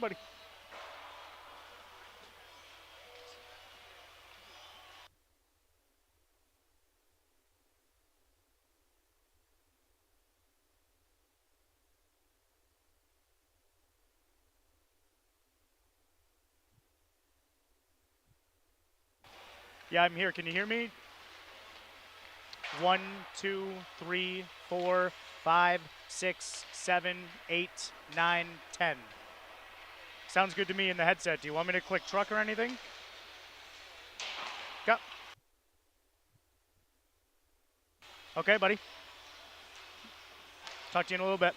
buddy. Yeah, I'm here. Can you hear me? 1, 2, 3, 4, 5, 6, 7, 8, 9, 10. Sounds good to me in the headset. Do you want me to click truck or anything? Go. Okay, buddy. Talk to you in a little bit.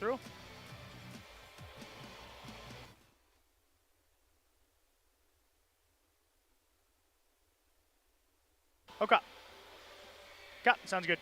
through. Okay. Okay, sounds good.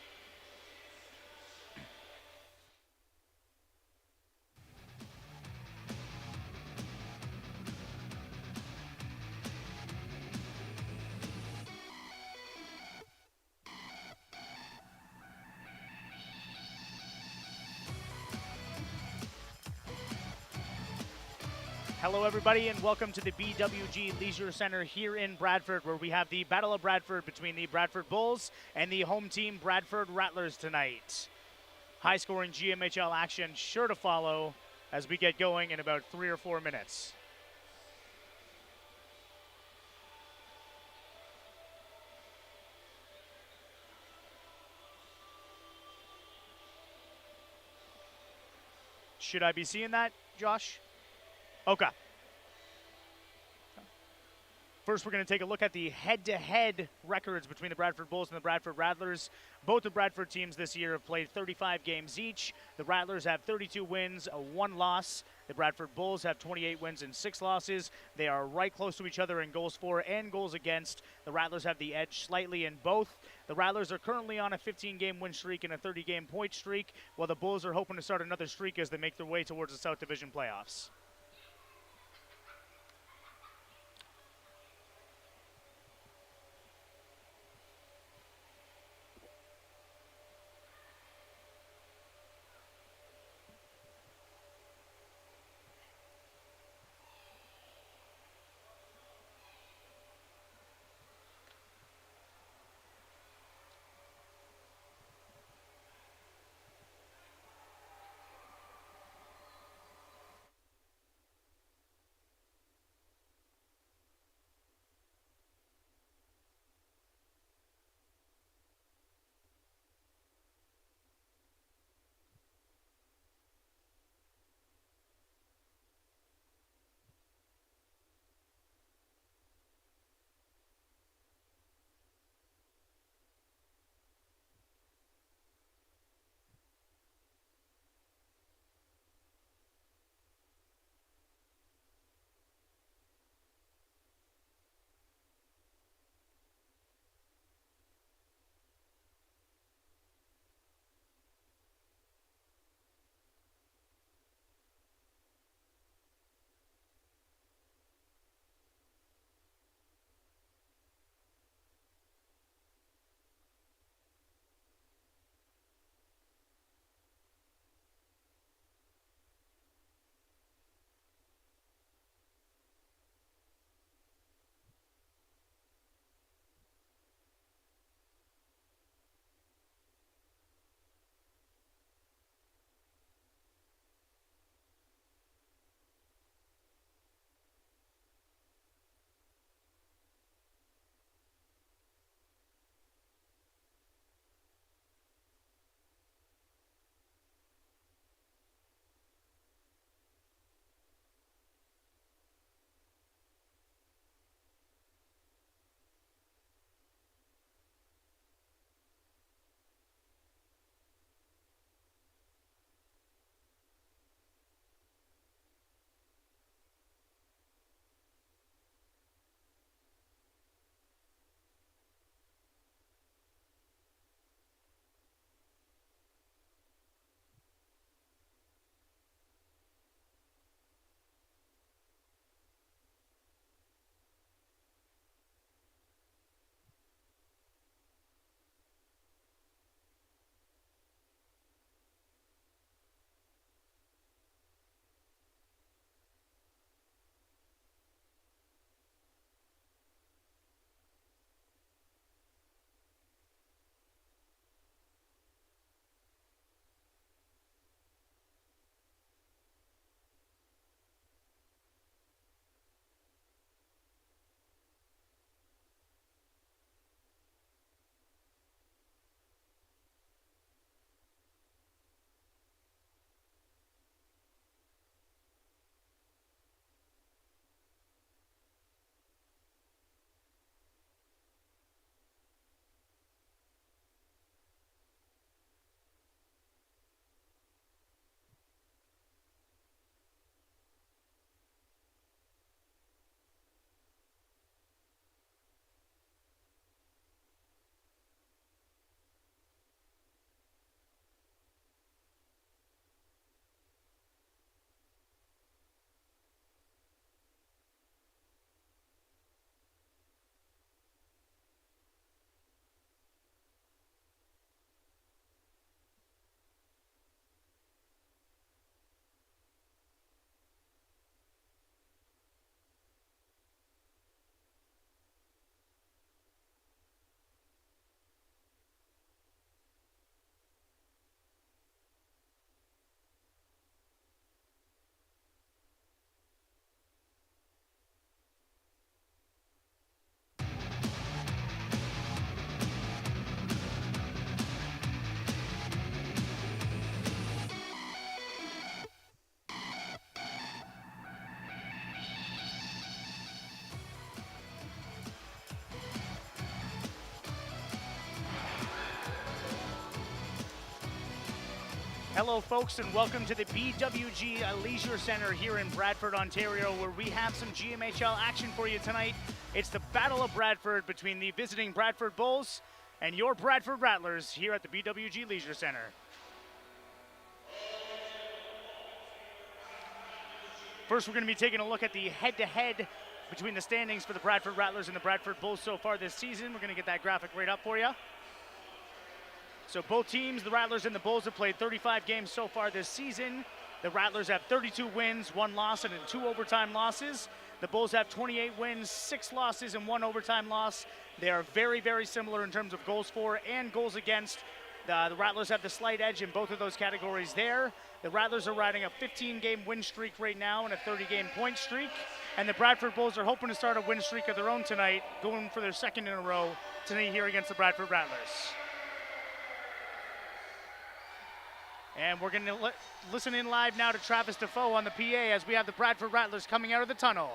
Hello, everybody, and welcome to the BWG Leisure Center here in Bradford, where we have the Battle of Bradford between the Bradford Bulls and the home team Bradford Rattlers tonight. High-scoring GMHL action sure to follow as we get going in about 3 or 4 minutes. Should I be seeing that, Josh? Okay. First, we're going to take a look at the head-to-head records between the Bradford Bulls and the Bradford Rattlers. Both the Bradford teams this year have played 35 games each. The Rattlers have 32 wins, 1 loss. The Bradford Bulls have 28 wins and 6 losses. They are right close to each other in goals for and goals against. The Rattlers have the edge slightly in both. The Rattlers are currently on a 15-game win streak and a 30-game point streak, while the Bulls are hoping to start another streak as they make their way towards the South Division playoffs. Hello, folks, and welcome to the BWG Leisure Center here in Bradford, Ontario, where we have some GMHL action for you tonight. It's the Battle of Bradford between the visiting Bradford Bulls and your Bradford Rattlers here at the BWG Leisure Center. First, we're going to be taking a look at the head-to-head between the standings for the Bradford Rattlers and the Bradford Bulls so far this season. We're going to get that graphic right up for you. So both teams, the Rattlers and the Bulls, have played 35 games so far this season. The Rattlers have 32 wins, 1 loss, and 2 overtime losses. The Bulls have 28 wins, 6 losses, and 1 overtime loss. They are very, very similar in terms of goals for and goals against. The Rattlers have the slight edge in both of those categories there. The Rattlers are riding a 15-game win streak right now and a 30-game point streak. And the Bradford Bulls are hoping to start a win streak of their own tonight, going for their second in a row tonight here against the Bradford Rattlers. And we're going to listen in live now to Travis Defoe on the PA as we have the Bradford Rattlers coming out of the tunnel.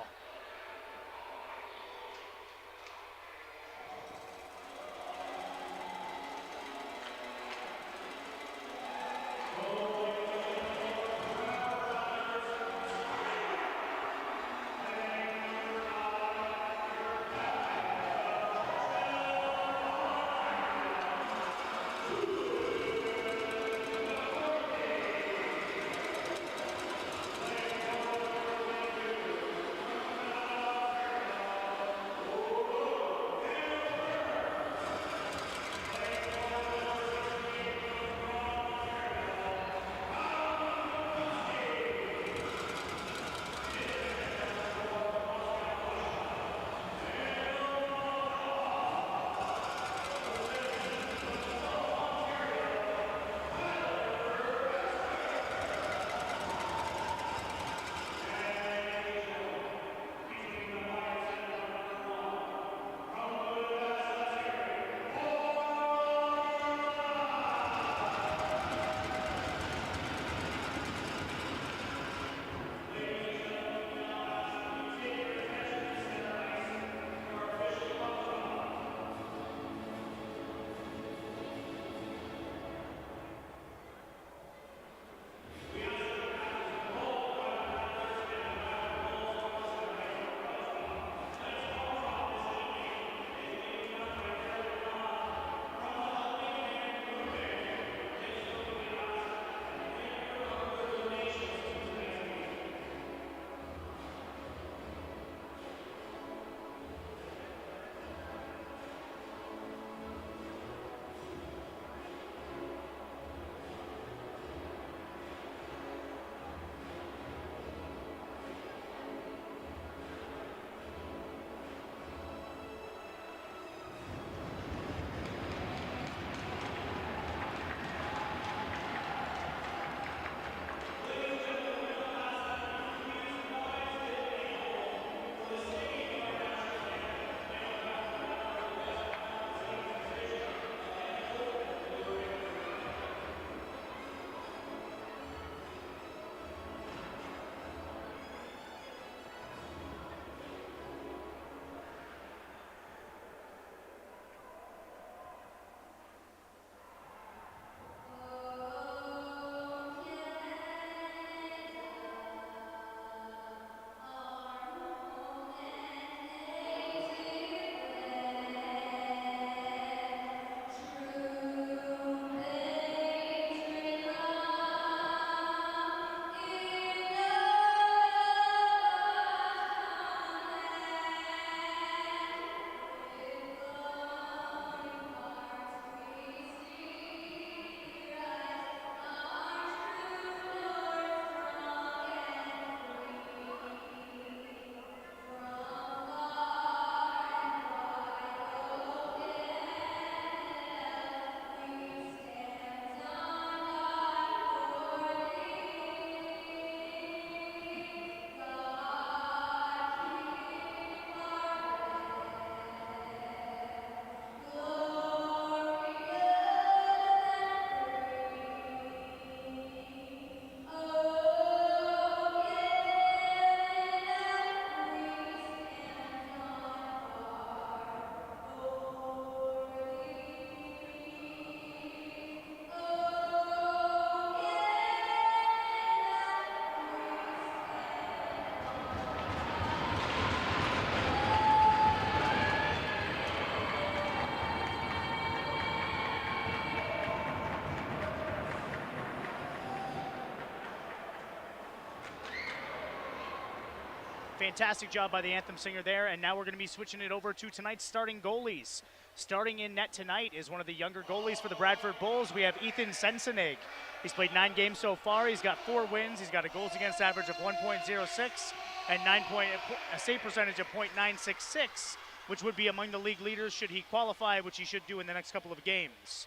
Fantastic job by the anthem singer there, and now we're going to be switching it over to tonight's starting goalies. Starting in net tonight is one of the younger goalies for the Bradford Bulls. We have Ethan Sensenig. He's played 9 games so far. He's got 4 wins. He's got a goals against average of 1.06 and a save percentage of .966, which would be among the league leaders should he qualify, which he should do in the next couple of games.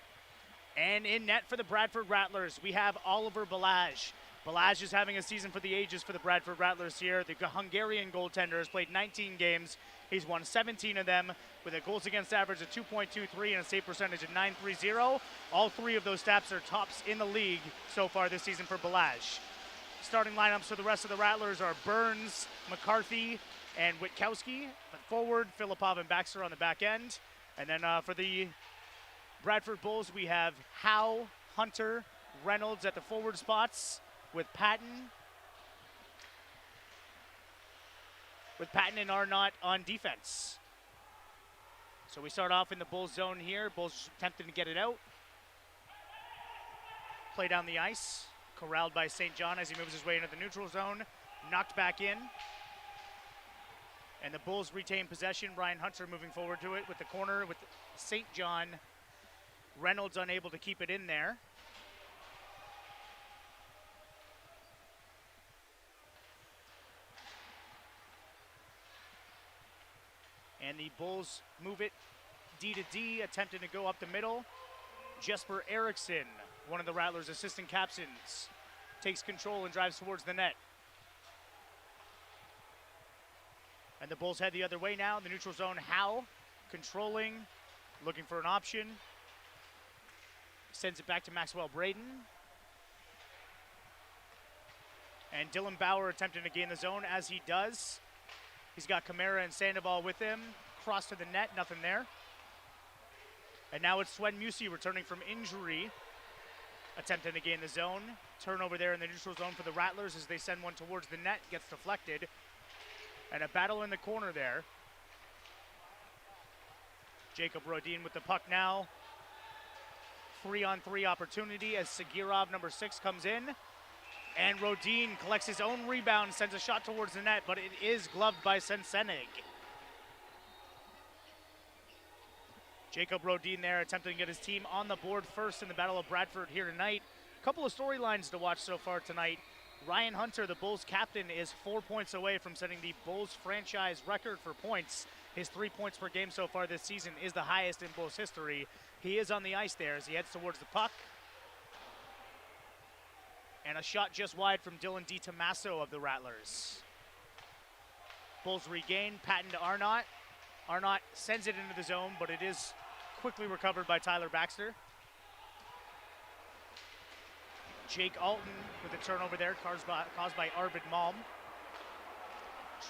And in net for the Bradford Rattlers, we have Oliver Balázs. Balázs is having a season for the ages for the Bradford Rattlers here. The Hungarian goaltender has played 19 games. He's won 17 of them with a goals against average of 2.23 and a save percentage of .930. All 3 of those stats are tops in the league so far this season for Balázs. Starting lineups for the rest of the Rattlers are Burns, McCarthy, and Witkowski. Forward, Filipov and Baxter on the back end. And then for the Bradford Bulls, we have Howe, Hunter, Reynolds at the forward spots, with Patton and Arnott on defense. So we start off in the Bulls zone here. Bulls attempting to get it out. Play down the ice. Corralled by St. John as he moves his way into the neutral zone. Knocked back in. And the Bulls retain possession. Ryan Hunter moving forward to it with the corner with St. John. Reynolds unable to keep it in there. And the Bulls move it D to D, attempting to go up the middle. Jesper Eriksson, one of the Rattlers' assistant captains, takes control and drives towards the net. And the Bulls head the other way now. In the neutral zone, Howe controlling, looking for an option. Sends it back to Maxwell Braden. And Dylan Bauer attempting to gain the zone as he does. He's got Kamara and Sandoval with him. Cross to the net, nothing there. And now it's Swen Musi returning from injury, attempting to gain the zone. Turnover there in the neutral zone for the Rattlers as they send one towards the net, gets deflected. And a battle in the corner there. Jacob Rodin with the puck now. 3-on-3 opportunity as Sagirov, number 6, comes in. And Rodin collects his own rebound, sends a shot towards the net, but it is gloved by Sensenig. Jacob Rodin there attempting to get his team on the board first in the Battle of Bradford here tonight. A couple of storylines to watch so far tonight. Ryan Hunter, the Bulls captain, is 4 points away from setting the Bulls franchise record for points. His 3 points per game so far this season is the highest in Bulls history. He is on the ice there as he heads towards the puck. And a shot just wide from Dylan DiTommaso of the Rattlers. Bulls regain, Patton to Arnott. Arnott sends it into the zone, but it is quickly recovered by Tyler Baxter. Jake Alton with a turnover there, caused by Arvid Malm.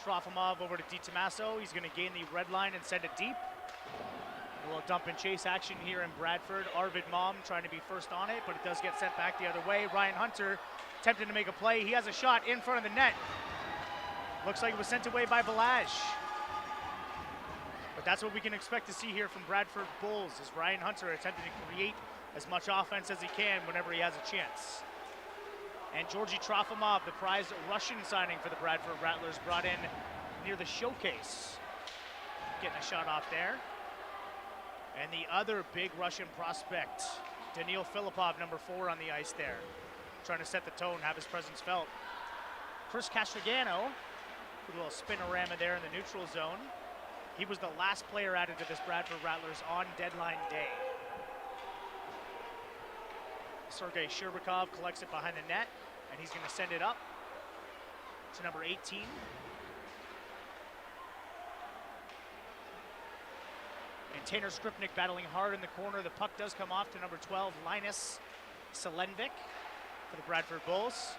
Trofimov over to DiTommaso. He's going to gain the red line and send it deep. A little dump and chase action here in Bradford. Arvid Malm trying to be first on it, but it does get sent back the other way. Ryan Hunter attempting to make a play. He has a shot in front of the net. Looks like it was sent away by Balázs. But that's what we can expect to see here from Bradford Bulls, is Ryan Hunter attempting to create as much offense as he can whenever he has a chance. And Georgi Trofimov, the prized Russian signing for the Bradford Rattlers, brought in near the showcase. Getting a shot off there. And the other big Russian prospect, Daniil Filipov, number 4 on the ice there. Trying to set the tone, have his presence felt. Chris Castrogano, with a little spinorama there in the neutral zone. He was the last player added to this Bradford Rattlers on deadline day. Sergei Sherbakov collects it behind the net, and he's going to send it up to number 18. And Tanner Skripnik battling hard in the corner. The puck does come off to number 12, Linus Selenvik for the Bradford Bulls.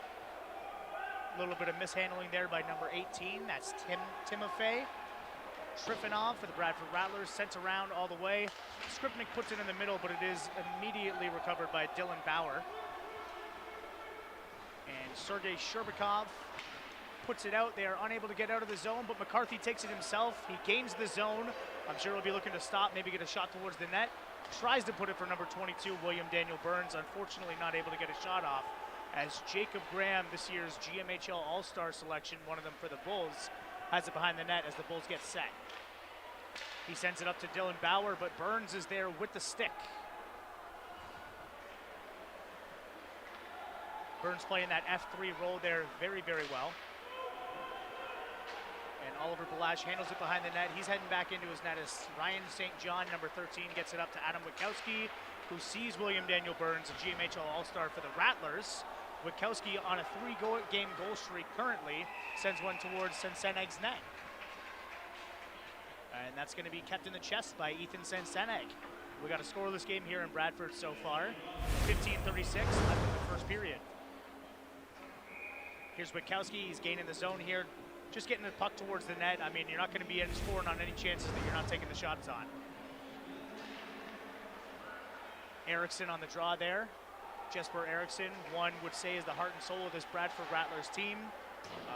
A little bit of mishandling there by number 18. That's Timofey Trifonov for the Bradford Rattlers, sent around all the way. Skripnik puts it in the middle, but it is immediately recovered by Dylan Bauer. And Sergei Sherbakov puts it out. They are unable to get out of the zone, but McCarthy takes it himself. He gains the zone. I'm sure he'll be looking to stop, maybe get a shot towards the net. Tries to put it for number 22, William Daniel Burns. Unfortunately not able to get a shot off, as Jacob Graham, this year's GMHL All-Star selection, one of them for the Bulls, has it behind the net as the Bulls get set. He sends it up to Dylan Bauer, but Burns is there with the stick. Burns playing that F3 role there very, very well. And Oliver Balash handles it behind the net. He's heading back into his net as Ryan St. John, number 13, gets it up to Adam Witkowski, who sees William Daniel Burns, a GMHL All-Star for the Rattlers. Witkowski on a 3-game goal streak currently, sends one towards Senseneg's net. And that's going to be kept in the chest by Ethan Senseneg. We got a scoreless game here in Bradford so far. 15:36 left in the first period. Here's Witkowski, he's gaining the zone here. Just getting the puck towards the net. I mean, you're not going to be scoring on any chances that you're not taking the shots on. Eriksson on the draw there. Jesper Eriksson, one would say, is the heart and soul of this Bradford Rattlers team.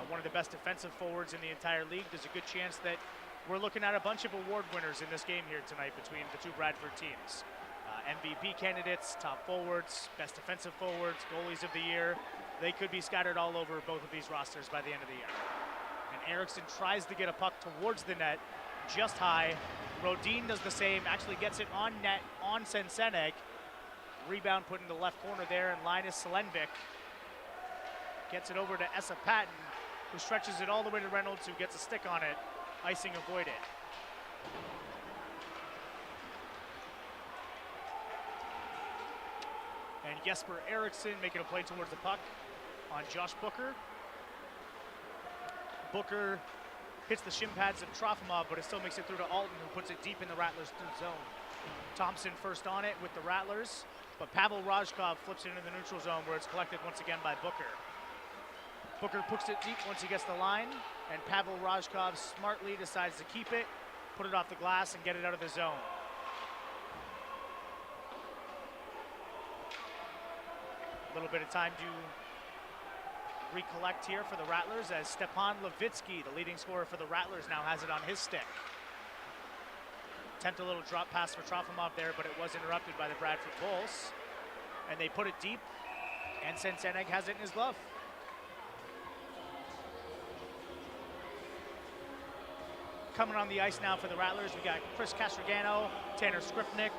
One of the best defensive forwards in the entire league. There's a good chance that we're looking at a bunch of award winners in this game here tonight between the two Bradford teams. MVP candidates, top forwards, best defensive forwards, goalies of the year. They could be scattered all over both of these rosters by the end of the year. And Eriksson tries to get a puck towards the net, just high. Rodin does the same, actually gets it on net on Senseneg. Rebound put in the left corner there, and Linus Selenvik gets it over to Essa Patton, who stretches it all the way to Reynolds, who gets a stick on it. Icing avoided. And Jesper Eriksson making a play towards the puck on Josh Booker. Booker hits the shin pads of Trofimov, but it still makes it through to Alton, who puts it deep in the Rattlers' zone. Thompson first on it with the Rattlers, but Pavel Rajkov flips it into the neutral zone where it's collected once again by Booker. Booker puts it deep once he gets the line, and Pavel Rajkov smartly decides to keep it, put it off the glass, and get it out of the zone. A little bit of time to recollect here for the Rattlers as Stepan Levitsky, the leading scorer for the Rattlers, now has it on his stick. Attempt a little drop pass for Trofimov there, but it was interrupted by the Bradford Bulls. And they put it deep, and Senseneg has it in his glove. Coming on the ice now for the Rattlers, we got Chris Castragano, Tanner Skripnik,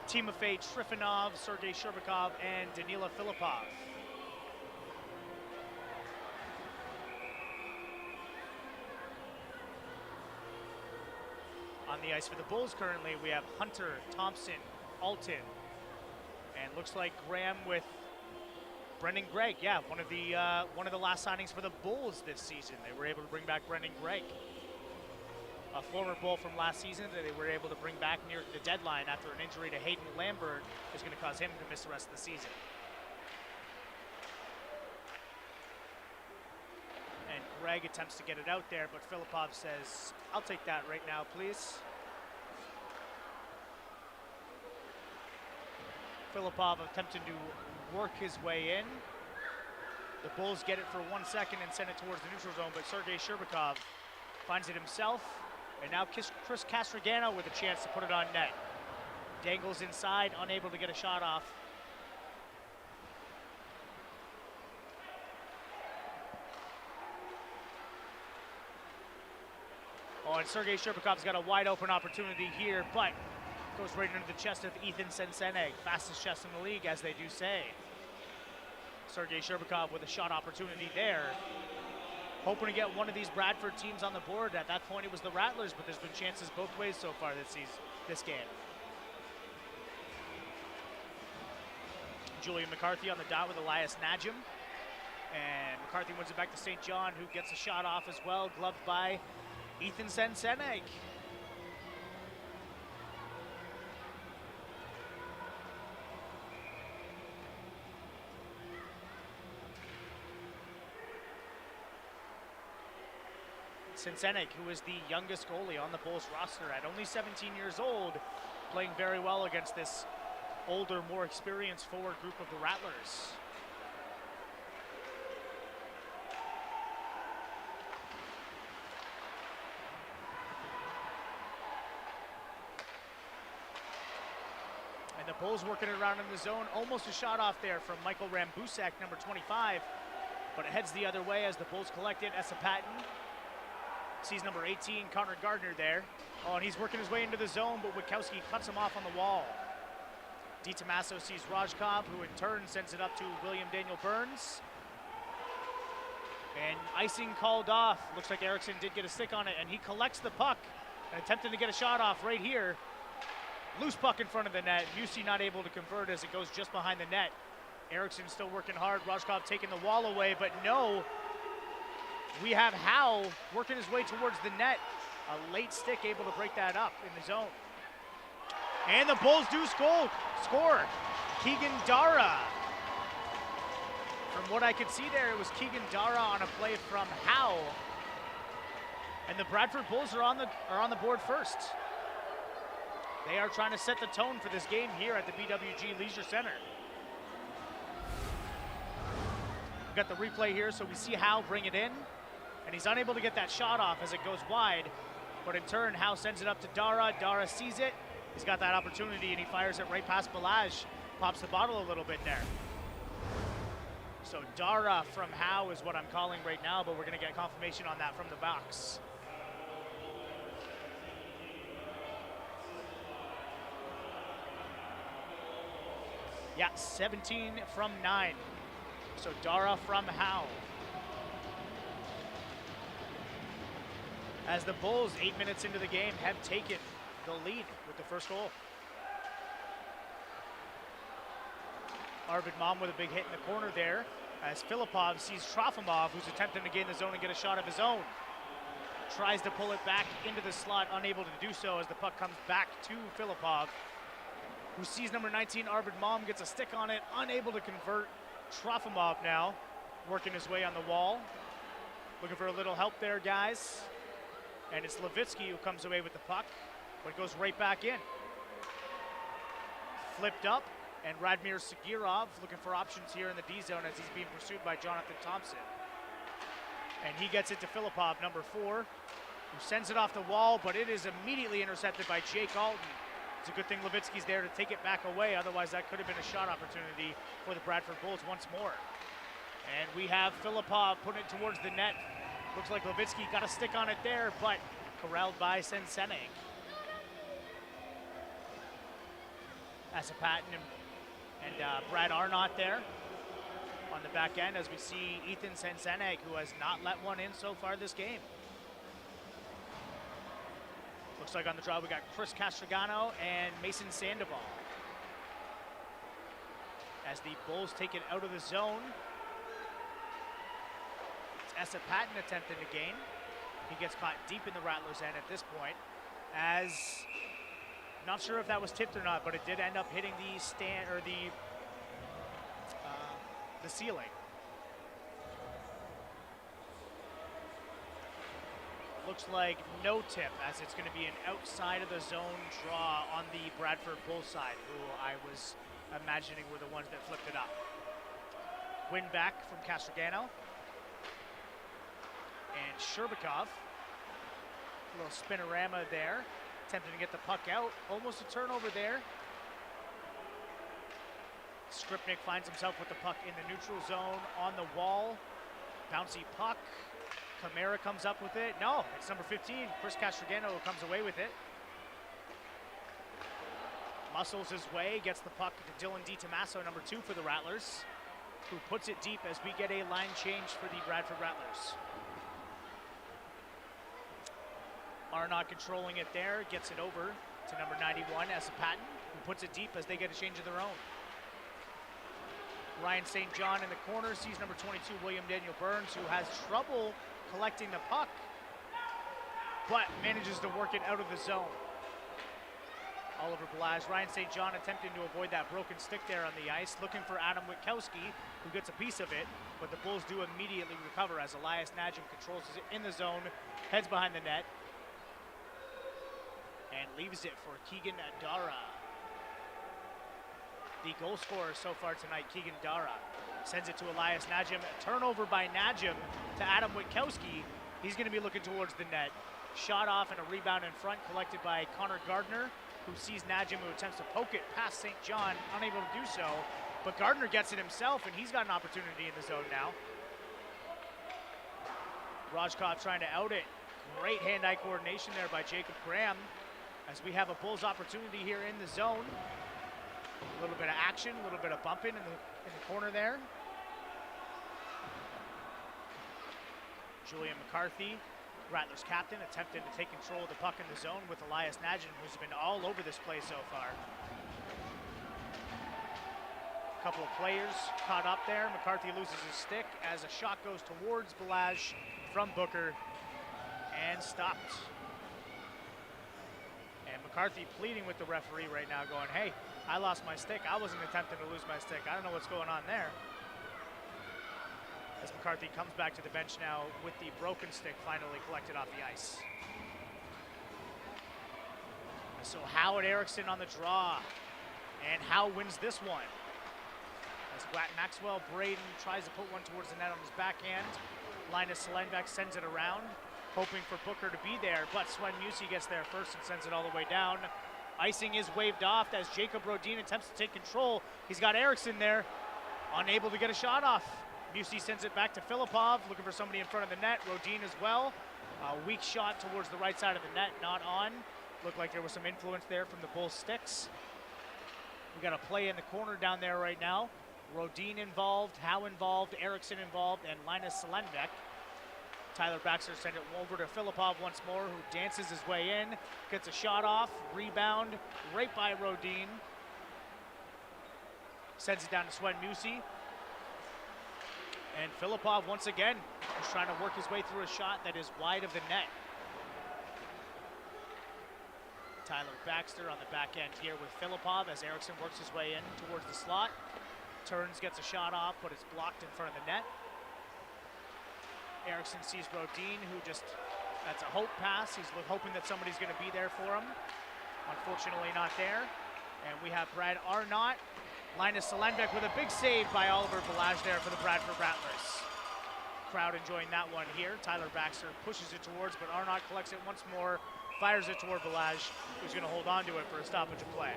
Timofey Trifonov, Sergei Sherbakov, and Danila Filipov. On the ice for the Bulls currently, we have Hunter, Thompson, Alton, and looks like Graham with Brendan Gregg. Yeah, one of the last signings for the Bulls this season. They were able to bring back Brendan Gregg, a former Bull from last season that they were able to bring back near the deadline after an injury to Hayden Lambert is going to cause him to miss the rest of the season. And Gregg attempts to get it out there, but Filipov says, "I'll take that right now, please." Filipov attempting to work his way in. The Bulls get it for 1 second and send it towards the neutral zone, but Sergei Sherbakov finds it himself. And now Chris Castragano with a chance to put it on net. Dangles inside, unable to get a shot off. Oh, and Sergei Sherbakov's got a wide open opportunity here, but goes right into the chest of Ethan Senseneg, fastest chest in the league, as they do say. Sergei Sherbakov with a shot opportunity there. Hoping to get one of these Bradford teams on the board. At that point, it was the Rattlers, but there's been chances both ways so far this season, this game. Julian McCarthy on the dot with Elias Najim. And McCarthy wins it back to St. John, who gets a shot off as well, gloved by Ethan Senseneg. Senseneg, who is the youngest goalie on the Bulls roster at only 17 years old, playing very well against this older, more experienced forward group of the Rattlers. And the Bulls working it around in the zone. Almost a shot off there from Michael Rambusek, number 25. but it heads the other way as the Bulls collect it. Patton sees number 18, Connor Gardner there. Oh, and he's working his way into the zone, but Witkowski cuts him off on the wall. DiTomaso sees Rajkov, who in turn sends it up to William Daniel Burns. And icing called off. Looks like Eriksson did get a stick on it, and he collects the puck and attempting to get a shot off right here. Loose puck in front of the net. Musi not able to convert as it goes just behind the net. Eriksson still working hard. Rajkov taking the wall away, but no. We have Howe working his way towards the net. A late stick able to break that up in the zone. And the Bulls do score. Keegan Dara. From what I could see there, it was Keegan Dara on a play from Howe. And the Bradford Bulls are on the board first. They are trying to set the tone for this game here at the BWG Leisure Center. We've got the replay here, so we see Howe bring it in. And he's unable to get that shot off as it goes wide. But in turn, Howe sends it up to Dara. Dara sees it. He's got that opportunity, and he fires it right past Balaj. Pops the bottle a little bit there. So Dara from Howe is what I'm calling right now, but we're going to get confirmation on that from the box. Yeah, 17 from 9. So Dara from Howe. As the Bulls, 8 minutes into the game, have taken the lead with the first goal. Arvid Mom with a big hit in the corner there, as Filipov sees Trofimov, who's attempting to gain the zone and get a shot of his own. Tries to pull it back into the slot, unable to do so as the puck comes back to Filipov, who sees number 19, Arvid Mom, gets a stick on it, unable to convert. Trofimov now working his way on the wall. Looking for a little help there, guys. And it's Levitsky who comes away with the puck, but goes right back in. Flipped up, and Radmir Sagirov looking for options here in the D zone as he's being pursued by Jonathan Thompson. And he gets it to Filipov, number 4, who sends it off the wall, but it is immediately intercepted by Jake Alton. It's a good thing Levitsky's there to take it back away, otherwise that could have been a shot opportunity for the Bradford Bulls once more. And we have Filipov putting it towards the net. Looks like Levitsky got a stick on it there, but corralled by Sensenig. Patton and Brad Arnott there on the back end as we see Ethan Sensenig, who has not let one in so far this game. Looks like on the draw we got Chris Castrogano and Mason Sandoval. As the Bulls take it out of the zone, it's Patton attempting to gain. He gets caught deep in the Rattlers' end at this point, as not sure if that was tipped or not, but it did end up hitting the stand or the ceiling. Looks like no tip, as it's going to be an outside of the zone draw on the Bradford Bulls side, who I was imagining were the ones that flipped it up. Win back from Castrogano. And Sherbakov, a little spinorama there, attempting to get the puck out, almost a turnover there. Skripnik finds himself with the puck in the neutral zone on the wall. Bouncy puck, Kamara comes up with it. No, it's number 15, Chris Castrogano, who comes away with it. Muscles his way, gets the puck to Dylan DiTomaso, number 2 for the Rattlers, who puts it deep as we get a line change for the Bradford Rattlers. Arnott controlling it there, gets it over to number 91, Patton, who puts it deep as they get a change of their own. Ryan St. John in the corner sees number 22, William Daniel Burns, who has trouble collecting the puck, but manages to work it out of the zone. Oliver Balaj, Ryan St. John attempting to avoid that broken stick there on the ice, looking for Adam Witkowski, who gets a piece of it, but the Bulls do immediately recover as Elias Najim controls it in the zone, heads behind the net, and leaves it for Keegan Dara. The goal scorer so far tonight, Keegan Dara, sends it to Elias Najim. Turnover by Najim to Adam Witkowski. He's going to be looking towards the net. Shot off and a rebound in front collected by Connor Gardner, who sees Najim, who attempts to poke it past St. John, unable to do so. But Gardner gets it himself, and he's got an opportunity in the zone now. Rajkov trying to out it. Great hand-eye coordination there by Jacob Graham as we have a Bulls opportunity here in the zone. A little bit of action, a little bit of bumping in the corner there. Julian McCarthy, Rattlers captain, attempted to take control of the puck in the zone with Elias Nadjan, who's been all over this play so far. A couple of players caught up there. McCarthy loses his stick as a shot goes towards Balazs from Booker and stopped. And McCarthy pleading with the referee right now, going, hey, I lost my stick. I wasn't attempting to lose my stick. I don't know what's going on there. As McCarthy comes back to the bench now with the broken stick finally collected off the ice. So Howard Erickson on the draw, and Howe wins this one. As Maxwell Braden tries to put one towards the net on his backhand. Linus Selenbeck sends it around, hoping for Booker to be there, but Swen Musi gets there first and sends it all the way down. Icing is waved off as Jacob Rodin attempts to take control. He's got Erickson there, unable to get a shot off. Musi sends it back to Filipov, looking for somebody in front of the net. Rodin as well. A weak shot towards the right side of the net, not on. Looked like there was some influence there from the Bulls sticks. We got a play in the corner down there right now. Rodin involved, Howe involved, Erickson involved, and Linus Selenbeck. Tyler Baxter sent it over to Filipov once more, who dances his way in, gets a shot off, rebound, right by Rodin. Sends it down to Swen Musi. And Filipov once again is trying to work his way through a shot that is wide of the net. Tyler Baxter on the back end here with Filipov as Erickson works his way in towards the slot. Turns, gets a shot off, but it's blocked in front of the net. Erickson sees Rodin, who that's a hope pass. He's hoping that somebody's going to be there for him. Unfortunately not there. And we have Brad Arnott. Linus Selenbeck with a big save by Oliver Balazs there for the Bradford Rattlers. Crowd enjoying that one here. Tyler Baxter pushes it towards, but Arnott collects it once more, fires it toward Balazs, who's going to hold on to it for a stoppage of play.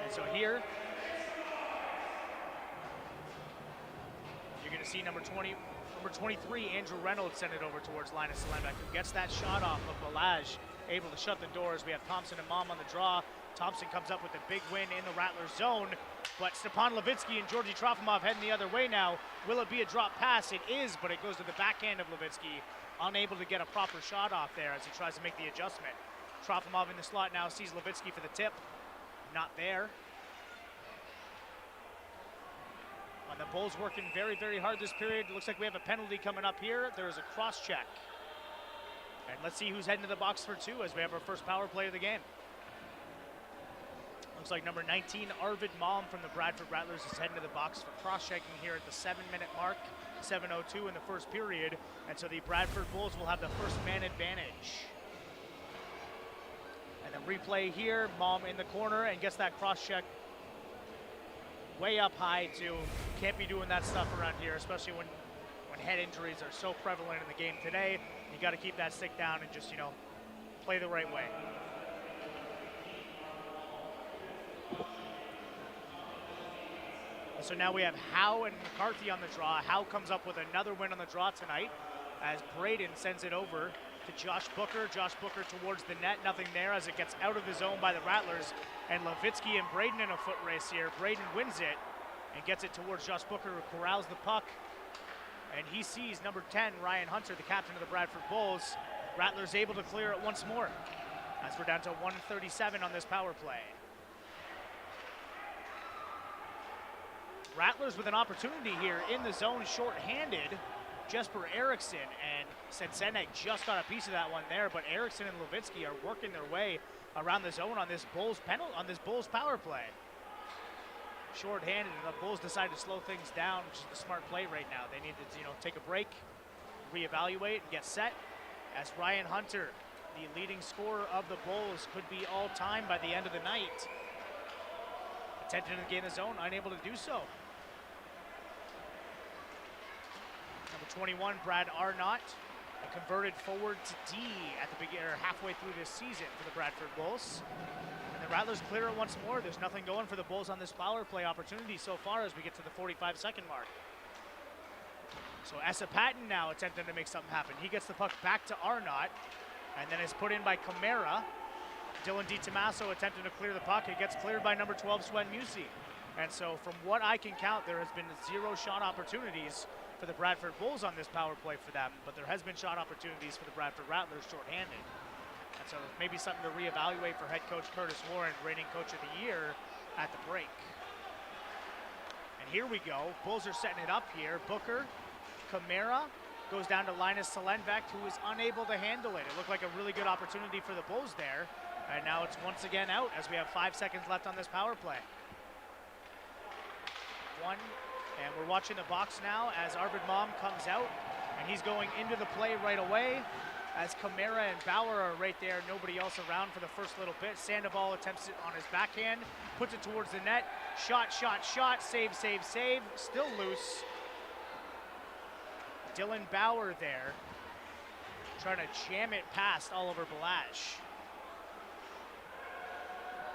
And so here, you're going to see number 23, Andrew Reynolds, send it over towards Linus Selenbeck, who gets that shot off of Balazs, able to shut the doors. We have Thompson and Mom on the draw. Thompson comes up with a big win in the Rattlers zone, but Stepan Levitsky and Georgi Trofimov heading the other way now. Will it be a drop pass? It is, but it goes to the backhand of Levitsky, unable to get a proper shot off there as he tries to make the adjustment. Trofimov in the slot now sees Levitsky for the tip. Not there. And the Bulls working very, very hard this period. It looks like we have a penalty coming up here. There is a cross check. And let's see who's heading to the box for two as we have our first power play of the game. Looks like number 19, Arvid Malm from the Bradford Rattlers is heading to the box for cross-checking here at the 7-minute mark, 7:02 in the first period. And so the Bradford Bulls will have the first man advantage. And the replay here, Malm in the corner and gets that cross-check way up high too. Can't be doing that stuff around here, especially when head injuries are so prevalent in the game today. You got to keep that stick down and just, play the right way. So now we have Howe and McCarthy on the draw. Howe comes up with another win on the draw tonight as Braden sends it over to Josh Booker. Josh Booker towards the net, nothing there as it gets out of the zone by the Rattlers. And Levitsky and Braden in a foot race here. Braden wins it and gets it towards Josh Booker, who corrals the puck. And he sees number 10, Ryan Hunter, the captain of the Bradford Bulls. Rattlers able to clear it once more as we're down to 1:37 on this power play. Rattlers with an opportunity here in the zone, short-handed. Jesper Erickson and Sensenek just got a piece of that one there, but Erickson and Levitsky are working their way around the zone on this Bulls power play. Short-handed, and the Bulls decide to slow things down, which is the smart play right now. They need to, take a break, reevaluate, and get set. As Ryan Hunter, the leading scorer of the Bulls, could be all-time by the end of the night. Attempting to gain the zone, unable to do so. Number 21, Brad Arnott, A converted forward to D at the beginning, or halfway through this season for the Bradford Bulls. And the Rattlers clear it once more. There's nothing going for the Bulls on this power play opportunity so far as we get to the 45-second mark. So Essa Patton now attempting to make something happen. He gets the puck back to Arnott, and then is put in by Camara. Dylan DiTommaso attempting to clear the puck. It gets cleared by number 12, Swen Musi. And so from what I can count, there has been 0 shot opportunities for the Bradford Bulls on this power play for them, but there has been shot opportunities for the Bradford Rattlers shorthanded. And so maybe something to reevaluate for head coach Curtis Warren, reigning coach of the year at the break. And here we go. Bulls are setting it up here. Booker, Camara, goes down to Linus Selenbeck, who is unable to handle it. It looked like a really good opportunity for the Bulls there. And now it's once again out as we have 5 seconds left on this power play. And we're watching the box now as Arvid Mom comes out, and he's going into the play right away as Camara and Bauer are right there, nobody else around for the first little bit. Sandoval attempts it on his backhand, puts it towards the net. Shot, shot, shot, save, save, save, still loose. Dylan Bauer there, trying to jam it past Oliver Balazs.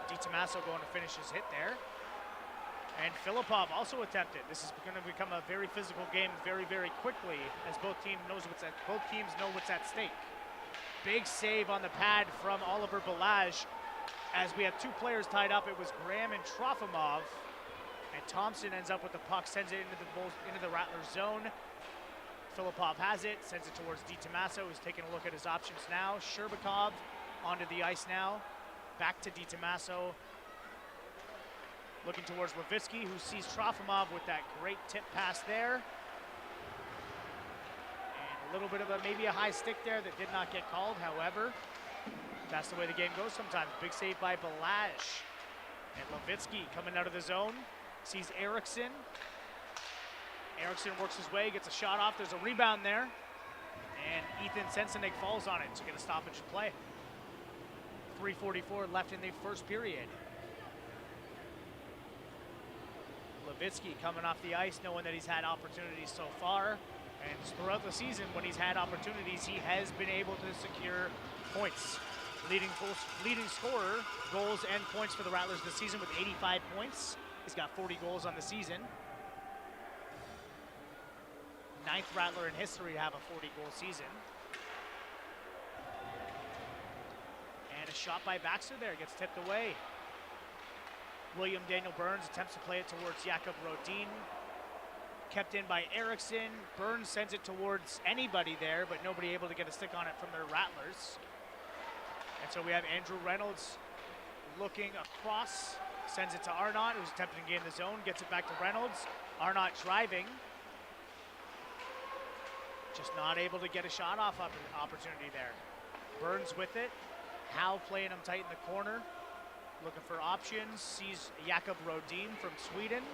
DiTommaso going to finish his hit there. And Filipov also attempted. This is going to become a very physical game very, very quickly as both teams know what's at stake. Big save on the pad from Oliver Balazs. As we have 2 players tied up, it was Graham and Trofimov. And Thompson ends up with the puck, sends it into the Rattlers zone. Filipov has it, sends it towards DiTommaso, who's taking a look at his options now. Sherbakov onto the ice now. Back to DiTommaso. Looking towards Levitsky, who sees Trofimov with that great tip pass there. And a little bit of maybe a high stick there that did not get called. However, that's the way the game goes sometimes. Big save by Balazs. And Levitsky coming out of the zone, sees Eriksson. Eriksson works his way, gets a shot off. There's a rebound there. And Ethan Sensenig falls on it to get a stoppage of play. 3:44 left in the first period. Levitsky coming off the ice, knowing that he's had opportunities so far. And throughout the season, when he's had opportunities, he has been able to secure points. Leading scorer, goals and points for the Rattlers this season with 85 points. He's got 40 goals on the season. 9th Rattler in history to have a 40-goal season. And a shot by Baxter there, gets tipped away. William Daniel Burns attempts to play it towards Jakob Rodin. Kept in by Eriksson. Burns sends it towards anybody there, but nobody able to get a stick on it from their Rattlers. And so we have Andrew Reynolds looking across, sends it to Arnott, who's attempting to gain the zone, gets it back to Reynolds. Arnott driving. Just not able to get a shot off opportunity there. Burns with it. Howe playing him tight in the corner. Looking for options, sees Jakob Rodin from Sweden.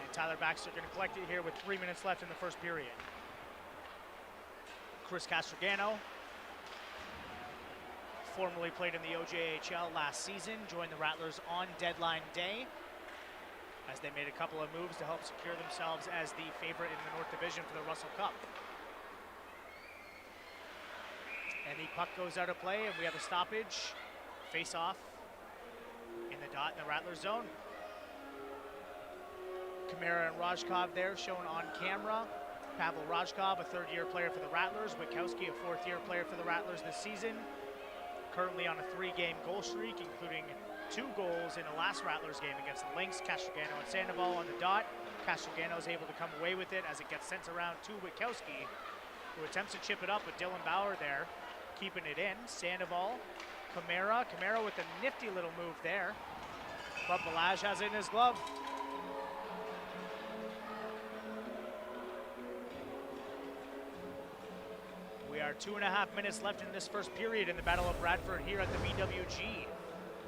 And Tyler Baxter going to collect it here with 3 minutes left in the first period. Chris Castrogano, formerly played in the OJHL last season, joined the Rattlers on deadline day as they made a couple of moves to help secure themselves as the favorite in the North Division for the Russell Cup. And the puck goes out of play, and we have a stoppage. Face-off in the dot in the Rattler zone. Camara and Rajkov there shown on camera. Pavel Rajkov, a 3rd-year player for the Rattlers. Witkowski, a 4th-year player for the Rattlers this season. Currently on a 3-game goal streak, including 2 goals in the last Rattlers game against the Lynx. Castrogano and Sandoval on the dot. Castrogano is able to come away with it as it gets sent around to Witkowski, who attempts to chip it up with Dylan Bauer there, keeping it in. Sandoval, Camara with a nifty little move there, but Balazs has it in his glove. We are 2.5 minutes left in this first period in the Battle of Bradford here at the BWG.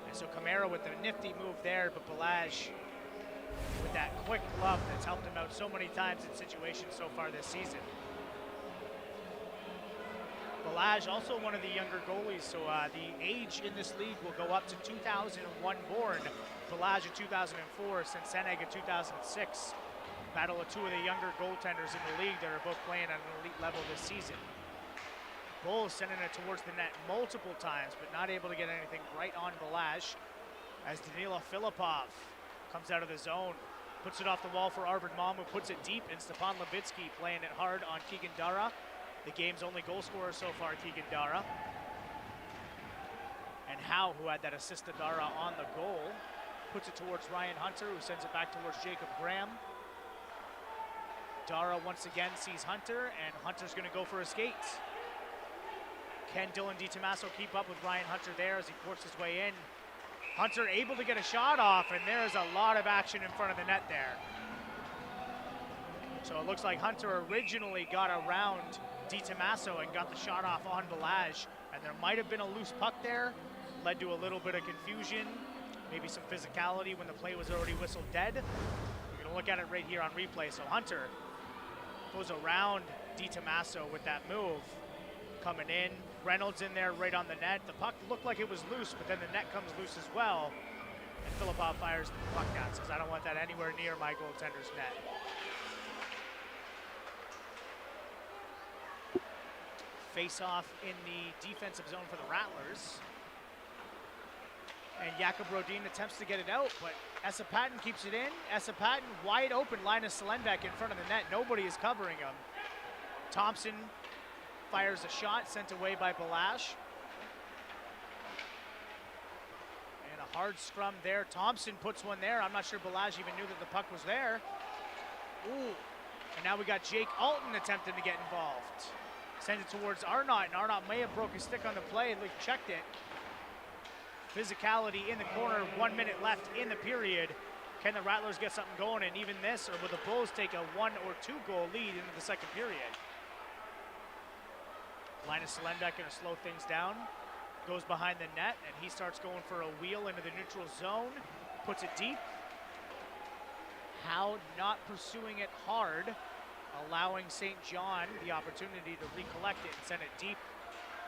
And so Camara with a nifty move there, but Balazs with that quick glove that's helped him out so many times in situations so far this season. Balazs also one of the younger goalies, so the age in this league will go up to 2001 born. Balazs in 2004, Sensenig in 2006. Battle of two of the younger goaltenders in the league that are both playing at an elite level this season. Bulls sending it towards the net multiple times, but not able to get anything right on Balazs as Danila Filipov comes out of the zone, puts it off the wall for Arvid Malm, who puts it deep, and Stepan Levitsky playing it hard on Keegan Dara. The game's only goal scorer so far, Keegan Dara. And Howe, who had that assist to Dara on the goal, puts it towards Ryan Hunter, who sends it back towards Jacob Graham. Dara once again sees Hunter, and Hunter's gonna go for a skate. Can Dylan DiTomaso keep up with Ryan Hunter there as he forces his way in? Hunter able to get a shot off, and there's a lot of action in front of the net there. So it looks like Hunter originally got around DiTomaso and got the shot off on Balazs, and there might have been a loose puck there, led to a little bit of confusion, maybe some physicality when the play was already whistled dead. We're gonna look at it right here on replay. So Hunter goes around DiTomaso with that move, coming in. Reynolds in there right on the net. The puck looked like it was loose, but then the net comes loose as well. And Filipov fires the puck down, says, I don't want that anywhere near my goaltender's net. Face-off in the defensive zone for the Rattlers. And Jakob Rodin attempts to get it out, but Esa-Patten keeps it in. Esa-Patten wide open, Linus Selenbeck in front of the net. Nobody is covering him. Thompson fires a shot sent away by Balazs. And a hard scrum there. Thompson puts one there. I'm not sure Balazs even knew that the puck was there. Ooh. And now we got Jake Alton attempting to get involved. Sends it towards Arnott, and Arnott may have broke his stick on the play and checked it. Physicality in the corner, 1 minute left in the period. Can the Rattlers get something going in even this, or will the Bulls take a 1 or 2 goal lead into the second period? Linus Selenbeck gonna slow things down, goes behind the net, and he starts going for a wheel into the neutral zone, puts it deep. Howe not pursuing it hard, allowing St. John the opportunity to recollect it and send it deep.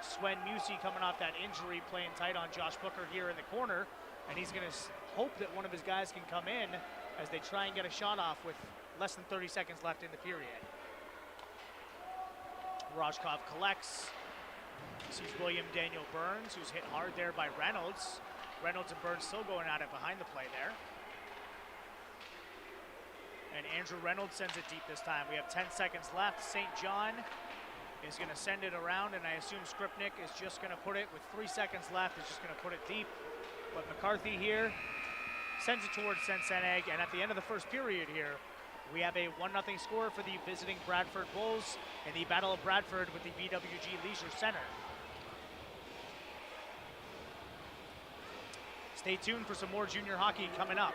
Sven Musi coming off that injury, playing tight on Josh Booker here in the corner, and he's gonna hope that one of his guys can come in as they try and get a shot off with less than 30 seconds left in the period. Rajkov collects, sees William Daniel Burns, who's hit hard there by Reynolds. Reynolds and Burns still going at it behind the play there. And Andrew Reynolds sends it deep this time. We have 10 seconds left. St. John is gonna send it around, and I assume Skripnik is just gonna put it, with 3 seconds left, is just gonna put it deep. But McCarthy here sends it towards Senseneg, and at the end of the first period here, we have a 1-0 score for the visiting Bradford Bulls in the Battle of Bradford with the BWG Leisure Center. Stay tuned for some more junior hockey coming up.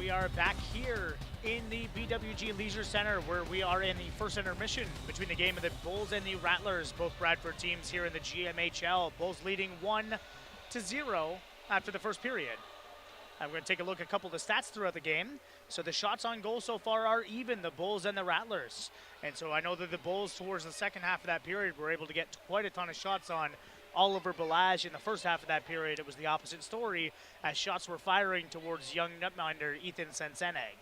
We are back here in the BWG Leisure Center where we are in the first intermission between the game of the Bulls and the Rattlers, both Bradford teams here in the GMHL. Bulls leading 1-0 after the first period. I'm going to take a look at a couple of the stats throughout the game. So the shots on goal so far are even, the Bulls and the Rattlers. And so I know that the Bulls towards the second half of that period were able to get quite a ton of shots on Oliver Balazs. In the first half of that period, it was the opposite story as shots were firing towards young netminder Ethan Senseneg.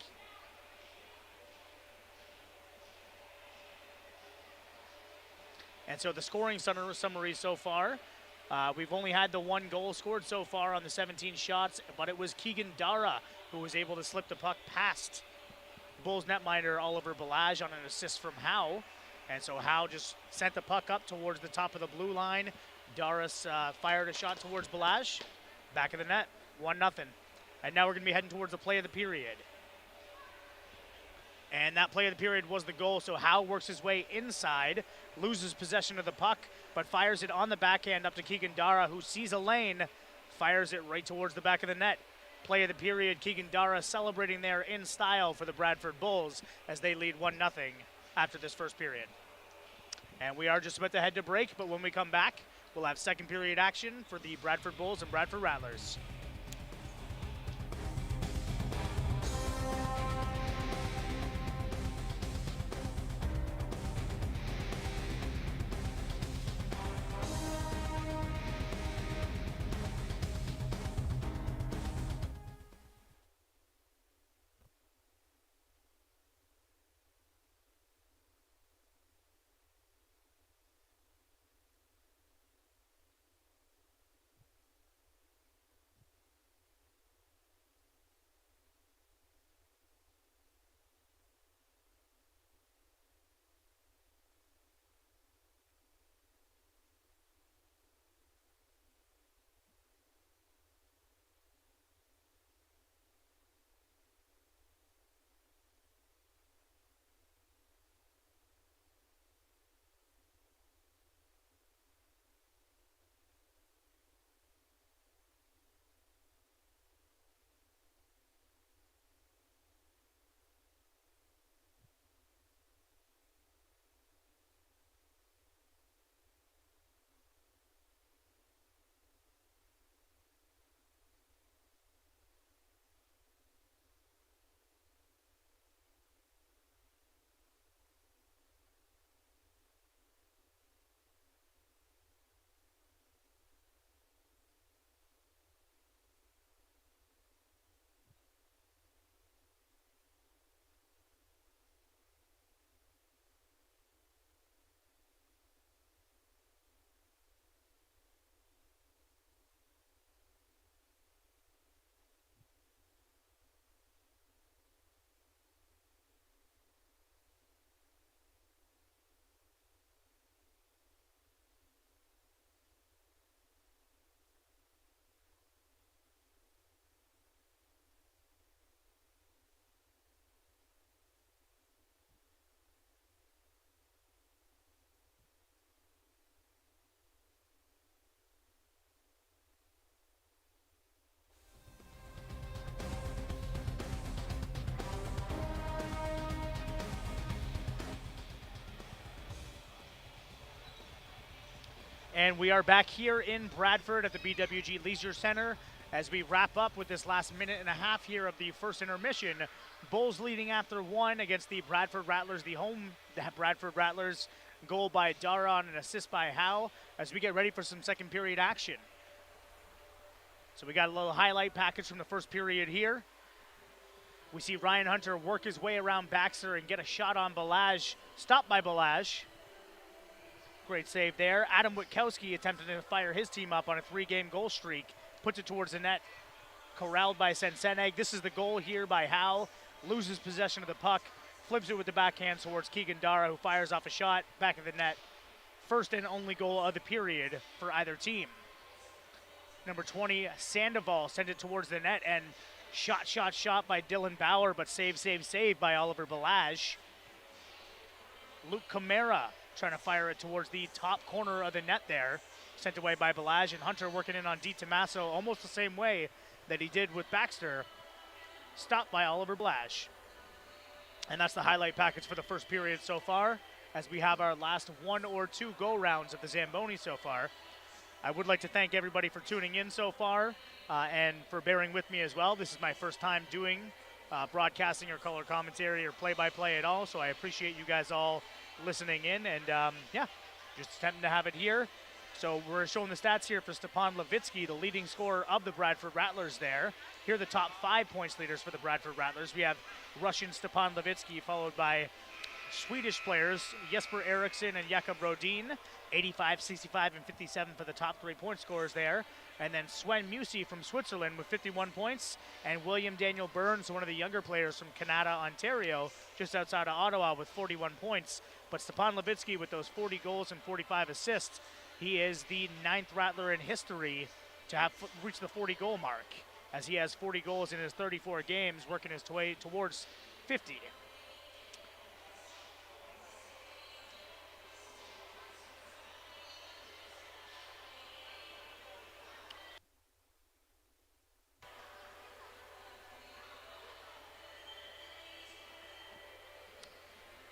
And so the scoring summary so far, we've only had the one goal scored so far on the 17 shots, but it was Keegan Dara who was able to slip the puck past Bulls netminder Oliver Balazs on an assist from Howe. And so Howe just sent the puck up towards the top of the blue line. Dara's fired a shot towards Balazs, back of the net, 1-0. And now we're going to be heading towards the play of the period. And that play of the period was the goal, so Howe works his way inside, loses possession of the puck, but fires it on the backhand up to Keegan Dara, who sees a lane, fires it right towards the back of the net. Play of the period, Keegan Dara celebrating there in style for the Bradford Bulls as they lead 1-0 after this first period. And we are just about to head to break, but when we come back, we'll have second period action for the Bradford Bulls and Bradford Rattlers. And we are back here in Bradford at the BWG Leisure Center as we wrap up with this last minute and a half here of the first intermission. Bulls leading after one against the Bradford Rattlers, the home Bradford Rattlers. Goal by Dara and an assist by Howe as we get ready for some second period action. So we got a little highlight package from the first period here. We see Ryan Hunter work his way around Baxter and get a shot on Balazs, stopped by Balazs. Great save there. Adam Witkowski attempted to fire his team up on a 3-game goal streak. Puts it towards the net. Corralled by Senseneg. This is the goal here by Howe. Loses possession of the puck. Flips it with the backhand towards Keegan Dara, who fires off a shot. Back of the net. First and only goal of the period for either team. Number 20, Sandoval sent it towards the net. And shot by Dylan Bauer, but save by Oliver Balazs. Luke Camara trying to fire it towards the top corner of the net there. Sent away by Balazs, and Hunter working in on Di Tommaso almost the same way that he did with Baxter. stopped by Oliver Blash. And that's the highlight package for the first period so far, as we have our last 1 or 2 go-rounds of the Zamboni so far. I would like to thank everybody for tuning in so far and for bearing with me as well. This is my first time doing broadcasting or color commentary or play-by-play at all, so I appreciate you guys all listening in. And yeah, just attempting to have it here. So we're showing the stats here for Stepan Levitsky, the leading scorer of the Bradford Rattlers there. Here are the top 5 points leaders for the Bradford Rattlers. We have Russian Stepan Levitsky, followed by Swedish players Jesper Eriksson and Jakob Rodin, 85, 65, and 57 for the top 3 point scorers there. And then Sven Musi from Switzerland with 51 points, and William Daniel Burns, one of the younger players from Canada, Ontario, just outside of Ottawa with 41 points. But Stepan Levitsky with those 40 goals and 45 assists, he is the 9th Rattler in history to have reached the 40-goal mark, as he has 40 goals in his 34 games, working his way towards 50.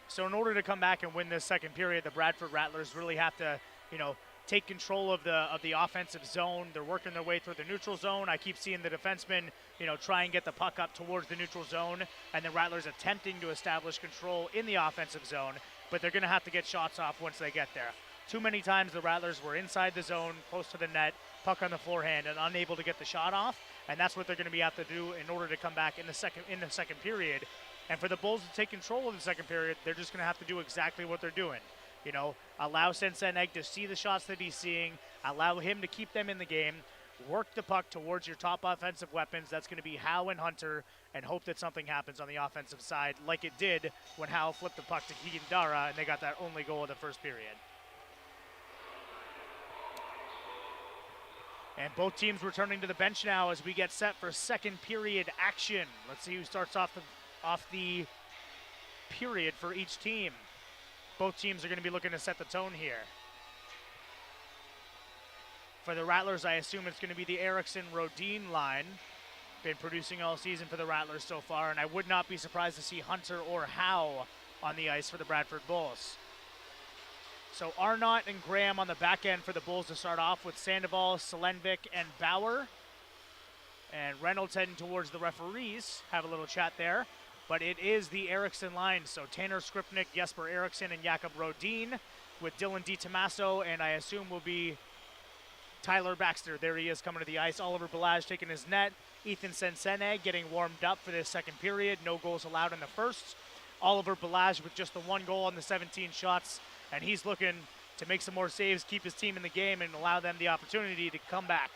So in order to come back and win this second period, the Bradford Rattlers really have to, take control of the offensive zone. They're working their way through the neutral zone. I keep seeing the defensemen, try and get the puck up towards the neutral zone, and the Rattlers attempting to establish control in the offensive zone, but they're going to have to get shots off once they get there. Too many times the Rattlers were inside the zone, close to the net, puck on the forehand, and unable to get the shot off, and that's what they're going to have to do in order to come back in the second period. And for the Bulls to take control of the second period, they're just going to have to do exactly what they're doing. Allow Senseneg to see the shots that he's seeing, allow him to keep them in the game, work the puck towards your top offensive weapons. That's going to be Howe and Hunter, and hope that something happens on the offensive side, like it did when Howe flipped the puck to Keegan Dara, and they got that only goal of the first period. And both teams returning to the bench now as we get set for second period action. Let's see who starts off the period for each team. Both teams are going to be looking to set the tone here. For the Rattlers, I assume it's going to be the Eriksson-Rodin line. Been producing all season for the Rattlers so far, and I would not be surprised to see Hunter or Howe on the ice for the Bradford Bulls. So Arnott and Graham on the back end for the Bulls to start off with Sandoval, Selenvik, and Bauer. And Reynolds heading towards the referees. Have a little chat there. But it is the Eriksson line. So Tanner Skripnik, Jesper Eriksson, and Jakob Rodin with Dylan DiTomaso, and I assume will be Tyler Baxter. There he is coming to the ice. Oliver Balazs taking his net. Ethan Senseneg getting warmed up for this second period. No goals allowed in the first. Oliver Balazs with just the 1 goal on the 17 shots, and he's looking to make some more saves, keep his team in the game, and allow them the opportunity to come back.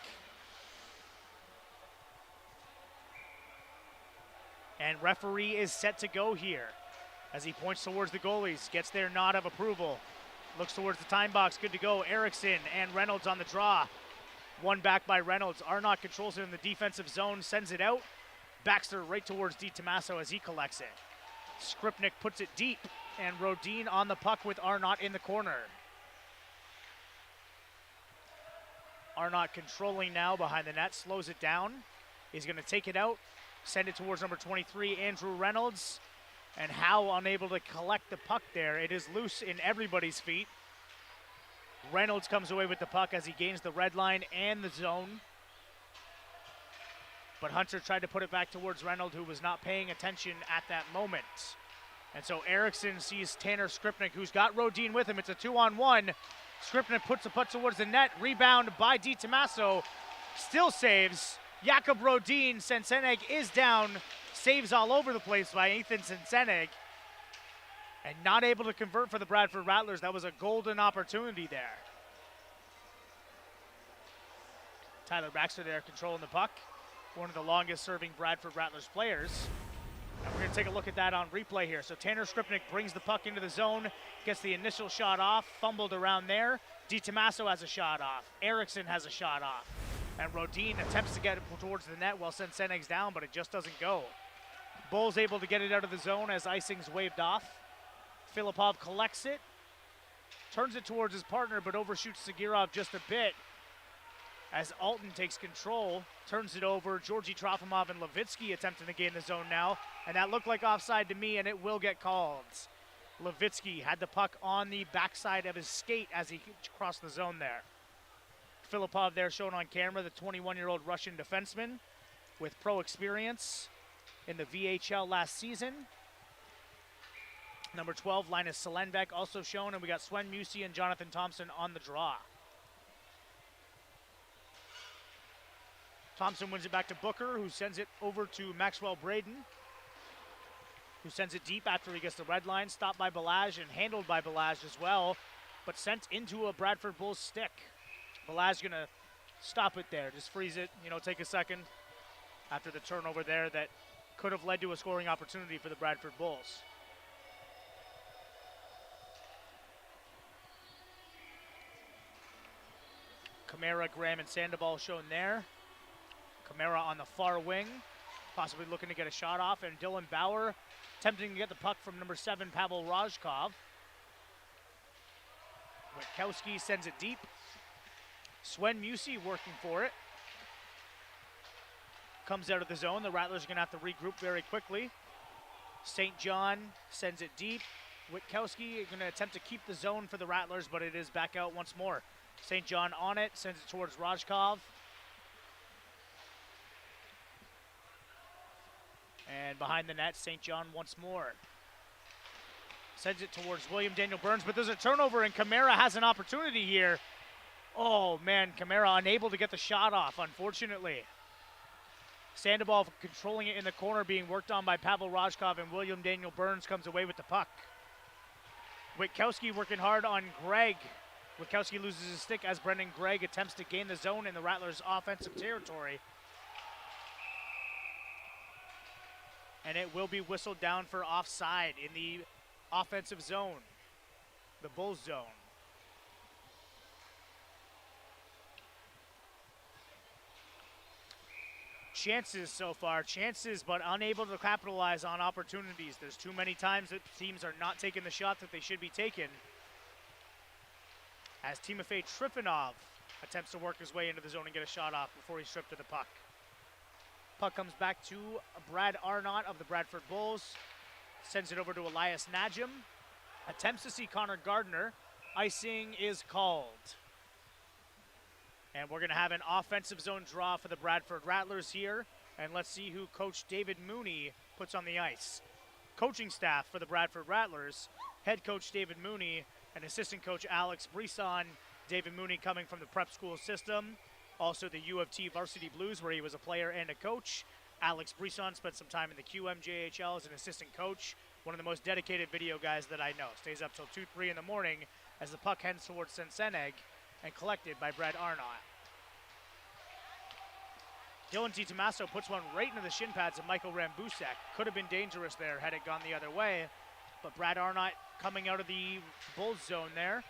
And referee is set to go here as he points towards the goalies, gets their nod of approval, looks towards the time box, good to go. Eriksson and Reynolds on the draw. One back by Reynolds. Arnott controls it in the defensive zone, sends it out. Baxter right towards DiTomaso as he collects it. Skripnik puts it deep, and Rodin on the puck with Arnott in the corner. Arnott controlling now behind the net, slows it down. He's going to take it out, send it towards number 23, Andrew Reynolds. And Howe unable to collect the puck there. It is loose in everybody's feet. Reynolds comes away with the puck as he gains the red line and the zone. But Hunter tried to put it back towards Reynolds, who was not paying attention at that moment. And so Eriksson sees Tanner Skripnik, who's got Rodin with him. It's a 2-on-1. Skripnik puts the puck towards the net. Rebound by DiTomaso. Still saves. Jakob Rodin. Senseneg is down. Saves all over the place by Ethan Senseneg. And not able to convert for the Bradford Rattlers. That was a golden opportunity there. Tyler Baxter there controlling the puck. One of the longest serving Bradford Rattlers players. And we're going to take a look at that on replay here. So Tanner Skripnik brings the puck into the zone, gets the initial shot off, fumbled around there. DiTomaso has a shot off. Eriksson has a shot off. And Rodin attempts to get it towards the net while Senseneg's down, but it just doesn't go. Bull's able to get it out of the zone as icing's waved off. Filipov collects it, turns it towards his partner, but overshoots Sagirov just a bit. as Alton takes control, turns it over. Georgi Trofimov and Levitsky attempting to gain the zone now, and that looked like offside to me, and it will get called. Levitsky had the puck on the backside of his skate as he crossed the zone there. Filipov there shown on camera, the 21-year-old Russian defenseman with pro experience in the VHL last season. Number 12, Linus Selenbeck, also shown, and we got Swen Musi and Jonathan Thompson on the draw. Thompson wins it back to Booker, who sends it over to Maxwell Braden, who sends it deep after he gets the red line, stopped by Balazs and handled by Balazs as well, but sent into a Bradford Bulls stick. Balazs gonna stop it there, just freeze it, take a second after the turnover there that could have led to a scoring opportunity for the Bradford Bulls. Kamara, Graham, and Sandoval shown there. Kamara on the far wing, possibly looking to get a shot off, and Dylan Bauer attempting to get the puck from number 7, Pavel Rajkov. Witkowski sends it deep. Swen Musi working for it. Comes out of the zone. The Rattlers are going to have to regroup very quickly. St. John sends it deep. Witkowski going to attempt to keep the zone for the Rattlers, but it is back out once more. St. John on it, sends it towards Rajkov. And behind the net, St. John once more. Sends it towards William Daniel Burns, but there's a turnover, and Kamara has an opportunity here. Oh, man, Kamara unable to get the shot off, unfortunately. Sandoval controlling it in the corner, being worked on by Pavel Rajkov, and William Daniel Burns comes away with the puck. Witkowski working hard on Gregg. Witkowski loses his stick as Brendan Gregg attempts to gain the zone in the Rattlers' offensive territory. And it will be whistled down for offside in the offensive zone, the Bulls zone. Chances so far, but unable to capitalize on opportunities. There's too many times that teams are not taking the shot that they should be taking. As Timofey Trifonov attempts to work his way into the zone and get a shot off before he's stripped of the puck. Puck comes back to Brad Arnott of the Bradford Bulls. Sends it over to Elias Najim. Attempts to see Connor Gardner. Icing is called. And we're going to have an offensive zone draw for the Bradford Rattlers here. And let's see who Coach David Mooney puts on the ice. Coaching staff for the Bradford Rattlers, head coach David Mooney and assistant coach Alex Brisson. David Mooney coming from the prep school system. Also the U of T Varsity Blues, where he was a player and a coach. Alex Brisson spent some time in the GMHL as an assistant coach. One of the most dedicated video guys that I know. Stays up till 2, 3 in the morning as the puck heads towards Senseneg and collected by Brad Arnott. Dylan DiTommaso puts one right into the shin pads of Michael Rambusek. Could have been dangerous there had it gone the other way. But Brad Arnott coming out of the Bulls zone there.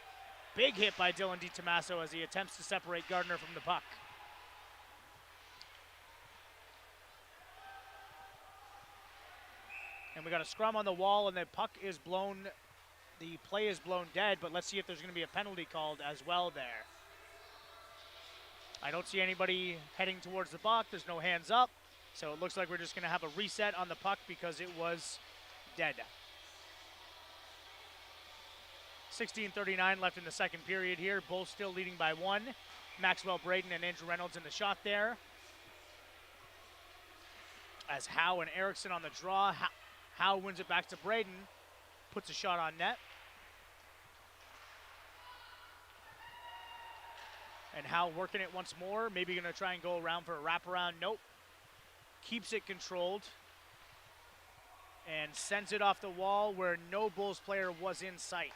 Big hit by Dylan DiTommaso as he attempts to separate Gardner from the puck. And we got a scrum on the wall, and the puck is blown, the play is blown dead, but let's see if there's going to be a penalty called as well there. I don't see anybody heading towards the puck. There's no hands up, so it looks like we're just going to have a reset on the puck because it was dead. 16:39 left in the second period here. Bulls still leading by 1. Maxwell Braden and Andrew Reynolds in the shot there. As Howe and Erickson on the draw. Howe wins it back to Braden. Puts a shot on net. And Howe working it once more. Maybe going to try and go around for a wraparound. Nope. Keeps it controlled. And sends it off the wall where no Bulls player was in sight.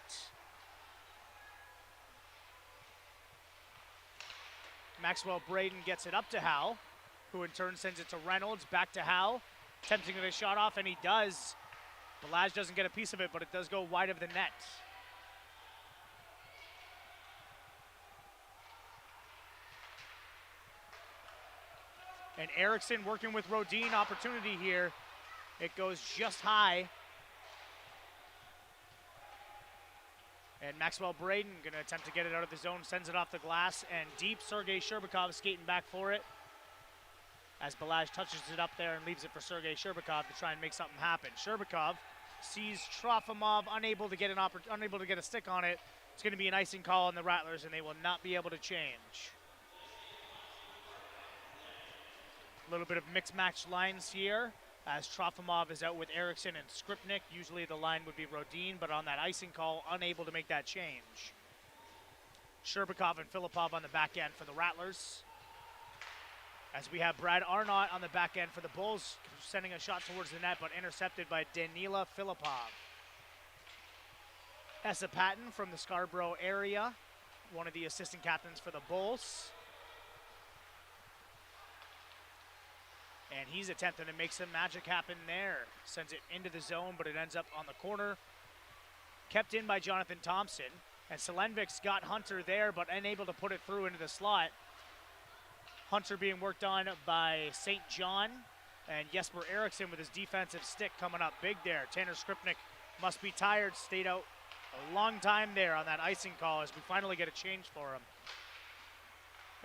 Maxwell Braden gets it up to Howe, who in turn sends it to Reynolds, back to Howe, attempting to get a shot off, and he does. Balazs doesn't get a piece of it, but it does go wide of the net. And Erickson working with Rodin, opportunity here. It goes just high. And Maxwell Braden going to attempt to get it out of the zone, sends it off the glass, and deep. Sergei Sherbakov skating back for it as Balazs touches it up there and leaves it for Sergei Sherbakov to try and make something happen. Sherbakov sees Trofimov unable to get a stick on it. It's going to be an icing call on the Rattlers, and they will not be able to change. A little bit of mixed match lines here as Trofimov is out with Eriksson and Skripnik. Usually the line would be Rodin, but on that icing call, unable to make that change. Sherbakov and Filipov on the back end for the Rattlers. As we have Brad Arnott on the back end for the Bulls, sending a shot towards the net, but intercepted by Danila Filipov. Esa Patton from the Scarborough area, one of the assistant captains for the Bulls. And he's attempting to make some magic happen there. Sends it into the zone, but it ends up on the corner. Kept in by Jonathan Thompson. And Selenvik's got Hunter there, but unable to put it through into the slot. Hunter being worked on by St. John. And Jesper Eriksson with his defensive stick coming up big there. Tanner Skripnik must be tired. Stayed out a long time there on that icing call as we finally get a change for him.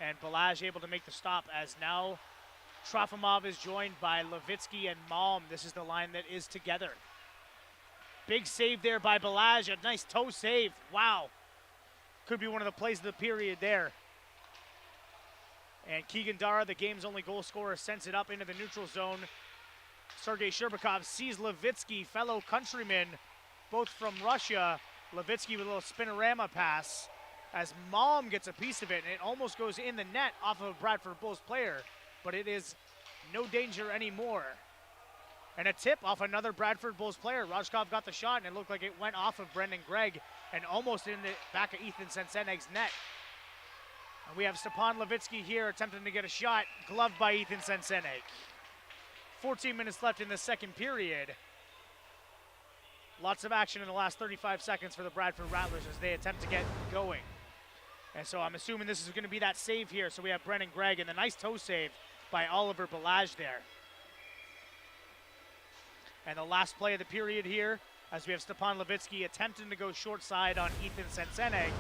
And Balazs able to make the stop as now Trofimov is joined by Levitsky and Malm. This is the line that is together. Big save there by Balazs. A nice toe save. Wow. Could be one of the plays of the period there. And Keegan Dara, the game's only goal scorer, sends it up into the neutral zone. Sergei Sherbakov sees Levitsky, fellow countryman, both from Russia. Levitsky with a little spinorama pass as Malm gets a piece of it, and it almost goes in the net off of a Bradford Bulls player. But it is no danger anymore. And a tip off another Bradford Bulls player. Rajkov got the shot, and it looked like it went off of Brendan Gregg and almost in the back of Ethan Senseneg's net. And we have Stepan Levitsky here attempting to get a shot, gloved by Ethan Senseneg. 14 minutes left in the second period. Lots of action in the last 35 seconds for the Bradford Rattlers as they attempt to get going. And so I'm assuming this is going to be that save here. So we have Brendan Gregg and the nice toe save by Oliver Balazs there. And the last play of the period here, as we have Stepan Levitsky attempting to go short side on Ethan Senseneg,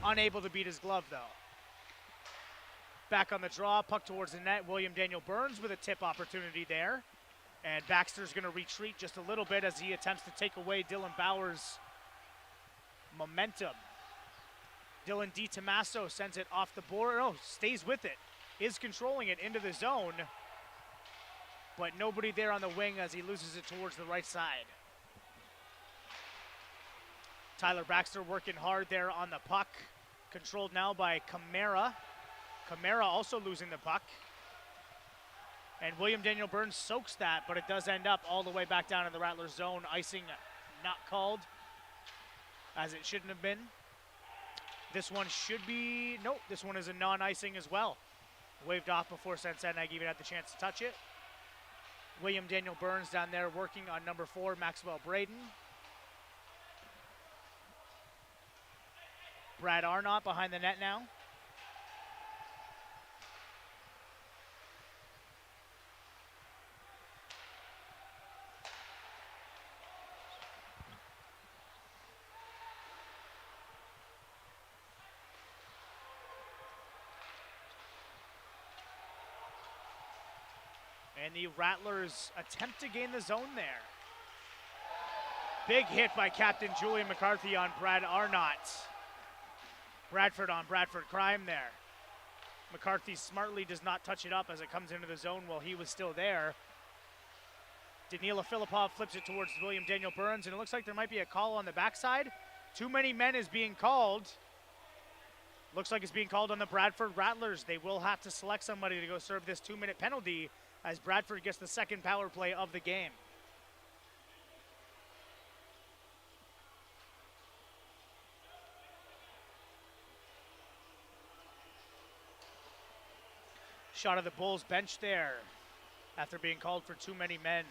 unable to beat his glove though. Back on the draw, puck towards the net, William Daniel Burns with a tip opportunity there. And Baxter's going to retreat just a little bit as he attempts to take away Dylan Bauer's momentum. Dylan DiTommaso sends it off the board. Oh, stays with it. Is controlling it into the zone. But nobody there on the wing as he loses it towards the right side. Tyler Baxter working hard there on the puck. Controlled now by Camara. Camara also losing the puck. And William Daniel Burns soaks that, but it does end up all the way back down in the Rattlers zone. Icing not called, as it shouldn't have been. This one should be, nope, this one is a non-icing as well. Waved off before Senseneg even had the chance to touch it. William Daniel Burns down there working on number 4, Maxwell Braden. Brad Arnott behind the net now. And the Rattlers attempt to gain the zone there. Big hit by Captain Julian McCarthy on Brad Arnott. Bradford on Bradford crime there. McCarthy smartly does not touch it up as it comes into the zone while he was still there. Danila Filipov flips it towards William Daniel Burns, and it looks like there might be a call on the backside. Too many men is being called. Looks like it's being called on the Bradford Rattlers. They will have to select somebody to go serve this 2-minute penalty as Bradford gets the second power play of the game. Shot of the Bulls bench there after being called for too many men.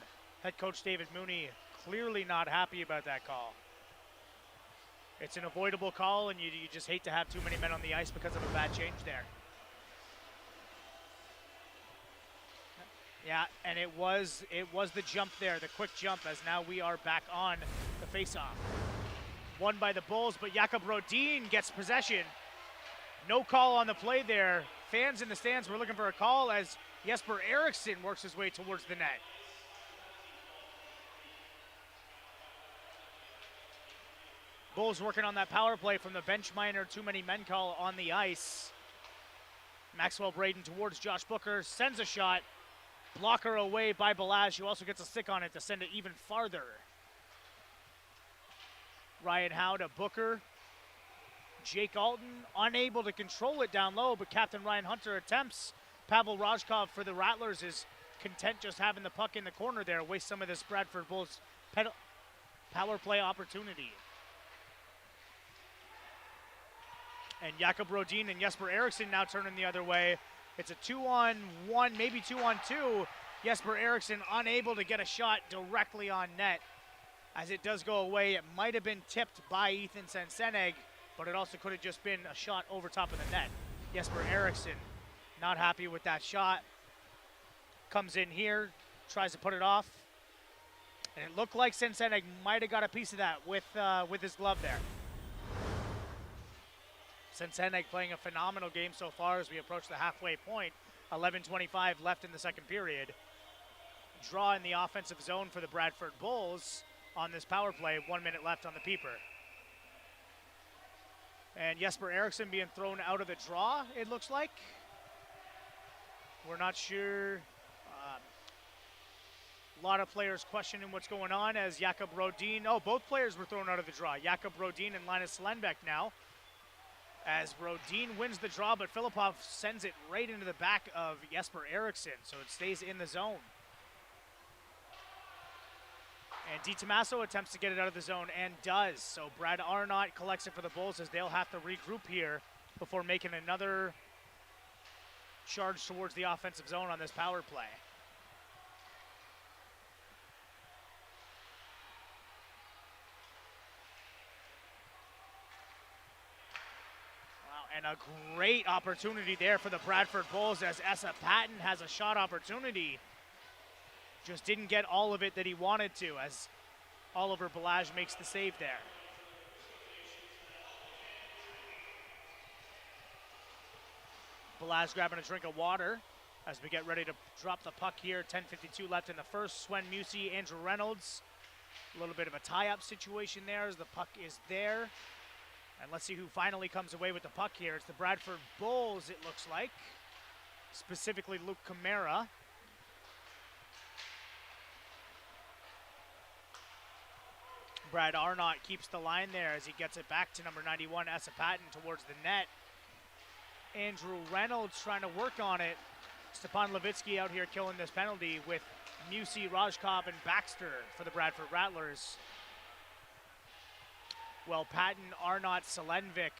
Head coach David Mooney clearly not happy about that call. It's an avoidable call, and you just hate to have too many men on the ice because of a bad change there. Yeah, and it was the jump there, the quick jump, as now we are back on the faceoff. Won by the Bulls, but Jakob Rodin gets possession. No call on the play there. Fans in the stands were looking for a call as Jesper Eriksson works his way towards the net. Bulls working on that power play from the bench minor, too many men call on the ice. Maxwell Braden towards Josh Booker, sends a shot. Blocker away by Balazs, who also gets a stick on it to send it even farther. Ryan Howe to Booker. Jake Alton unable to control it down low, but Captain Ryan Hunter attempts. Pavel Rajkov for the Rattlers is content just having the puck in the corner there, waste some of this Bradford Bulls power play opportunity. And Jakob Rodin and Jesper Eriksson now turning the other way. It's a 2-on-1, maybe 2-on-2. Jesper Eriksson unable to get a shot directly on net. As it does go away, it might have been tipped by Ethan Senseneg, but it also could have just been a shot over top of the net. Jesper Eriksson not happy with that shot. Comes in here, tries to put it off. And it looked like Senseneg might have got a piece of that with his glove there. Senseneg playing a phenomenal game so far as we approach the halfway point. 11:25 left in the second period. Draw in the offensive zone for the Bradford Bulls on this power play. 1 minute left on the peeper. And Jesper Eriksson being thrown out of the draw, it looks like. We're not sure. A lot of players questioning what's going on as Jakob Rodin. Oh, both players were thrown out of the draw. Jakob Rodin and Linus Slenbeck now. As Rodin wins the draw, but Filipov sends it right into the back of Jesper Eriksson, so it stays in the zone. And DiTommaso attempts to get it out of the zone and does. So Brad Arnott collects it for the Bulls as they'll have to regroup here before making another charge towards the offensive zone on this power play. And a great opportunity there for the Bradford Bulls as Esa Patton has a shot opportunity. Just didn't get all of it that he wanted to as Oliver Balazs makes the save there. Balazs grabbing a drink of water as we get ready to drop the puck here. 10:52 left in the first. Swen Musi, Andrew Reynolds. A little bit of a tie-up situation there as the puck is there. And let's see who finally comes away with the puck here. It's the Bradford Bulls, it looks like. Specifically, Luke Camara. Brad Arnott keeps the line there as he gets it back to number 91, Esa Patton, towards the net. Andrew Reynolds trying to work on it. Stepan Levitsky out here killing this penalty with Musi, Rajkov, and Baxter for the Bradford Rattlers. Well, Patton, Arnott, Selenvik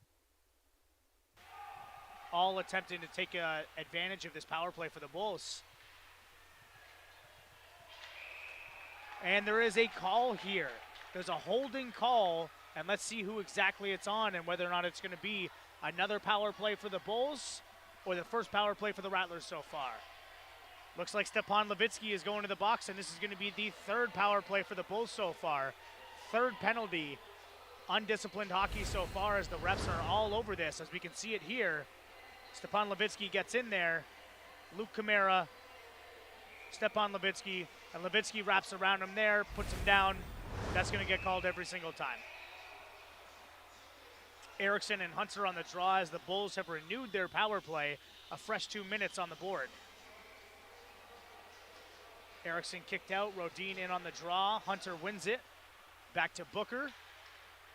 all attempting to take advantage of this power play for the Bulls. And there is a call here. There's a holding call, and let's see who exactly it's on and whether or not it's going to be another power play for the Bulls or the first power play for the Rattlers so far. Looks like Stepan Levitsky is going to the box, and this is going to be the third power play for the Bulls so far. Third penalty. Undisciplined hockey so far as the refs are all over this, as we can see it here. Stepan Levitsky gets in there. Luke Camara, Stepan Levitsky, and Levitsky wraps around him there, puts him down. That's going to get called every single time. Eriksson and Hunter on the draw as the Bulls have renewed their power play. A fresh 2 minutes on the board. Eriksson kicked out, Rodin in on the draw. Hunter wins it. Back to Booker.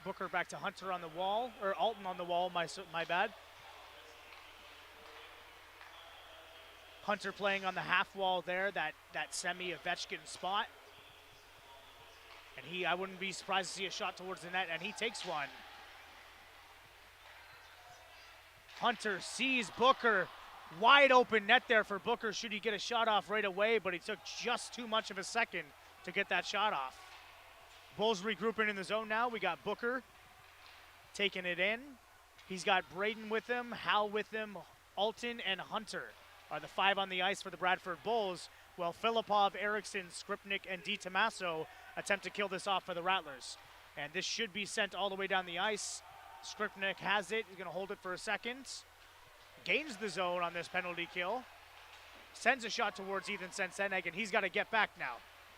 Booker back to Hunter on the wall, or Alton on the wall, my bad. Hunter playing on the half wall there, that semi-Ovechkin spot. And I wouldn't be surprised to see a shot towards the net, and he takes one. Hunter sees Booker, wide open net there for Booker. Should he get a shot off right away, but he took just too much of a second to get that shot off. Bulls regrouping in the zone now. We got Booker taking it in. He's got Braden with him, Hal with him, Alton and Hunter are the five on the ice for the Bradford Bulls, while Filipov, Eriksson, Skripnik, and DiTommaso attempt to kill this off for the Rattlers. And this should be sent all the way down the ice. Skripnik has it. He's going to hold it for a second. Gains the zone on this penalty kill. Sends a shot towards Ethan Senseneg, and he's got to get back now.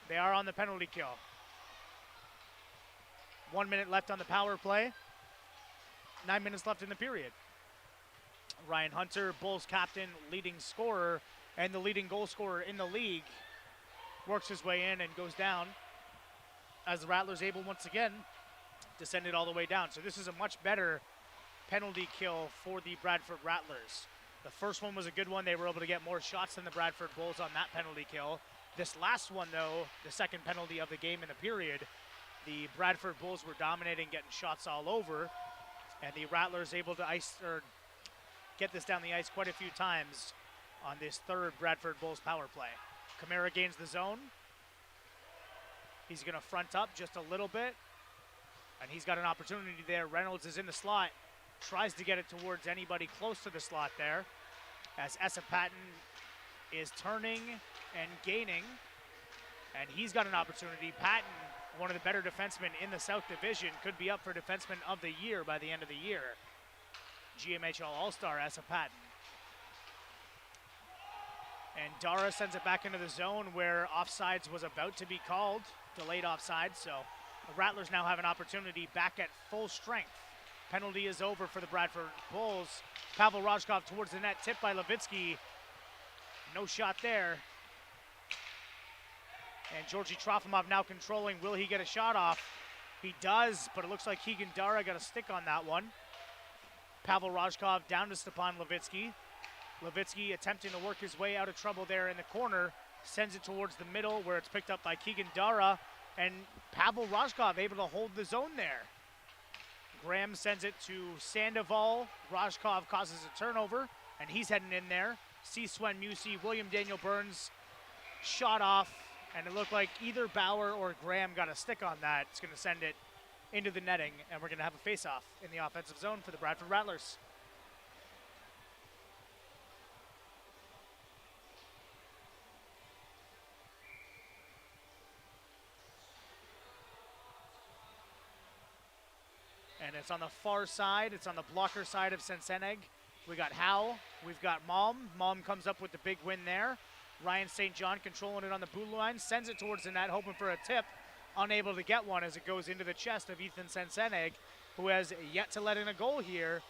They are on the penalty kill. 1 minute left on the power play. 9 minutes left in the period. Ryan Hunter, Bulls captain, leading scorer, and the leading goal scorer in the league, works his way in and goes down as the Rattlers able once again to send it all the way down. So this is a much better penalty kill for the Bradford Rattlers. The first one was a good one. They were able to get more shots than the Bradford Bulls on that penalty kill. This last one, though, the second penalty of the game in the period, the Bradford Bulls were dominating, getting shots all over, and the Rattlers able to get this down the ice quite a few times on this third Bradford Bulls power play. Kamara gains the zone. He's going to front up just a little bit, and he's got an opportunity there. Reynolds is in the slot, tries to get it towards anybody close to the slot there, as Essa Patton is turning and gaining, and he's got an opportunity. Patton, one of the better defensemen in the South Division, could be up for Defenseman of the Year by the end of the year. GMHL All-Star Essa Patton. And Dara sends it back into the zone where offsides was about to be called, delayed offside, so the Rattlers now have an opportunity back at full strength. Penalty is over for the Bradford Bulls. Pavel Rojkov towards the net, tipped by Levitsky. No shot there. And Georgi Trofimov now controlling. Will he get a shot off? He does, but it looks like Keegan Dara got a stick on that one. Pavel Rojkov down to Stepan Levitsky. Levitsky attempting to work his way out of trouble there in the corner. Sends it towards the middle where it's picked up by Keegan Dara. And Pavel Rojkov able to hold the zone there. Graham sends it to Sandoval. Rojkov causes a turnover, and he's heading in there. See Swen Musi, William Daniel Burns shot off, and it looked like either Bauer or Graham got a stick on that. It's going to send it into the netting, and we're going to have a face-off in the offensive zone for the Bradford Rattlers. And it's on the far side. It's on the blocker side of Senseneg. We got Howe. We've got Malm. Malm comes up with the big win there. Ryan St. John controlling it on the blue line. Sends it towards the net, hoping for a tip. Unable to get one as it goes into the chest of Ethan Senseneg, who has yet to let in a goal here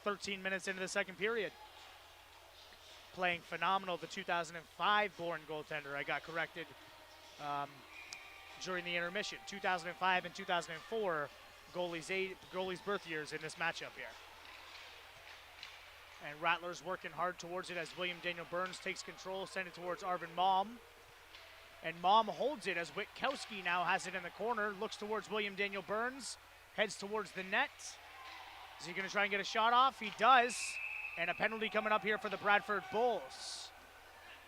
13 minutes into the second period. Playing phenomenal, the 2005-born goaltender. I got corrected during the intermission. 2005 and 2004. Goalies' birth years in this matchup here. And Rattlers working hard towards it as William Daniel Burns takes control, send it towards Arvin Malm. And Malm holds it as Witkowski now has it in the corner, looks towards William Daniel Burns, heads towards the net. Is he going to try and get a shot off? He does. And a penalty coming up here for the Bradford Bulls.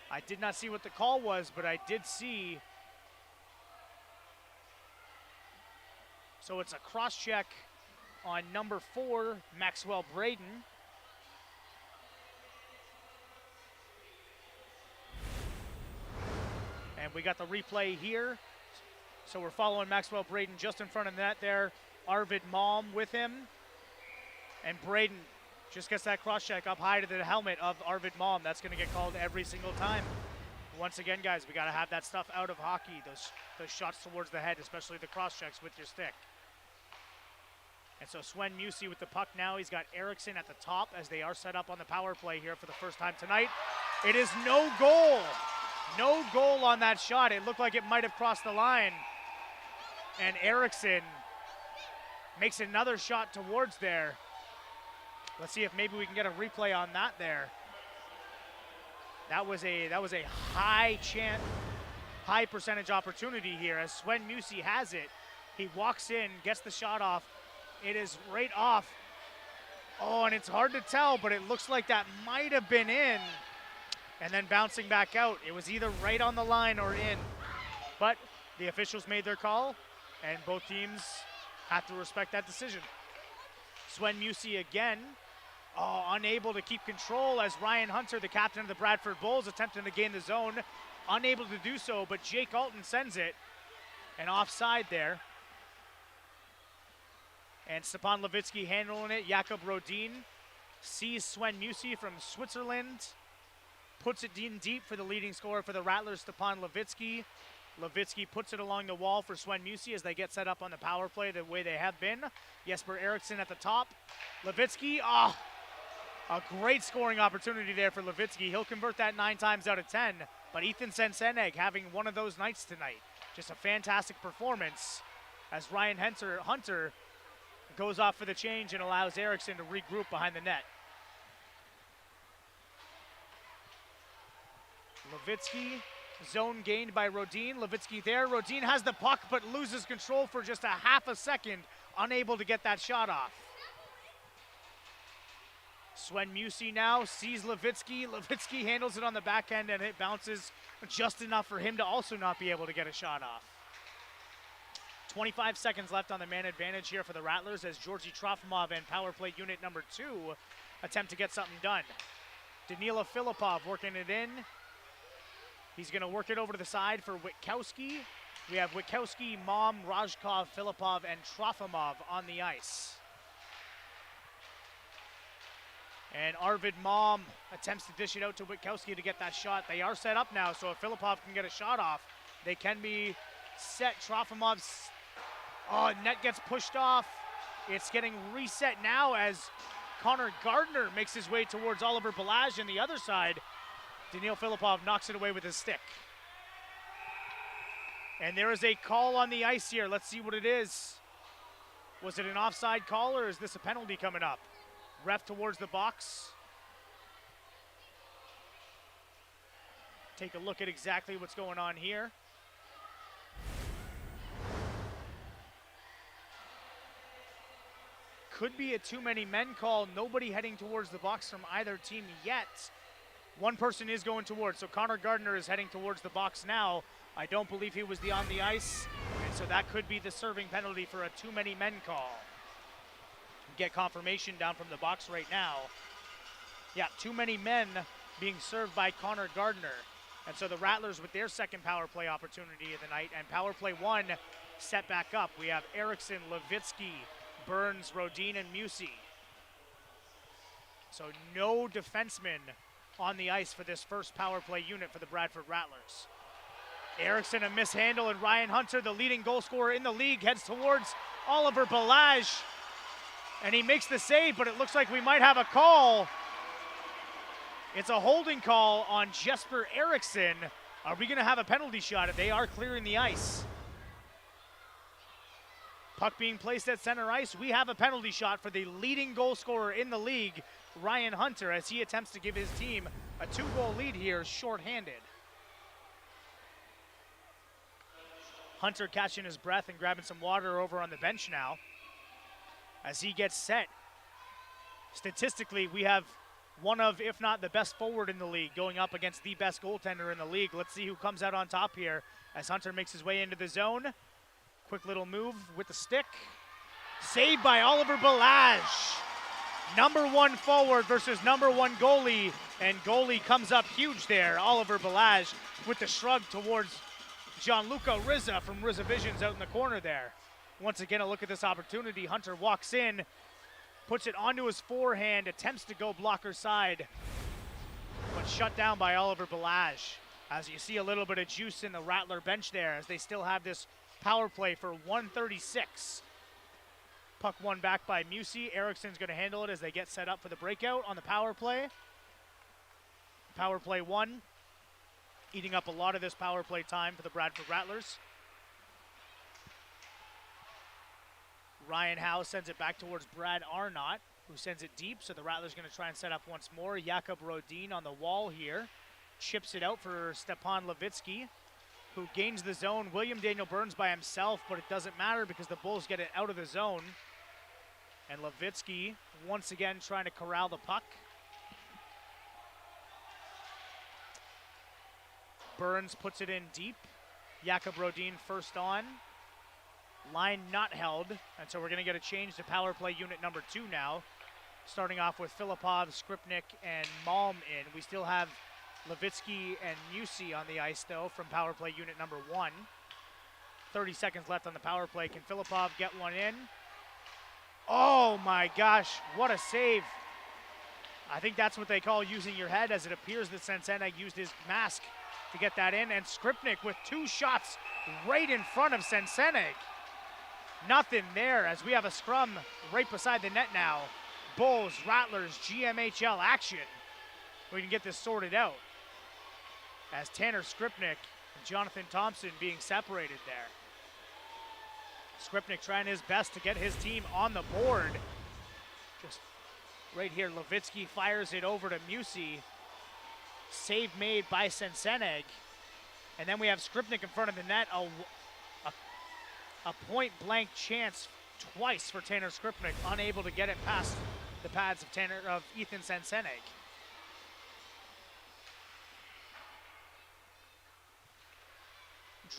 I did not see what the call was, but I did see. So it's a cross-check on number 4, Maxwell Braden. And we got the replay here. So we're following Maxwell Braden just in front of the net there. Arvid Malm with him. And Braden just gets that cross-check up high to the helmet of Arvid Malm. That's going to get called every single time. Once again, guys, we got to have that stuff out of hockey, those shots towards the head, especially the cross-checks with your stick. And so Swen Musi with the puck now. He's got Eriksson at the top as they are set up on the power play here for the first time tonight. It is no goal. No goal on that shot. It looked like it might have crossed the line. And Eriksson makes another shot towards there. Let's see if maybe we can get a replay on that there. That was a high percentage opportunity here as Swen Musi has it. He walks in, gets the shot off. It is right off. Oh, and it's hard to tell, but it looks like that might have been in. And then bouncing back out. It was either right on the line or in. But the officials made their call, and both teams have to respect that decision. Swen Musi again, unable to keep control as Ryan Hunter, the captain of the Bradford Bulls, attempting to gain the zone. Unable to do so, but Jake Alton sends it. And offside there. And Stepan Levitsky handling it. Jakub Rodin sees Sven Musi from Switzerland. Puts it in deep for the leading scorer for the Rattlers, Stepan Levitsky. Levitsky puts it along the wall for Sven Musi as they get set up on the power play the way they have been. Jesper Eriksson at the top. Levitsky, a great scoring opportunity there for Levitsky. He'll convert that 9 times out of 10. But Ethan Senseneg having one of those nights tonight. Just a fantastic performance as Ryan Hunter goes off for the change and allows Eriksson to regroup behind the net. Levitsky, zone gained by Rodin. Levitsky there. Rodin has the puck but loses control for just a half a second, unable to get that shot off. Sven Musi now sees Levitsky. Levitsky handles it on the backhand and it bounces just enough for him to also not be able to get a shot off. 25 seconds left on the man advantage here for the Rattlers as Georgi Trofimov and power play unit number 2 attempt to get something done. Danila Filipov working it in. He's going to work it over to the side for Witkowski. We have Witkowski, Mom, Rajkov, Filipov, and Trofimov on the ice. And Arvid Mom attempts to dish it out to Witkowski to get that shot. They are set up now, so if Filipov can get a shot off, they can be set. Trofimov's net gets pushed off. It's getting reset now as Connor Gardner makes his way towards Oliver Balazs on the other side. Daniil Filipov knocks it away with his stick. And there is a call on the ice here. Let's see what it is. Was it an offside call or is this a penalty coming up? Ref towards the box. Take a look at exactly what's going on here. Could be a too many men call. Nobody heading towards the box from either team yet. One person is going towards, so Connor Gardner is heading towards the box now. I don't believe he was on the ice, and so that could be the serving penalty for a too many men call. Get confirmation down from the box right now. Yeah, too many men being served by Connor Gardner. And so the Rattlers with their second power play opportunity of the night, and power play 1 set back up. We have Eriksson, Levitsky, Burns, Rodin, and Musi. So no defensemen on the ice for this first power play unit for the Bradford Rattlers. Eriksson a mishandle, and Ryan Hunter, the leading goal scorer in the league, heads towards Oliver Balazs. And he makes the save, but it looks like we might have a call. It's a holding call on Jesper Eriksson. Are we going to have a penalty shot if they are clearing the ice? Puck being placed at center ice. We have a penalty shot for the leading goal scorer in the league, Ryan Hunter, as he attempts to give his team a 2-goal lead here, shorthanded. Hunter catching his breath and grabbing some water over on the bench now as he gets set. Statistically, we have one of, if not the best forward in the league, going up against the best goaltender in the league. Let's see who comes out on top here as Hunter makes his way into the zone. Quick little move with the stick. Saved by Oliver Balazs. Number 1 forward versus number 1 goalie, and goalie comes up huge there. Oliver Balazs with the shrug towards Gianluca Rizza from Rizza Visions out in the corner there. Once again, a look at this opportunity. Hunter walks in, puts it onto his forehand, attempts to go blocker side, but shut down by Oliver Balazs. As you see a little bit of juice in the Rattler bench there as they still have this power play for 1:36. Puck won back by Musi. Eriksson's going to handle it as they get set up for the breakout on the power play. Power play 1, eating up a lot of this power play time for the Bradford Rattlers. Ryan Howe sends it back towards Brad Arnott, who sends it deep, so the Rattlers going to try and set up once more. Jakub Rodin on the wall here. Chips it out for Stepan Levitsky, who gains the zone. William Daniel Burns by himself, but it doesn't matter because the Bulls get it out of the zone. And Levitsky once again trying to corral the puck. Burns puts it in deep. Jakub Rodin first on. Line not held, and so we're going to get a change to power play unit number 2 now. Starting off with Filipov, Skripnik, and Malm in. We still have Levitsky and Musi on the ice, though, from power play unit number 1. 30 seconds left on the power play. Can Filipov get one in? Oh my gosh, what a save. I think that's what they call using your head, as it appears that Senseneg used his mask to get that in, and Skripnik with 2 shots right in front of Senseneg. Nothing there, as we have a scrum right beside the net now. Bulls, Rattlers, GMHL action. We can get this sorted out, as Tanner Skripnik and Jonathan Thompson being separated there. Skripnik trying his best to get his team on the board. Just right here, Levitsky fires it over to Musi. Save made by Senseneg. And then we have Skripnik in front of the net. A point-blank chance twice for Tanner Skripnik, unable to get it past the pads of Ethan Senseneg.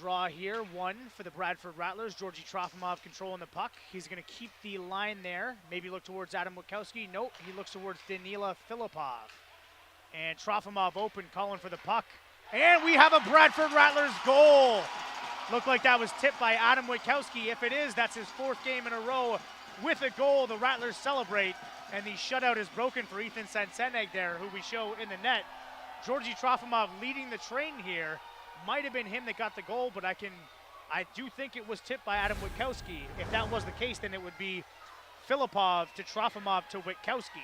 Draw here, 1 for the Bradford Rattlers. Georgi Trofimov controlling the puck. He's going to keep the line there. Maybe look towards Adam Witkowski. Nope, he looks towards Danila Filipov. And Trofimov open, calling for the puck. And we have a Bradford Rattlers goal. Looked like that was tipped by Adam Witkowski. If it is, that's his 4th game in a row with a goal. The Rattlers celebrate, and the shutout is broken for Ethan Senseneg there, who we show in the net. Georgi Trofimov leading the train here. Might have been him that got the goal, but I do think it was tipped by Adam Witkowski. If that was the case, then it would be Filipov to Trofimov to Witkowski.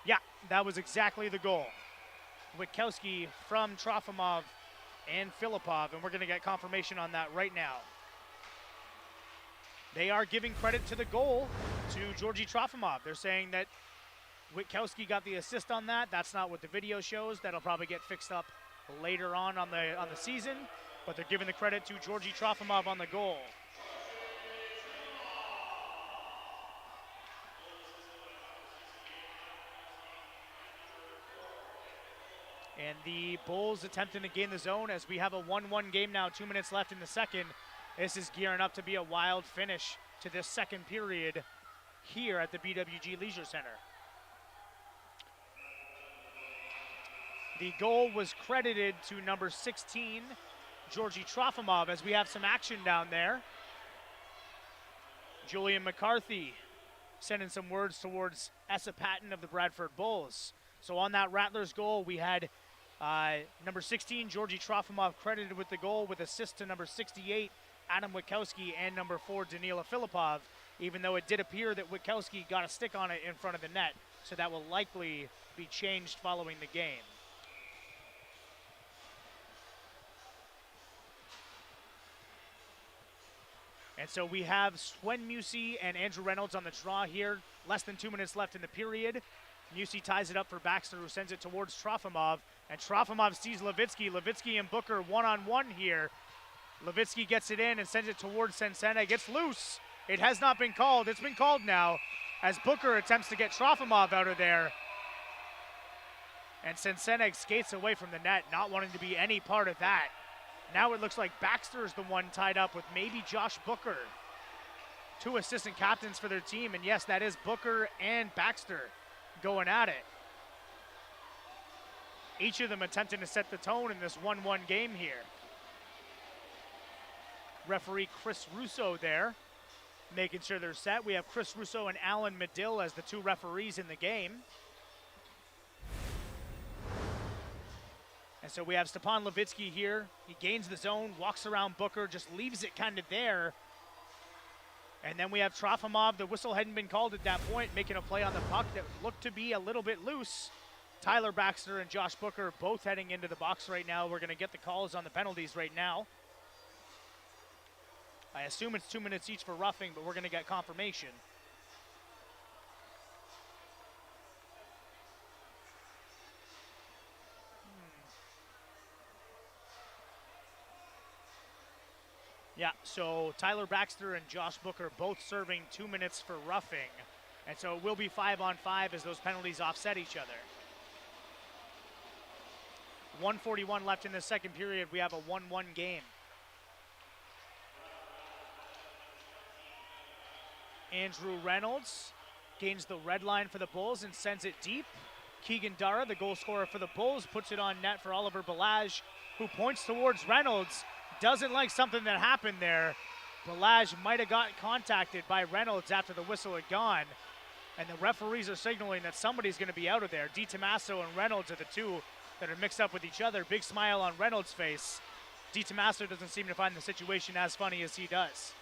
Yeah, that was exactly the goal. Witkowski from Trofimov and Filipov, and we're going to get confirmation on that right now. They are giving credit to the goal to Georgi Trofimov. They're saying that Witkowski got the assist on that. That's not what the video shows. That'll probably get fixed up later on the season, but they're giving the credit to Georgi Trofimov on the goal. And the Bulls attempting to gain the zone as we have a 1-1 game now, 2 minutes left in the second. This is gearing up to be a wild finish to this second period here at the BWG Leisure Center. The goal was credited to number 16, Georgi Trofimov, as we have some action down there. Julian McCarthy sending some words towards Essa Patton of the Bradford Bulls. So on that Rattlers goal, we had number 16, Georgi Trofimov, credited with the goal, with assist to number 68, Adam Witkowski, and number 4, Danila Filipov, even though it did appear that Witkowski got a stick on it in front of the net. So that will likely be changed following the game. And so we have Swen Musi and Andrew Reynolds on the draw here. Less than 2 minutes left in the period. Musi ties it up for Baxter, who sends it towards Trofimov. And Trofimov sees Levitsky. Levitsky and Booker one-on-one here. Levitsky gets it in and sends it towards Senseneg. It's loose. It has not been called. It's been called now as Booker attempts to get Trofimov out of there. And Senseneg skates away from the net, not wanting to be any part of that. Now it looks like Baxter is the one tied up with maybe Josh Booker. 2 assistant captains for their team, and yes, that is Booker and Baxter going at it. Each of them attempting to set the tone in this 1-1 game here. Referee Chris Russo there, making sure they're set. We have Chris Russo and Alan Medill as the 2 referees in the game. And so we have Stepan Levitsky here. He gains the zone, walks around Booker, just leaves it kind of there. And then we have Trofimov. The whistle hadn't been called at that point, making a play on the puck that looked to be a little bit loose. Tyler Baxter and Josh Booker both heading into the box right now. We're going to get the calls on the penalties right now. I assume it's 2 minutes each for roughing, but we're going to get confirmation. Yeah, so Tyler Baxter and Josh Booker both serving 2 minutes for roughing. And so it will be 5-on-5 as those penalties offset each other. 1:41 left in the second period. We have a 1-1 game. Andrew Reynolds gains the red line for the Bulls and sends it deep. Keegan Dara, the goal scorer for the Bulls, puts it on net for Oliver Balaj, who points towards Reynolds. Doesn't like something that happened there. Balaj might have gotten contacted by Reynolds after the whistle had gone, and the referees are signaling that somebody's going to be out of there. DiTommaso and Reynolds are the two that are mixed up with each other. Big smile on Reynolds' face. DiTommaso doesn't seem to find the situation as funny as he does.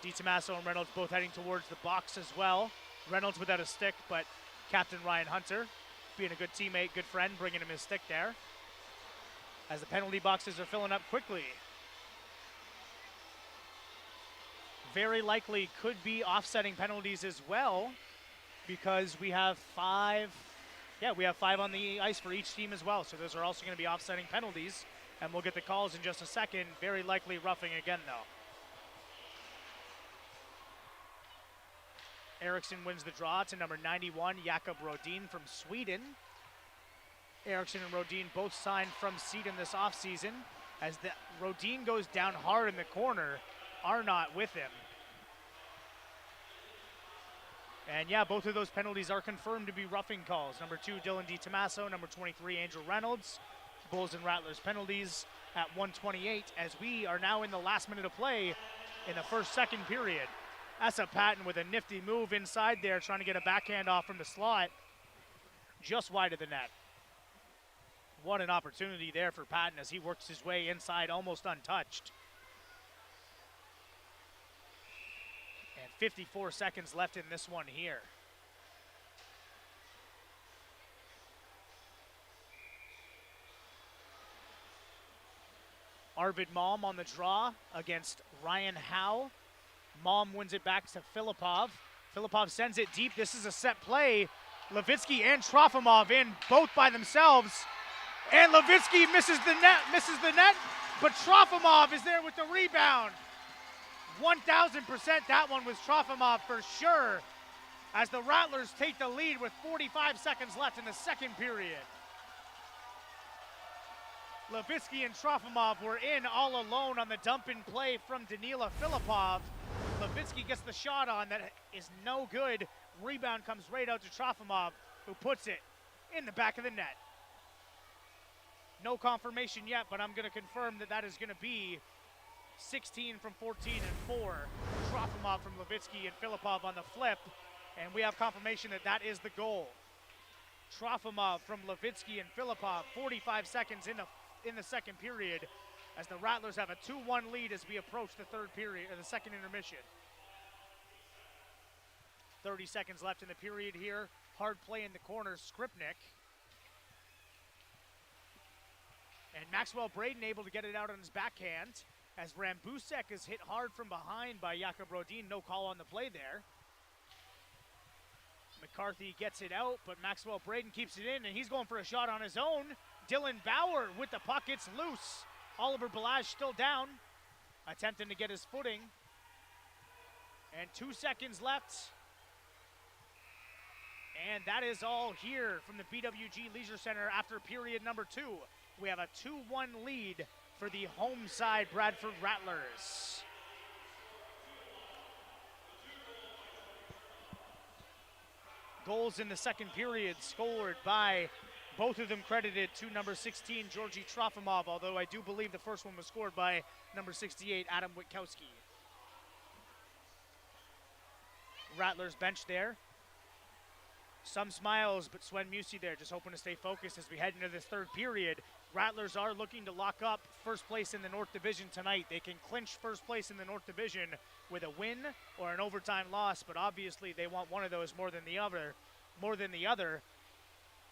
DiTommaso and Reynolds both heading towards the box as well. Reynolds without a stick, but Captain Ryan Hunter being a good teammate, good friend, bringing him his stick there. As the penalty boxes are filling up quickly. Very likely could be offsetting penalties as well, because we have five on the ice for each team as well. So those are also going to be offsetting penalties, and we'll get the calls in just a second. Very likely roughing again, though. Eriksson wins the draw to number 91, Jakob Rodin from Sweden. Eriksson and Rodin both signed from Sweden this offseason. As the Rodin goes down hard in the corner, Arnott with him. And yeah, both of those penalties are confirmed to be roughing calls. Number 2, Dylan DiTommaso. Number 23, Angel Reynolds. Bulls and Rattlers penalties at 1:28 as we are now in the last minute of play in the second period. Asa Patton with a nifty move inside there, trying to get a backhand off from the slot, just wide of the net. What an opportunity there for Patton as he works his way inside almost untouched. And 54 seconds left in this one here. Arvid Malm on the draw against Ryan Howe. Malm wins it back to Filipov. Filipov sends it deep. This is a set play. Levitsky and Trofimov in both by themselves. And Levitsky misses the net, but Trofimov is there with the rebound. 1,000% that one was Trofimov for sure, as the Rattlers take the lead with 45 seconds left in the second period. Levitsky and Trofimov were in all alone on the dump-in play from Danila Filipov. Levitsky gets the shot on that is no good. Rebound comes right out to Trofimov, who puts it in the back of the net. No confirmation yet, but I'm going to confirm that that is going to be 16 from 14 and 4. Trofimov from Levitsky and Filipov on the flip, and we have confirmation that that is the goal. Trofimov from Levitsky and Filipov, 45 seconds in the second period, as the Rattlers have a 2-1 lead as we approach the third period, or the second intermission. 30 seconds left in the period here. Hard play in the corner, Skripnik. And Maxwell Braden able to get it out on his backhand, as Rambusek is hit hard from behind by Jakob Rodin. No call on the play there. McCarthy gets it out, but Maxwell Braden keeps it in, and he's going for a shot on his own. Dylan Bauer with the puck, it's loose. Oliver Balaj still down, attempting to get his footing. And 2 seconds left. And that is all here from the BWG Leisure Center after period number 2. We have a 2-1 lead for the home side Bradford Rattlers. Goals in the second period scored by both of them credited to number 16, Georgi Trofimov, although I do believe the first one was scored by number 68, Adam Witkowski. Rattlers bench there. Some smiles, but Swen Musi there just hoping to stay focused as we head into this third period. Rattlers are looking to lock up first place in the North Division tonight. They can clinch first place in the North Division with a win or an overtime loss, but obviously they want one of those more than the other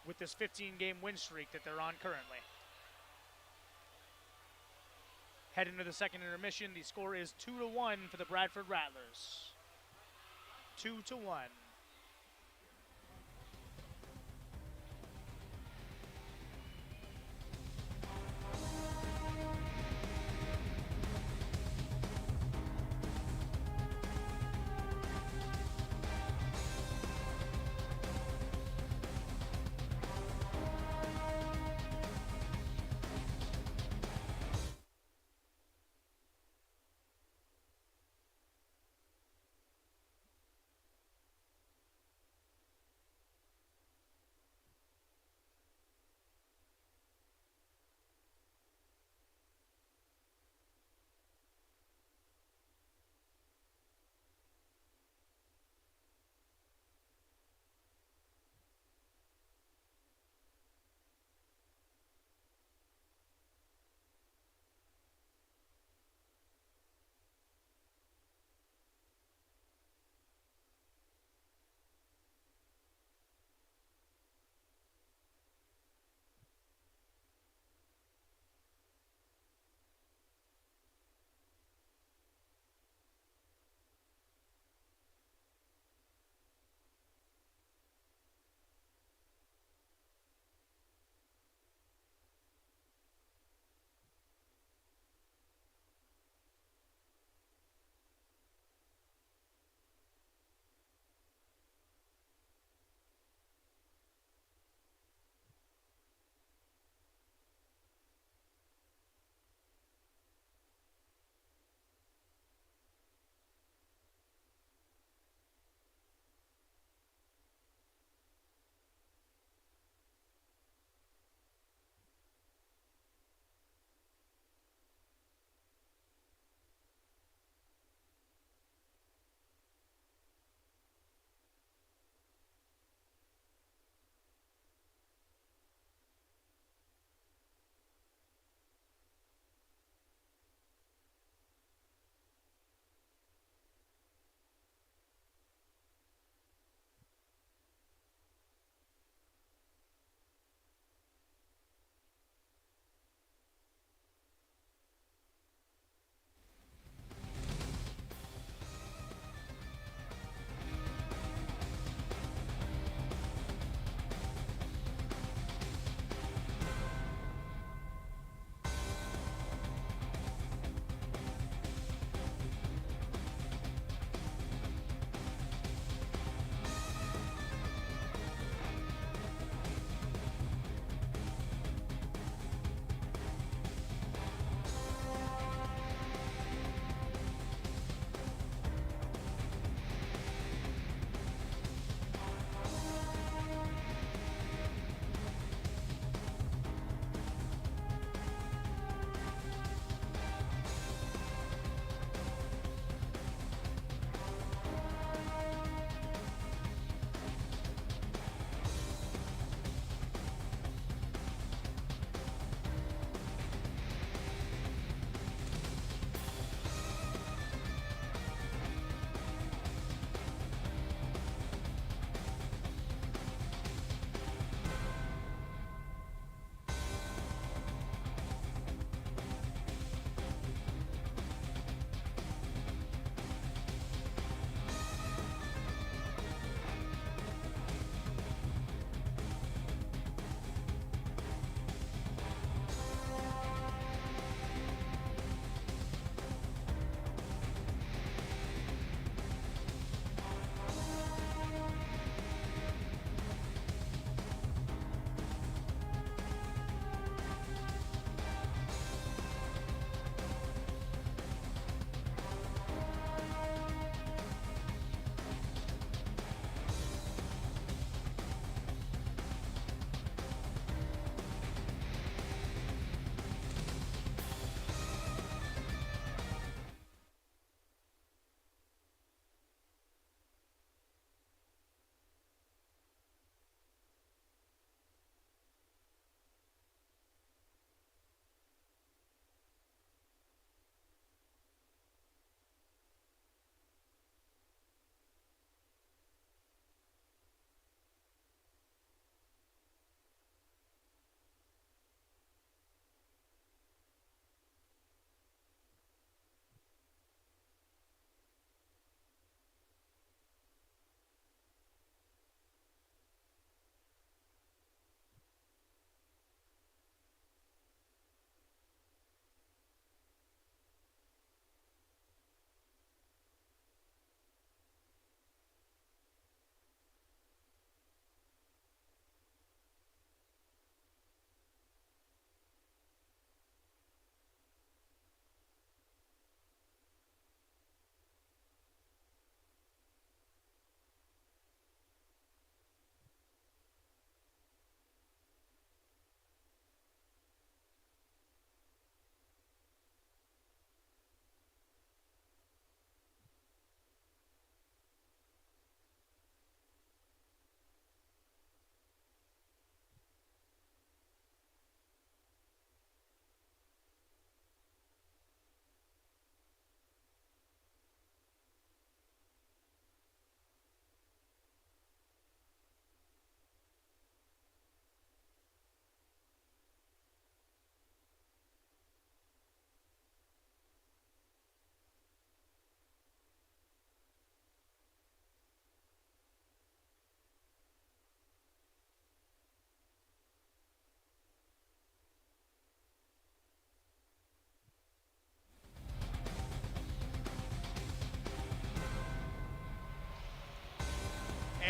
with this 15-game win streak that they're on currently. Head into the second intermission. The score is 2-1 for the Bradford Rattlers. 2-1.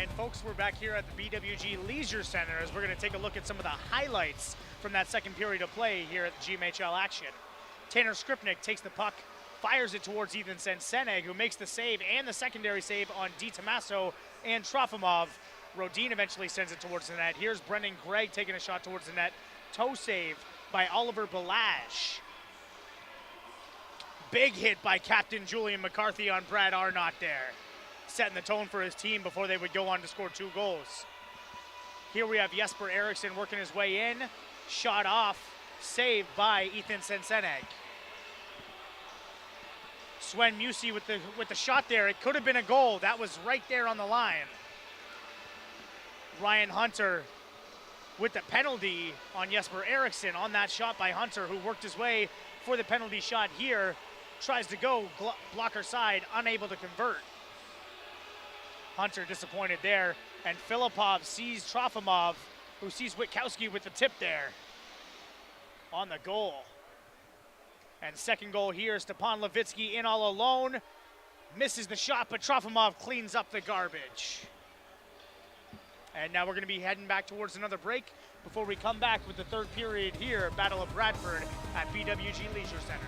And folks, we're back here at the BWG Leisure Center as we're going to take a look at some of the highlights from that second period of play here at the GMHL action. Tanner Skripnik takes the puck, fires it towards Ethan Senseneg, who makes the save and the secondary save on Di Tommaso and Trofimov. Rodin eventually sends it towards the net. Here's Brendan Gregg taking a shot towards the net. Toe save by Oliver Balazs. Big hit by Captain Julian McCarthy on Brad Arnott there, setting the tone for his team before they would go on to score 2 goals. Here we have Jesper Eriksson working his way in. Shot off, saved by Ethan Senseneg. Sven Musi with the shot there. It could have been a goal. That was right there on the line. Ryan Hunter with the penalty on Jesper Eriksson on that shot by Hunter, who worked his way for the penalty shot here. Tries to go blocker side, unable to convert. Hunter disappointed there, and Filipov sees Trofimov, who sees Witkowski with the tip there on the goal. And second goal here, Stepan Levitsky in all alone. Misses the shot, but Trofimov cleans up the garbage. And now we're going to be heading back towards another break before we come back with the third period here, Battle of Bradford at BWG Leisure Center.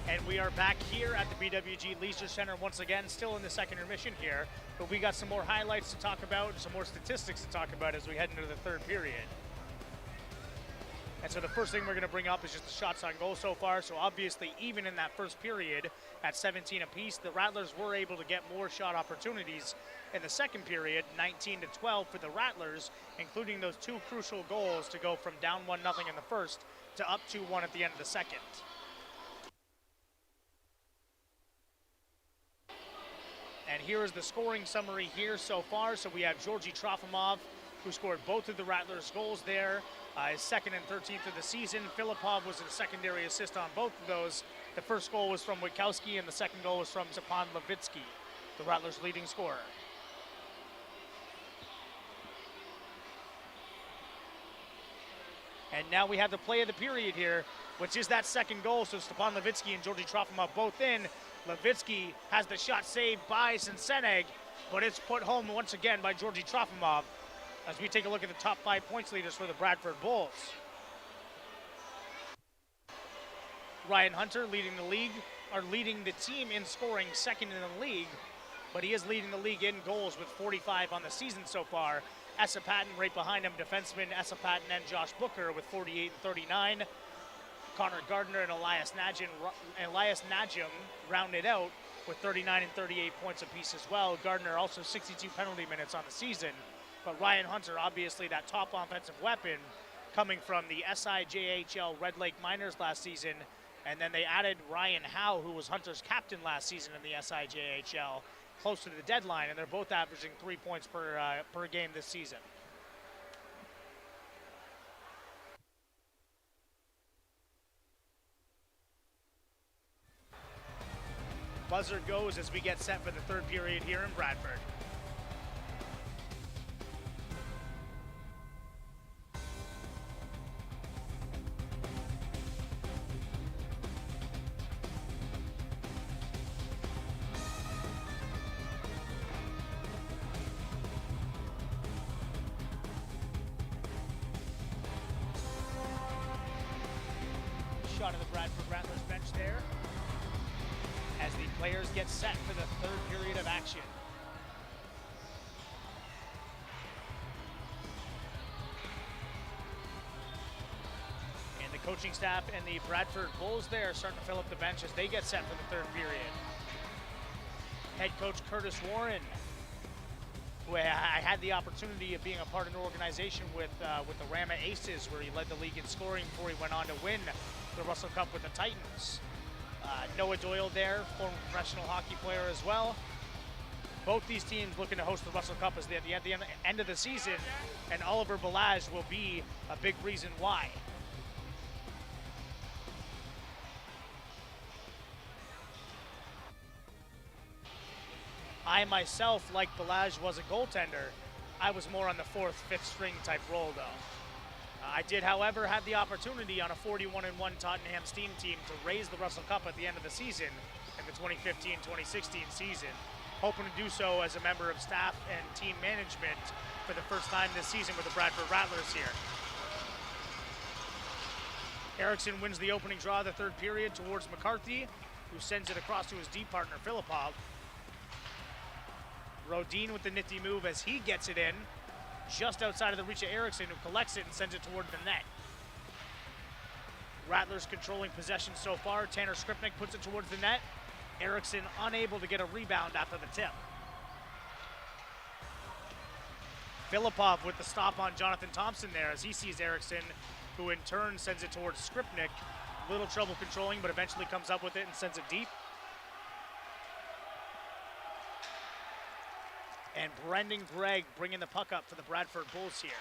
And we are back here at the BWG Leisure Center once again, still in the second intermission here, but we got some more highlights to talk about, some more statistics to talk about as we head into the third period. And so the first thing we're going to bring up is just the shots on goal so far. So obviously, even in that first period at 17 apiece, the Rattlers were able to get more shot opportunities in the second period, 19-12 for the Rattlers, including those 2 crucial goals to go from down 1-0 in the first to up 2-1 at the end of the second. And here is the scoring summary here so far. So we have Georgi Trofimov, who scored both of the Rattlers' goals there, his second and 13th of the season. Filipov was a secondary assist on both of those. The first goal was from Witkowski, and the second goal was from Stepan Levitsky, the Rattlers' leading scorer. And now we have the play of the period here, which is that second goal. So Stepan Levitsky and Georgi Trofimov both in. Levitsky has the shot saved by Senseneg, but it's put home once again by Georgi Trofimov as we take a look at the top 5 points leaders for the Bradford Bulls. Ryan Hunter leading the team in scoring, second in the league but he is leading the league in goals with 45 on the season so far. Essa Patton right behind him, defenseman Essa Patton and Josh Booker with 48 and 39. Connor Gardner and Elias Najim rounded out with 39 and 38 points apiece as well. Gardner also 62 penalty minutes on the season, but Ryan Hunter, obviously that top offensive weapon, coming from the SIJHL Red Lake Miners last season, and then they added Ryan Howe, who was Hunter's captain last season in the SIJHL, close to the deadline, and they're both averaging 3 points per game this season. Buzzer goes as we get set for the third period here in Bradford. Shot of the Bradford Rattlers bench there as the players get set for the third period of action. And the coaching staff and the Bradford Bulls there are starting to fill up the bench as they get set for the third period. Head coach Curtis Warren, who I had the opportunity of being a part of an organization with the Rama Aces, where he led the league in scoring before he went on to win the Russell Cup with the Titans. Noah Doyle there, former professional hockey player as well. Both these teams looking to host the Russell Cup at the end of the season, and Oliver Balazs will be a big reason why. I myself, like Balazs was a goaltender, I was more on the fourth, fifth string type role though. I did, however, have the opportunity on a 41-1 Tottenham Steam team to raise the Russell Cup at the end of the season in the 2015-2016 season, hoping to do so as a member of staff and team management for the first time this season with the Bradford Rattlers here. Erickson wins the opening draw of the third period towards McCarthy, who sends it across to his D partner, Filipov. Rodin with the nifty move as he gets it in, just outside of the reach of Erickson, who collects it and sends it toward the net. Rattlers controlling possession so far. Tanner Skripnik puts it towards the net. Erickson unable to get a rebound after the tip. Filipov with the stop on Jonathan Thompson there as he sees Erickson, who in turn sends it towards Skripnik. Little trouble controlling, but eventually comes up with it and sends it deep. And Brendan Gregg bringing the puck up for the Bradford Bulls here.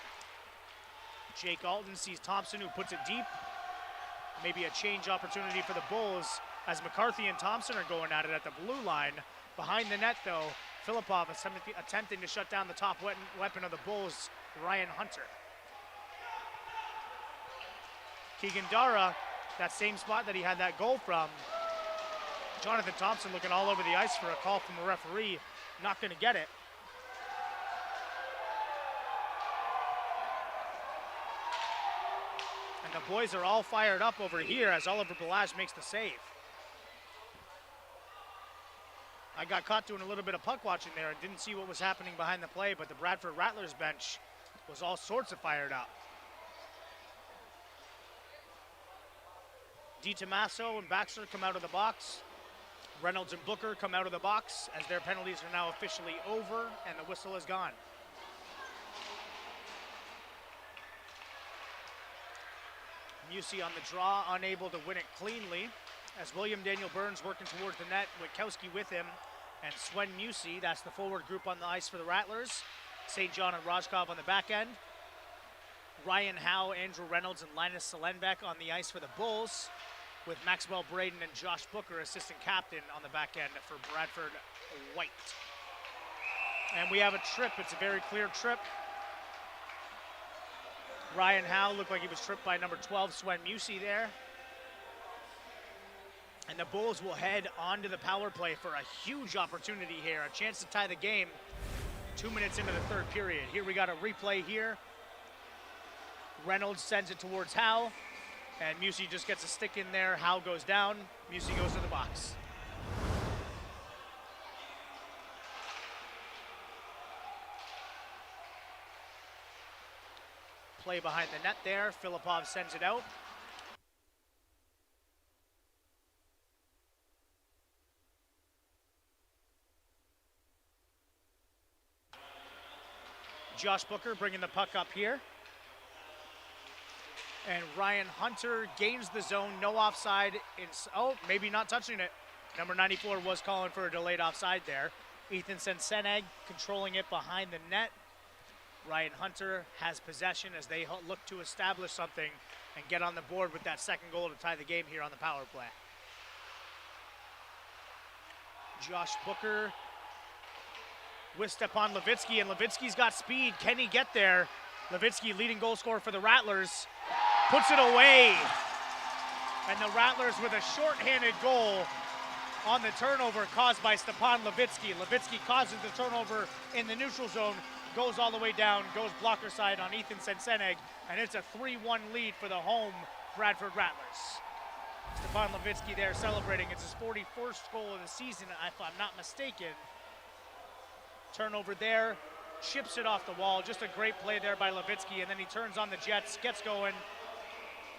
Jake Alton sees Thompson, who puts it deep. Maybe a change opportunity for the Bulls as McCarthy and Thompson are going at it at the blue line. Behind the net, though, Filipov attempting to shut down the top weapon of the Bulls, Ryan Hunter. Keegan Dara, that same spot that he had that goal from. Jonathan Thompson looking all over the ice for a call from a referee. Not going to get it. And the boys are all fired up over here as Oliver Balazs makes the save. I got caught doing a little bit of puck watching there and didn't see what was happening behind the play, but the Bradford Rattlers bench was all sorts of fired up. DiTomaso and Baxter come out of the box. Reynolds and Booker come out of the box as their penalties are now officially over and the whistle is gone. Musey on the draw, unable to win it cleanly, as William Daniel Burns working towards the net, Witkowski with him, and Swen Musey, that's the forward group on the ice for the Rattlers. St. John and Rajkov on the back end. Ryan Howe, Andrew Reynolds, and Linus Selenbeck on the ice for the Bulls, with Maxwell Braden and Josh Booker, assistant captain, on the back end for Bradford White. And we have a trip. It's a very clear trip. Ryan Howe looked like he was tripped by number 12, Swen Musey there. And the Bulls will head on to the power play for a huge opportunity here, a chance to tie the game 2 minutes into the third period. Here we got a replay here. Reynolds sends it towards Howe, and Musey just gets a stick in there. Howe goes down, Musey goes to the box. play behind the net there. Filipov sends it out. Josh Booker bringing the puck up here. And Ryan Hunter gains the zone, no offside. Oh, maybe not touching it. Number 94 was calling for a delayed offside there. Ethan Senseneg controlling it behind the net. Ryan Hunter has possession as they look to establish something and get on the board with that second goal to tie the game here on the power play. Josh Booker with Stepan Levitsky, and Levitsky's got speed. Can he get there? Levitsky, leading goal scorer for the Rattlers, puts it away. And the Rattlers with a shorthanded goal on the turnover caused by Stepan Levitsky. Levitsky causes the turnover in the neutral zone, goes all the way down, goes blocker side on Ethan Senseneg, and it's a 3-1 lead for the home Bradford Rattlers. Stepan Levitsky there celebrating. It's his 41st goal of the season, if I'm not mistaken. Turnover there, chips it off the wall. Just a great play there by Levitsky, and then he turns on the Jets, gets going.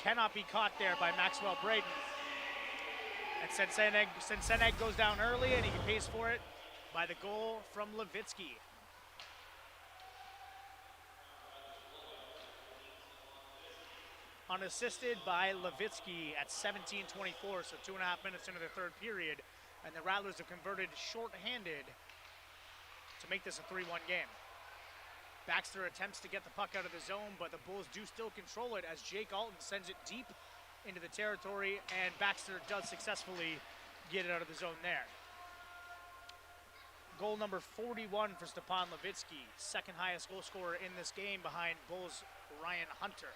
Cannot be caught there by Maxwell Braden. And Senseneg goes down early, and he pays for it by the goal from Levitsky. Unassisted by Levitsky at 17:24, so 2.5 minutes into the third period, and the Rattlers have converted shorthanded to make this a 3-1 game. Baxter attempts to get the puck out of the zone, but the Bulls do still control it as Jake Alton sends it deep into the territory, and Baxter does successfully get it out of the zone there. Goal number 41 for Stepan Levitsky, second highest goal scorer in this game behind Bulls' Ryan Hunter.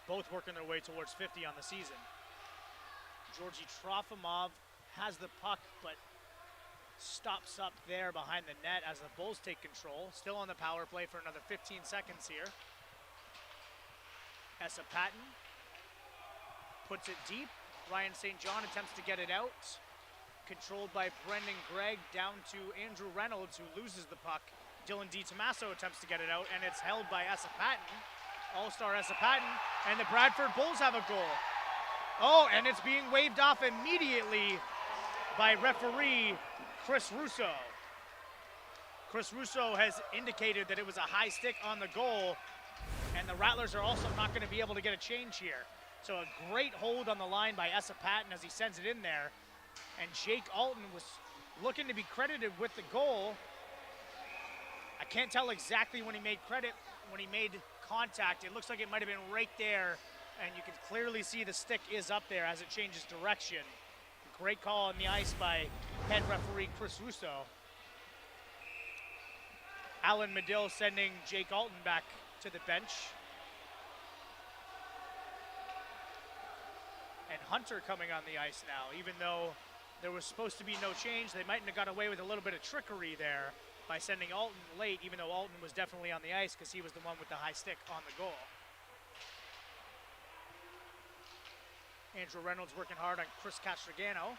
Both working their way towards 50 on the season. Georgi Trofimov has the puck, but stops up there behind the net as the Bulls take control. Still on the power play for another 15 seconds here. Essa Patton puts it deep. Ryan St. John attempts to get it out. Controlled by Brendan Gregg down to Andrew Reynolds, who loses the puck. Dylan DiTomaso attempts to get it out, and it's held by Essa Patton. All-star Essa Patton, and the Bradford Bulls have a goal. Oh, and it's being waved off immediately by referee Chris Russo. Chris Russo has indicated that it was a high stick on the goal, and the Rattlers are also not going to be able to get a change here. So a great hold on the line by Essa Patton as he sends it in there. And Jake Alton was looking to be credited with the goal. I can't tell exactly when he made contact. It looks like it might have been right there, and you can clearly see the stick is up there as it changes direction. Great call on the ice by head referee Chris Russo. Alan Medill sending Jake Alton back to the bench. And Hunter coming on the ice now. Even though there was supposed to be no change, they mightn't have got away with a little bit of trickery there by sending Alton late, even though Alton was definitely on the ice because he was the one with the high stick on the goal. Andrew Reynolds working hard on Chris Castrogano,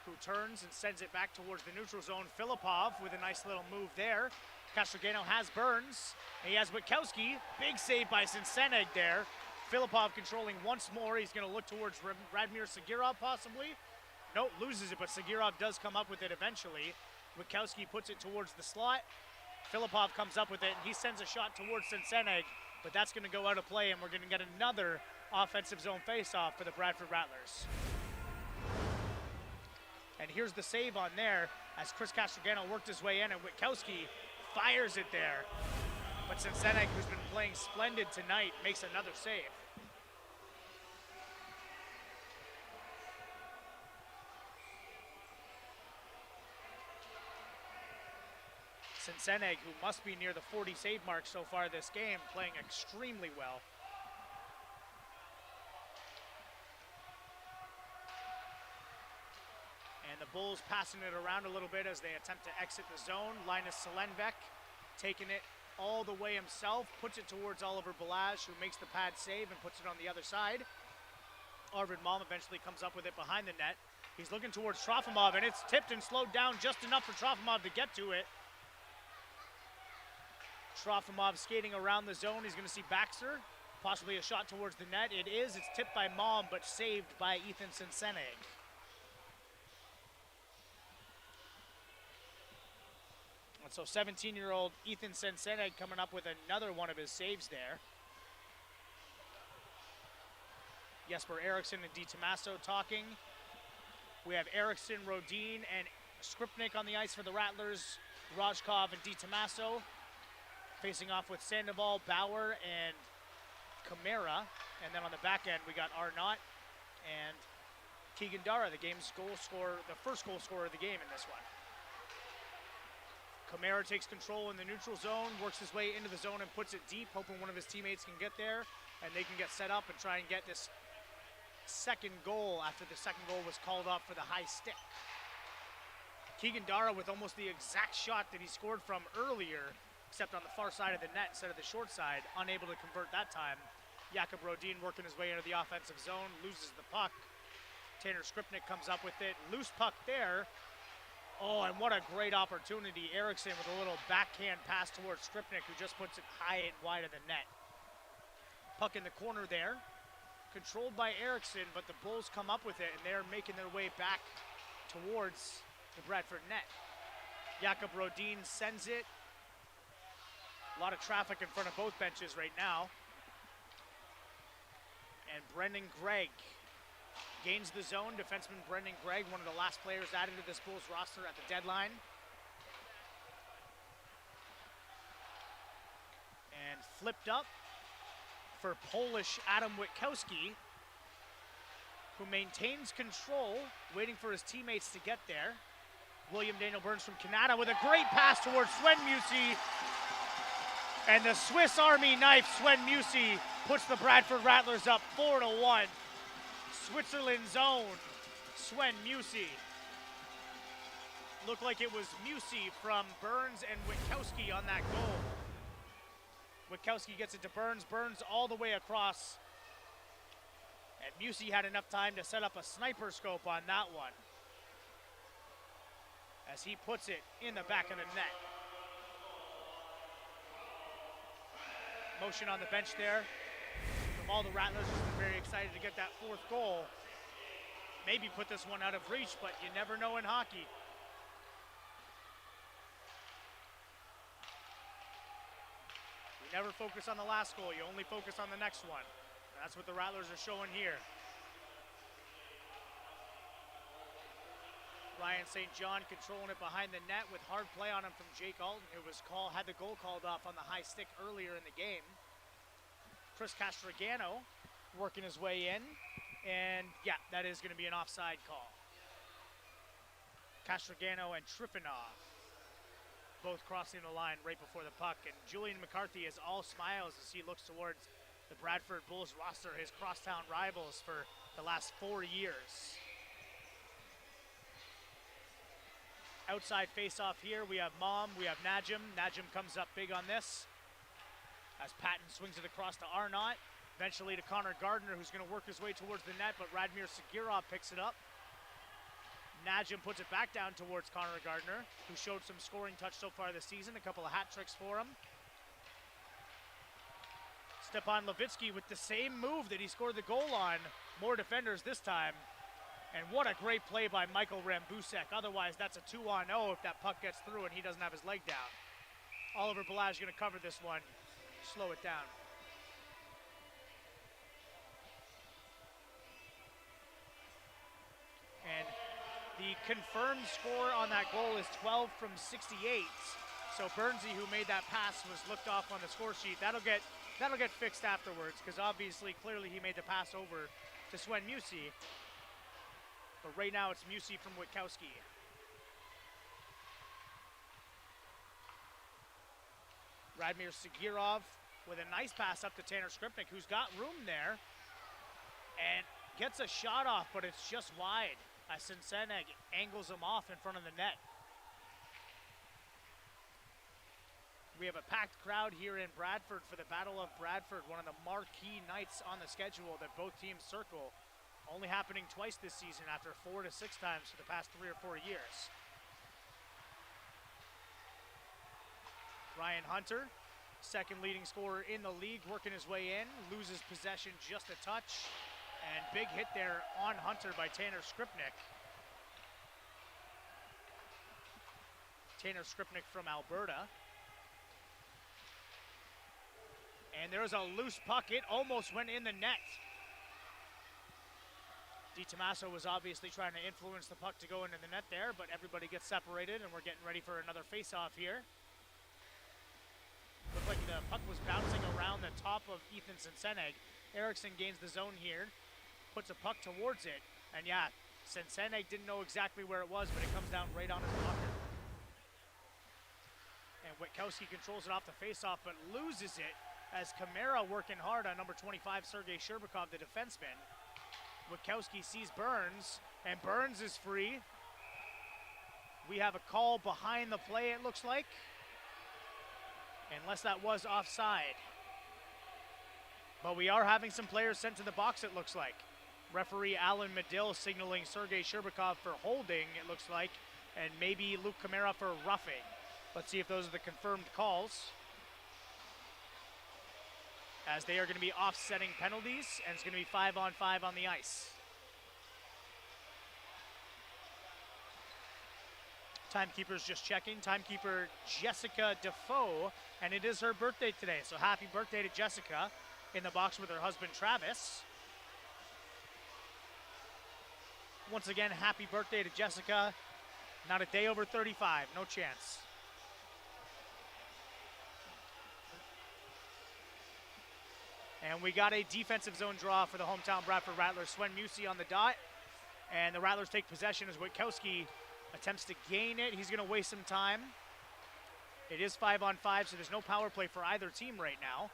who turns and sends it back towards the neutral zone. Filipov with a nice little move there. Castrogano has Burns, and he has Witkowski. Big save by Senseneg there. Filipov controlling once more. He's going to look towards Radmir Sagirov possibly. Nope, loses it, but Sagirov does come up with it eventually. Witkowski puts it towards the slot. Filipov comes up with it, and he sends a shot towards Senseneg, but that's going to go out of play, and we're going to get another offensive zone face-off for the Bradford Rattlers. And here's the save on there as Chris Castrogano worked his way in, and Witkowski fires it there. But Senseneg, who's been playing splendid tonight, makes another save. Senseneg, who must be near the 40 save mark so far this game, playing extremely well. And the Bulls passing it around a little bit as they attempt to exit the zone. Linus Selenvek taking it all the way himself, puts it towards Oliver Balazs, who makes the pad save and puts it on the other side. Arvid Malm eventually comes up with it behind the net. He's looking towards Trofimov, and it's tipped and slowed down just enough for Trofimov to get to it. Trofimov skating around the zone. He's going to see Baxter. Possibly a shot towards the net. It is. It's tipped by Mom, but saved by Ethan Sensenig. And so 17-year-old Ethan Sensenig coming up with another one of his saves there. Jesper Eriksson and DiTomaso talking. We have Eriksson, Rodin, and Skripnik on the ice for the Rattlers. Rajkov and DiTomaso facing off with Sandoval, Bauer, and Kamara. And then on the back end, we got Arnott and Keegan Dara, the game's goal scorer, the first goal scorer of the game in this one. Kamara takes control in the neutral zone, works his way into the zone and puts it deep, hoping one of his teammates can get there and they can get set up and try and get this second goal after the second goal was called off for the high stick. Keegan Dara with almost the exact shot that he scored from earlier, except on the far side of the net instead of the short side, unable to convert that time. Jakub Rodin working his way into the offensive zone, loses the puck. Tanner Skripnik comes up with it, loose puck there. Oh, and what a great opportunity. Eriksson with a little backhand pass towards Skripnik, who just puts it high and wide of the net. Puck in the corner there, controlled by Eriksson, but the Bulls come up with it, and they're making their way back towards the Bradford net. Jakub Rodin sends it. A lot of traffic in front of both benches right now. And Brendan Gregg gains the zone. Defenseman Brendan Gregg, one of the last players added to this Bulls roster at the deadline. And flipped up for Polish Adam Witkowski, who maintains control, waiting for his teammates to get there. William Daniel Burns from Canada with a great pass towards Sven Musi. And the Swiss Army knife, Sven Musi, puts the Bradford Rattlers up 4-1. Switzerland's own Sven Musi. Looked like it was Musi from Burns and Witkowski on that goal. Witkowski gets it to Burns, Burns all the way across. And Musi had enough time to set up a sniper scope on that one, as he puts it in the back of the net. Motion on the bench there from all the Rattlers, who've been very excited to get that fourth goal. Maybe put this one out of reach, but you never know in hockey. You never focus on the last goal, you only focus on the next one. And that's what the Rattlers are showing here. Ryan St. John controlling it behind the net with hard play on him from Jake Alton, who had the goal called off on the high stick earlier in the game. Chris Castrogano working his way in, and yeah, that is going to be an offside call. Castrogano and Trifonov both crossing the line right before the puck, and Julian McCarthy is all smiles as he looks towards the Bradford Bulls roster, his crosstown rivals for the last 4 years. Outside face-off here, we have Mom, we have Najim. Najim comes up big on this, as Patton swings it across to Arnott, eventually to Connor Gardner, who's going to work his way towards the net, but Radmir Sagirov picks it up. Najim puts it back down towards Connor Gardner, who showed some scoring touch so far this season, a couple of hat tricks for him. Stepan Levitsky with the same move that he scored the goal on, more defenders this time. And what a great play by Michael Rambusek. Otherwise, that's a 2-on-0 if that puck gets through and he doesn't have his leg down. Oliver Balazs going to cover this one, slow it down. And the confirmed score on that goal is 12 from 68. So Bernsey, who made that pass, was looked off on the score sheet. That'll get fixed afterwards, because obviously, clearly he made the pass over to Sven Musi. But right now it's Musi from Witkowski. Radmir Sagirov with a nice pass up to Tanner Skripnik, who's got room there, and gets a shot off, but it's just wide as Sensenig angles him off in front of the net. We have a packed crowd here in Bradford for the Battle of Bradford, one of the marquee nights on the schedule that both teams circle. Only happening twice this season after 4 to 6 times for the past 3 or 4 years. Ryan Hunter second leading scorer in the league, working his way in, loses possession just a touch, and big hit there on Hunter by Tanner Skripnik. Tanner Skripnik from Alberta. And there's a loose puck. It almost went in the net. DiTommaso was obviously trying to influence the puck to go into the net there, but everybody gets separated, and we're getting ready for another face-off here. Looked like the puck was bouncing around the top of Ethan Senseneg. Eriksson gains the zone here, puts a puck towards it, and yeah, Senseneg didn't know exactly where it was, but it comes down right on his blocker. And Witkowski controls it off the face-off, but loses it as Kamara working hard on number 25, Sergei Sherbakov, the defenseman. Witkowski sees Burns, and Burns is free. We have a call behind the play, it looks like. Unless that was offside. But we are having some players sent to the box, it looks like. Referee Alan Medill signaling Sergei Sherbakov for holding, it looks like, and maybe Luke Kamara for roughing. Let's see if those are the confirmed calls, as they are going to be offsetting penalties, and it's going to be 5-on-5 on the ice. Timekeeper's just checking. Timekeeper Jessica Defoe, and it is her birthday today, so happy birthday to Jessica, in the box with her husband Travis. Once again, happy birthday to Jessica. Not a day over 35, no chance. And we got a defensive zone draw for the hometown Bradford Rattlers. Swen Musi on the dot, and the Rattlers take possession as Witkowski attempts to gain it. He's going to waste some time. It is 5-on-5, so there's no power play for either team right now.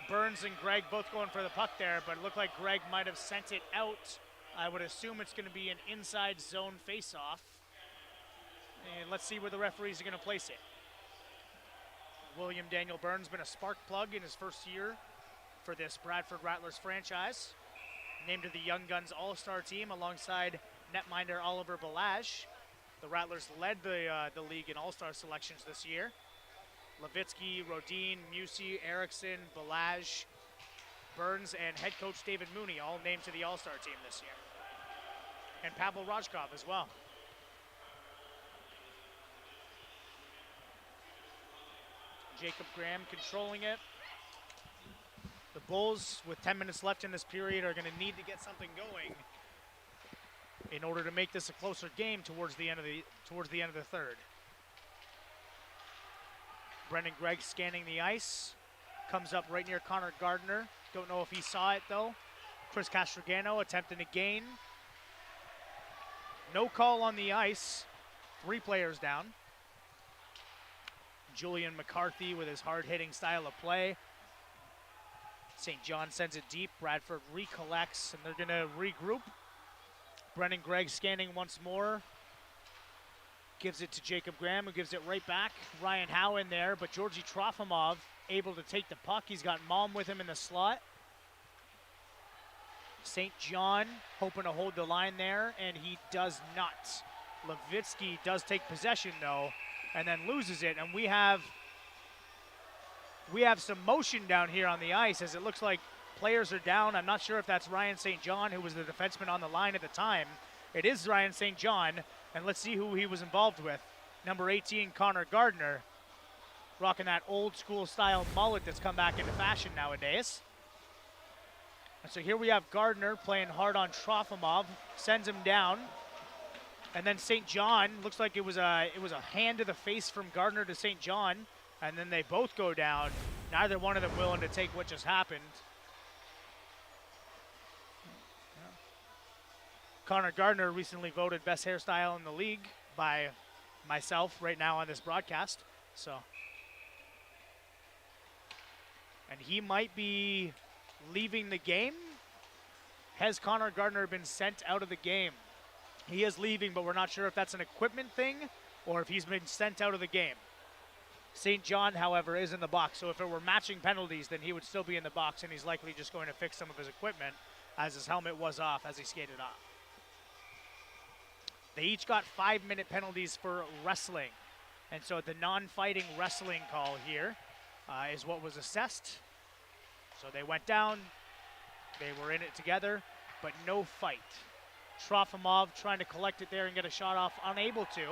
Burns and Gregg both going for the puck there, but it looked like Gregg might have sent it out. I would assume it's going to be an inside zone face-off. And let's see where the referees are going to place it. William Daniel Burns been a spark plug in his first year for this Bradford Rattlers franchise. Named to the Young Guns All-Star team alongside netminder Oliver Balazs. The Rattlers led the league in All-Star selections this year. Levitsky, Rodin, Musi, Eriksson, Balazs, Burns, and head coach David Mooney all named to the All-Star team this year. And Pavel Rajkov as well. Jacob Graham controlling it. The Bulls, with 10 minutes left in this period, are going to need to get something going in order to make this a closer game towards the end of the third. Brendan Gregg scanning the ice. Comes up right near Connor Gardner. Don't know if he saw it though. Chris Castrogano attempting to gain. No call on the ice. 3 players down. Julian McCarthy with his hard-hitting style of play. St. John sends it deep. Bradford recollects, and they're going to regroup. Brendan Gregg scanning once more. Gives it to Jacob Graham, who gives it right back. Ryan Howe in there, but Georgi Trofimov able to take the puck. He's got Malm with him in the slot. St. John hoping to hold the line there, and he does not. Levitsky does take possession, though, and then loses it, and we have some motion down here on the ice as it looks like players are down. I'm not sure if that's Ryan St. John, who was the defenseman on the line at the time. It is Ryan St. John, and let's see who he was involved with. Number 18, Connor Gardner, rocking that old school style mullet that's come back into fashion nowadays. And so here we have Gardner playing hard on Trofimov, sends him down. And then St. John, looks like it was a hand to the face from Gardner to St. John, and then they both go down. Neither one of them willing to take what just happened. Connor Gardner recently voted best hairstyle in the league by myself right now on this broadcast. So, and he might be leaving the game. Has Connor Gardner been sent out of the game? He is leaving, but we're not sure if that's an equipment thing or if he's been sent out of the game. St. John, however, is in the box, so if it were matching penalties, then he would still be in the box, and he's likely just going to fix some of his equipment as his helmet was off as he skated off. They each got 5-minute penalties for wrestling. And so the non-fighting wrestling call here is what was assessed. So they went down, they were in it together, but no fight. Trofimov trying to collect it there and get a shot off, unable to.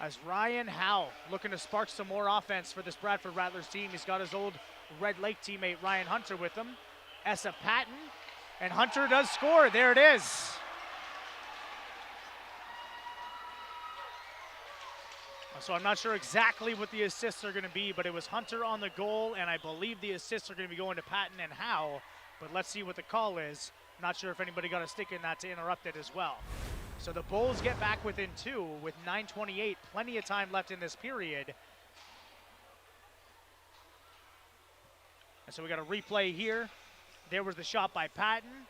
As Ryan Howe looking to spark some more offense for this Bradford Rattlers team. He's got his old Red Lake teammate Ryan Hunter with him. Essa Patton, and Hunter does score. There it is. So I'm not sure exactly what the assists are going to be, but it was Hunter on the goal, and I believe the assists are going to be going to Patton and Howe. But let's see what the call is. Not sure if anybody got a stick in that to interrupt it as well. So the Bulls get back within 2 with 9:28, plenty of time left in this period. And so we got a replay here. There was the shot by Patton.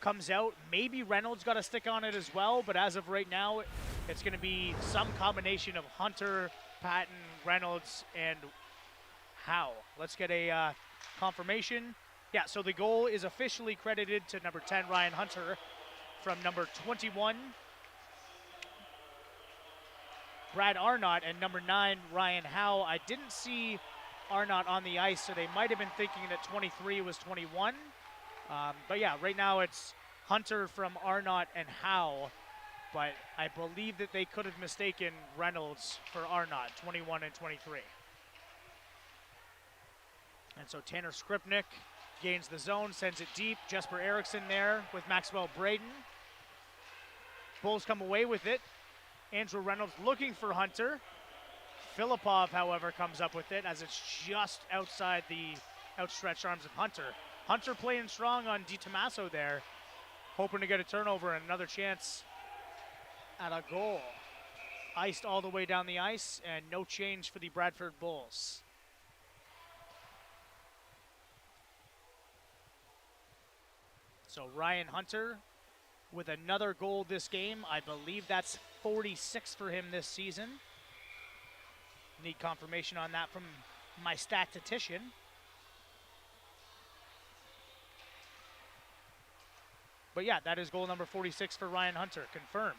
Comes out. Maybe Reynolds got a stick on it as well, but as of right now, it's going to be some combination of Hunter, Patton, Reynolds, and Howe. Let's get a confirmation. Yeah, so the goal is officially credited to number 10, Ryan Hunter, from number 21, Brad Arnott, and number 9, Ryan Howe. I didn't see Arnott on the ice, so they might have been thinking that 23 was 21. But yeah, right now it's Hunter from Arnott and Howe, but I believe that they could have mistaken Reynolds for Arnott, 21 and 23. And so Tanner Skripnik gains the zone, sends it deep. Jesper Eriksson there with Maxwell Braden. Bulls come away with it. Andrew Reynolds looking for Hunter. Filipov, however, comes up with it as it's just outside the outstretched arms of Hunter. Hunter playing strong on DiTommaso there, hoping to get a turnover and another chance at a goal. Iced all the way down the ice, and no change for the Bradford Bulls. So Ryan Hunter with another goal this game. I believe that's 46 for him this season. Need confirmation on that from my statistician. But yeah, that is goal number 46 for Ryan Hunter, confirmed.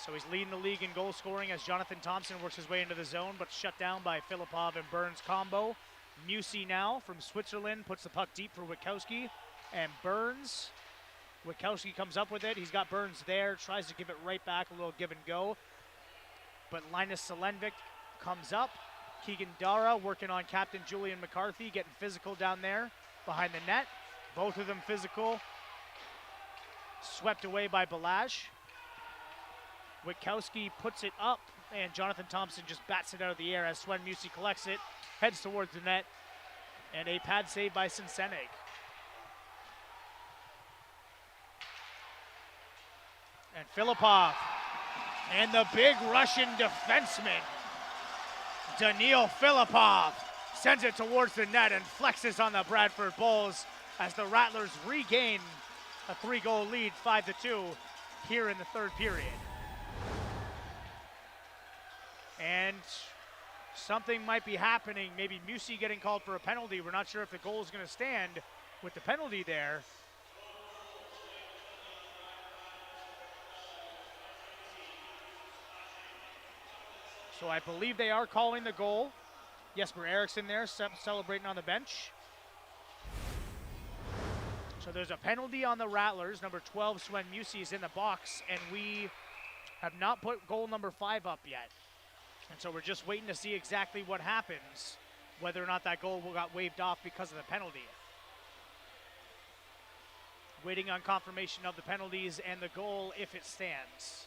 So he's leading the league in goal scoring as Jonathan Thompson works his way into the zone, but shut down by Filipov and Burns combo. Musi now from Switzerland puts the puck deep for Witkowski, and Burns. Witkowski comes up with it. He's got Burns there, tries to give it right back, a little give and go. But Linus Selenvik comes up. Keegan Dara working on Captain Julian McCarthy, getting physical down there behind the net. Both of them physical. Swept away by Balazs. Witkowski puts it up, and Jonathan Thompson just bats it out of the air as Swen Musi collects it, heads towards the net, and a pad save by Sinsenig. And Filipov, and the big Russian defenseman, Daniil Filipov, sends it towards the net and flexes on the Bradford Bulls as the Rattlers regain a 3-goal lead, 5-2, here in the third period. And something might be happening. Maybe Musi getting called for a penalty. We're not sure if the goal is going to stand with the penalty there. So I believe they are calling the goal. Jesper Eriksson there celebrating on the bench. So there's a penalty on the Rattlers. Number 12, Swen Musi, is in the box, and we have not put goal number 5 up yet. And so we're just waiting to see exactly what happens, whether or not that goal got waved off because of the penalty. Waiting on confirmation of the penalties and the goal if it stands.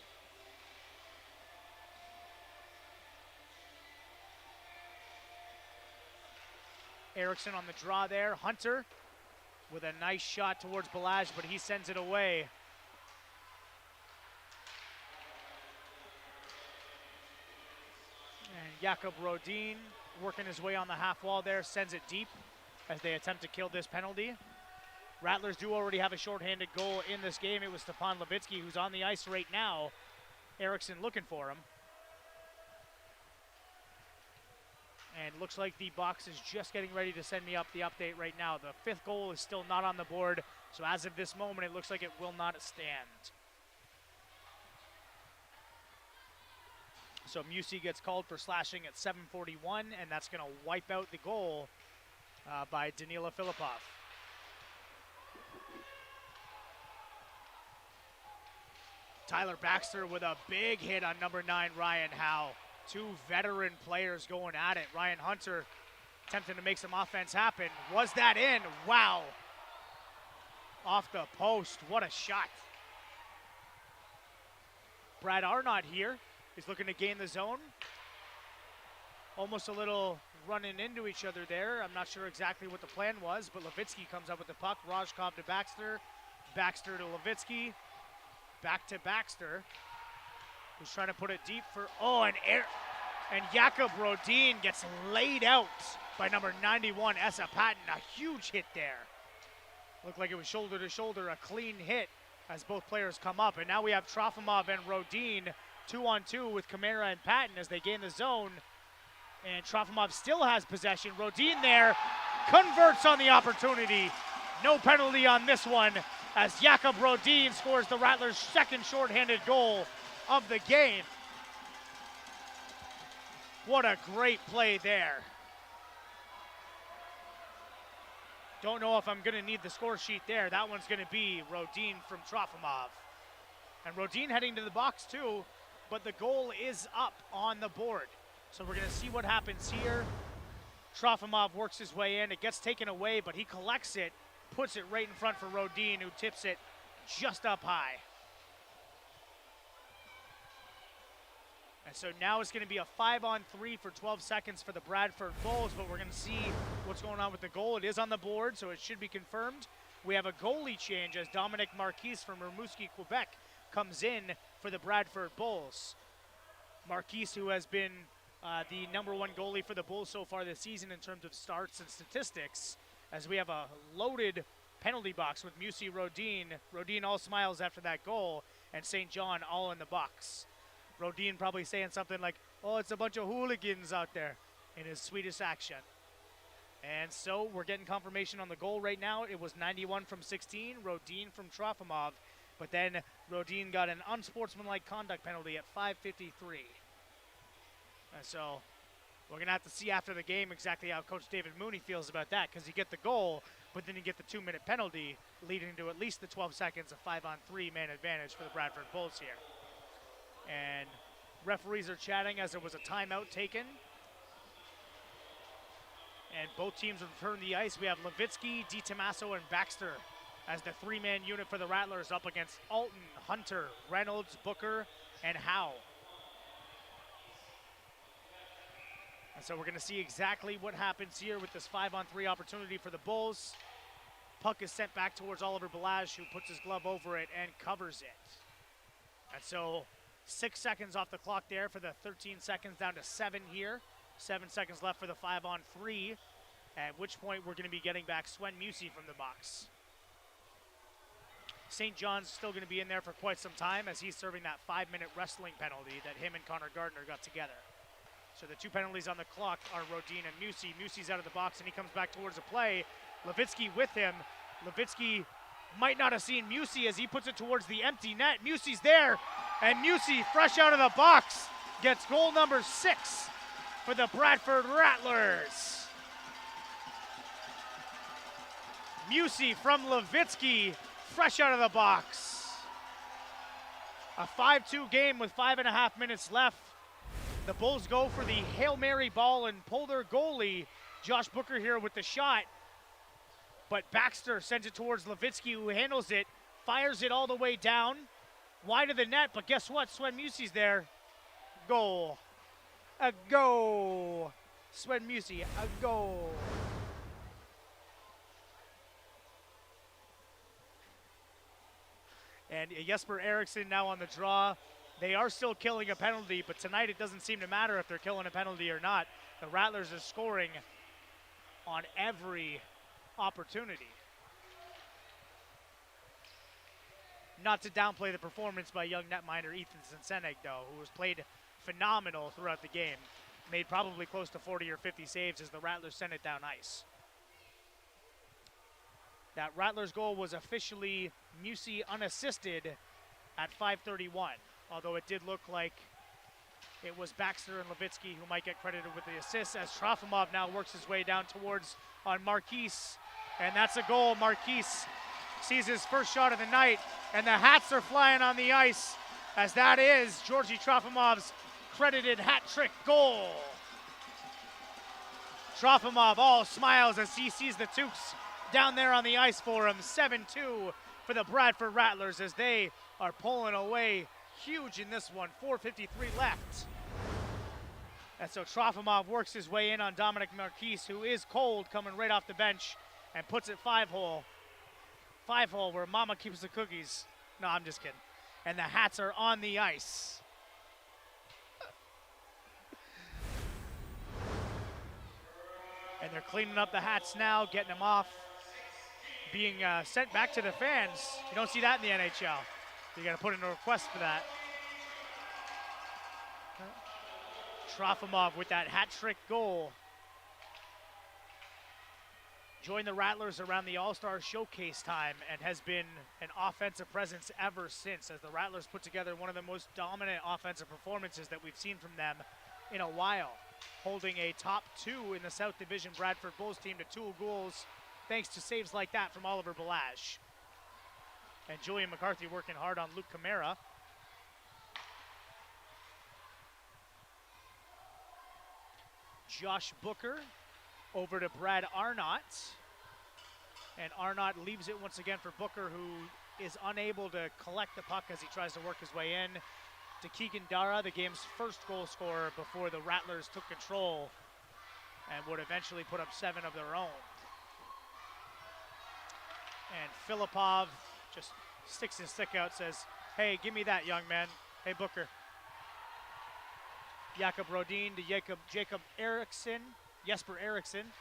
Eriksson on the draw there. Hunter with a nice shot towards Balazs, but he sends it away. And Jakob Rodin working his way on the half wall there, sends it deep as they attempt to kill this penalty. Rattlers do already have a shorthanded goal in this game. It was Stefan Levitsky who's on the ice right now. Eriksson looking for him. And looks like the box is just getting ready to send me up the update right now. The 5th goal is still not on the board, so as of this moment, it looks like it will not stand. So Musey gets called for slashing at 7:41, and that's going to wipe out the goal by Danila Filipov. Tyler Baxter with a big hit on number 9, Ryan Howe. Two veteran players going at it. Ryan Hunter attempting to make some offense happen. Was that in? Wow. Off the post. What a shot. Brad Arnott here is looking to gain the zone. Almost a little running into each other there. I'm not sure exactly what the plan was, but Levitsky comes up with the puck. Rajkov to Baxter. Baxter to Levitsky. Back to Baxter, who's trying to put it deep for, and Jakub Rodin gets laid out by number 91, Esa Patton. A huge hit there. Looked like it was shoulder to shoulder, a clean hit as both players come up. And now we have Trofimov and Rodin 2-on-2 with Kamara and Patton as they gain the zone. And Trofimov still has possession. Rodin there converts on the opportunity. No penalty on this one, as Jakub Rodin scores the Rattlers' second shorthanded goal of the game. What a great play there. Don't know if I'm going to need the score sheet there. That one's going to be Rodin from Trofimov. And Rodin heading to the box too, but the goal is up on the board. So we're going to see what happens here. Trofimov works his way in. It gets taken away, but he collects it. Puts it right in front for Rodin, who tips it just up high. And so now it's going to be a 5-on-3 for 12 seconds for the Bradford Bulls, but we're going to see what's going on with the goal. It is on the board, so it should be confirmed. We have a goalie change as Dominic Marquis from Rimouski, Quebec, comes in for the Bradford Bulls. Marquis, who has been the #1 goalie for the Bulls so far this season in terms of starts and statistics, as we have a loaded penalty box with Musey, Rodin. Rodin all smiles after that goal, and St. John all in the box. Rodin probably saying something like, "Oh, it's a bunch of hooligans out there," in his sweetest action. And so we're getting confirmation on the goal right now. It was 91 from 16, Rodin from Trofimov, but then Rodin got an unsportsmanlike conduct penalty at 5:53. And so we're going to have to see after the game exactly how Coach David Mooney feels about that, because you get the goal, but then you get the 2-minute penalty, leading to at least the 12 seconds of 5-on-3 man advantage for the Bradford Bulls here. And referees are chatting as there was a timeout taken. And both teams return the ice. We have Levitsky, DiTomaso, and Baxter as the 3-man unit for the Rattlers up against Alton, Hunter, Reynolds, Booker, and Howe. And so we're going to see exactly what happens here with this 5-on-3 opportunity for the Bulls. Puck is sent back towards Oliver Balazs, who puts his glove over it and covers it. And so 6 seconds off the clock there for the 13 seconds, down to 7 here. 7 seconds left for the 5-on-3, at which point we're going to be getting back Swen Musey from the box. St. John's still going to be in there for quite some time as he's serving that 5-minute wrestling penalty that him and Connor Gardner got together. So the 2 penalties on the clock are Rodin and Musey. Musey's out of the box and he comes back towards the play. Levitsky with him. Levitsky might not have seen Musey as he puts it towards the empty net. Musey's there, and Musey, fresh out of the box, gets goal number 6 for the Bradford Rattlers. Musey from Levitsky, fresh out of the box. A 5-2 game with 5.5 minutes left. The Bulls go for the Hail Mary ball and pull their goalie. Josh Booker here with the shot. But Baxter sends it towards Levitsky, who handles it, fires it all the way down, wide of the net, but guess what? Swen Musey's there. Goal. A goal. Swen Musey, a goal. And Jesper Eriksson now on the draw. They are still killing a penalty, but tonight it doesn't seem to matter if they're killing a penalty or not. The Rattlers are scoring on every opportunity. Not to downplay the performance by young netminder Ethan Sensenig, though, who has played phenomenal throughout the game. Made probably close to 40 or 50 saves as the Rattlers sent it down ice. That Rattlers goal was officially Musey unassisted at 5:31, although it did look like It was Baxter and Levitsky who might get credited with the assists as Trofimov now works his way down towards on Marquise. And that's a goal. Marquise sees his first shot of the night, and the hats are flying on the ice as that is Georgi Trofimov's credited hat trick goal. Trofimov all smiles as he sees the Tukes down there on the ice for him. 7-2 for the Bradford Rattlers as they are pulling away huge in this one. 4:53 left. And so Trofimov works his way in on Dominic Marquise, who is cold coming right off the bench, and puts it 5-hole. 5-hole where mama keeps the cookies. No, I'm just kidding. And the hats are on the ice. And they're cleaning up the hats now, getting them off, being sent back to the fans. You don't see that in the NHL. You got to put in a request for that. Trofimov with that hat trick goal. Joined the Rattlers around the All-Star Showcase time and has been an offensive presence ever since, as the Rattlers put together one of the most dominant offensive performances that we've seen from them in a while, holding a top 2 in the South Division Bradford Bulls team to 2 goals thanks to saves like that from Oliver Balazs. And Julian McCarthy working hard on Luke Camara. Josh Booker over to Brad Arnott. And Arnott leaves it once again for Booker, who is unable to collect the puck as he tries to work his way in. To Keegan Dara, the game's first goal scorer before the Rattlers took control and would eventually put up 7 of their own. And Filipov just sticks his stick out, says, "Hey, give me that, young man. Hey, Booker." Jakob Rodin to Jacob Eriksson, Jesper Eriksson.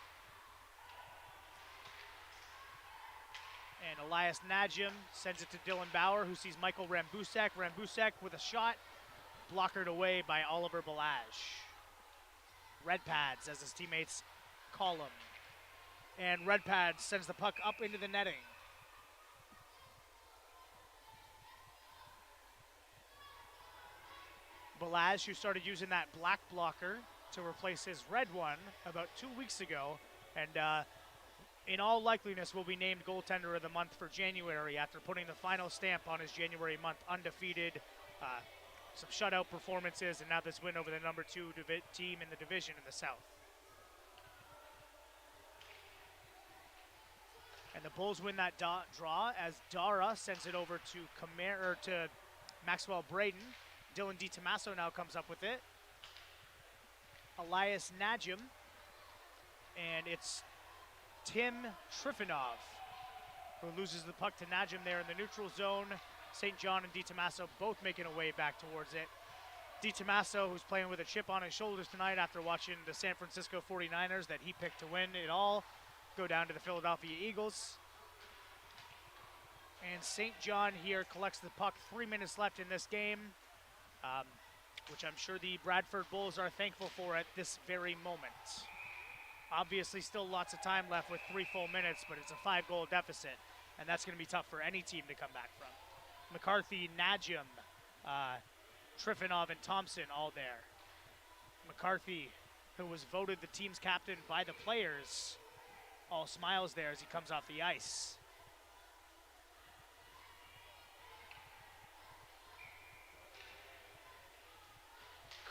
And Elias Najim sends it to Dylan Bauer, who sees Michael Rambusek. Rambusek with a shot, blockered away by Oliver Balazs. Red pads, as his teammates call him. And Red pads sends the puck up into the netting. Balazs, who started using that black blocker to replace his red one about 2 weeks ago, and in all likeliness will be named goaltender of the month for January after putting the final stamp on his January month undefeated, some shutout performances, and now this win over the number 2 team in the division in the South. And the Bulls win that draw as Dara sends it over to Maxwell Braden. Dylan DiTomaso now comes up with it. Elias Najim. And it's Tim Trifonov who loses the puck to Najim there in the neutral zone. St. John and DiTomaso both making a way back towards it. DiTomaso, who's playing with a chip on his shoulders tonight after watching the San Francisco 49ers that he picked to win it all, go down to the Philadelphia Eagles. And St. John here collects the puck. 3 minutes left in this game, which I'm sure the Bradford Bulls are thankful for at this very moment. Obviously still lots of time left with 3 full minutes, but it's a 5-goal deficit, and that's going to be tough for any team to come back from. McCarthy, Najim, Trifonov, and Thompson all there. McCarthy, who was voted the team's captain by the players, all smiles there as he comes off the ice.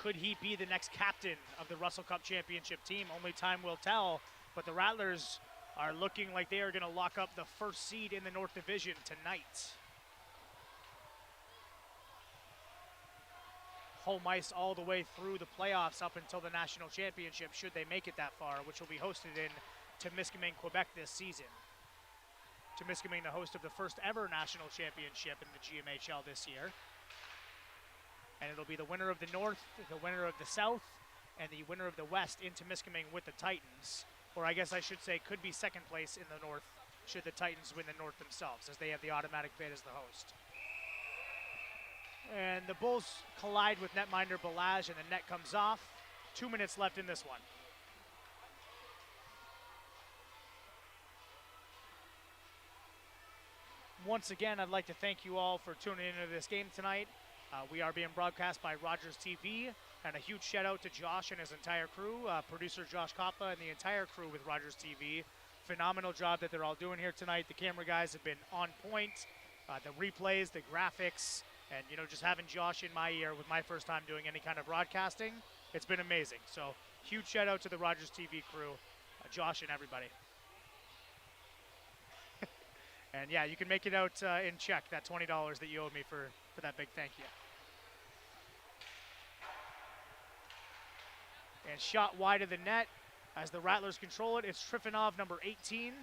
Could he be the next captain of the Russell Cup Championship team? Only time will tell, but the Rattlers are looking like they are going to lock up the first seed in the North Division tonight. Home ice all the way through the playoffs up until the National Championship, should they make it that far, which will be hosted in Temiskaming, Quebec this season. Temiskaming, the host of the first ever National Championship in the GMHL this year. And it'll be the winner of the North, the winner of the South, and the winner of the West in Temiskaming with the Titans. Or I guess I should say could be second place in the North should the Titans win the North themselves, as they have the automatic bid as the host. And the Bulls collide with netminder Balazs, and the net comes off. 2 minutes left in this one. Once again, I'd like to thank you all for tuning into this game tonight. We are being broadcast by Rogers TV And a huge shout out to Josh and his entire crew, producer Josh Koppa and the entire crew with Rogers TV. Phenomenal job that they're all doing here tonight. The camera guys have been on point. The replays, the graphics, and just having Josh in my ear with my first time doing any kind of broadcasting, it's been amazing. So huge shout out to the Rogers TV crew, Josh and everybody. And yeah, you can make it out in check, that $20 that you owe me for that big thank you. And shot wide of the net as the Rattlers control it. It's Trifonov, number 18,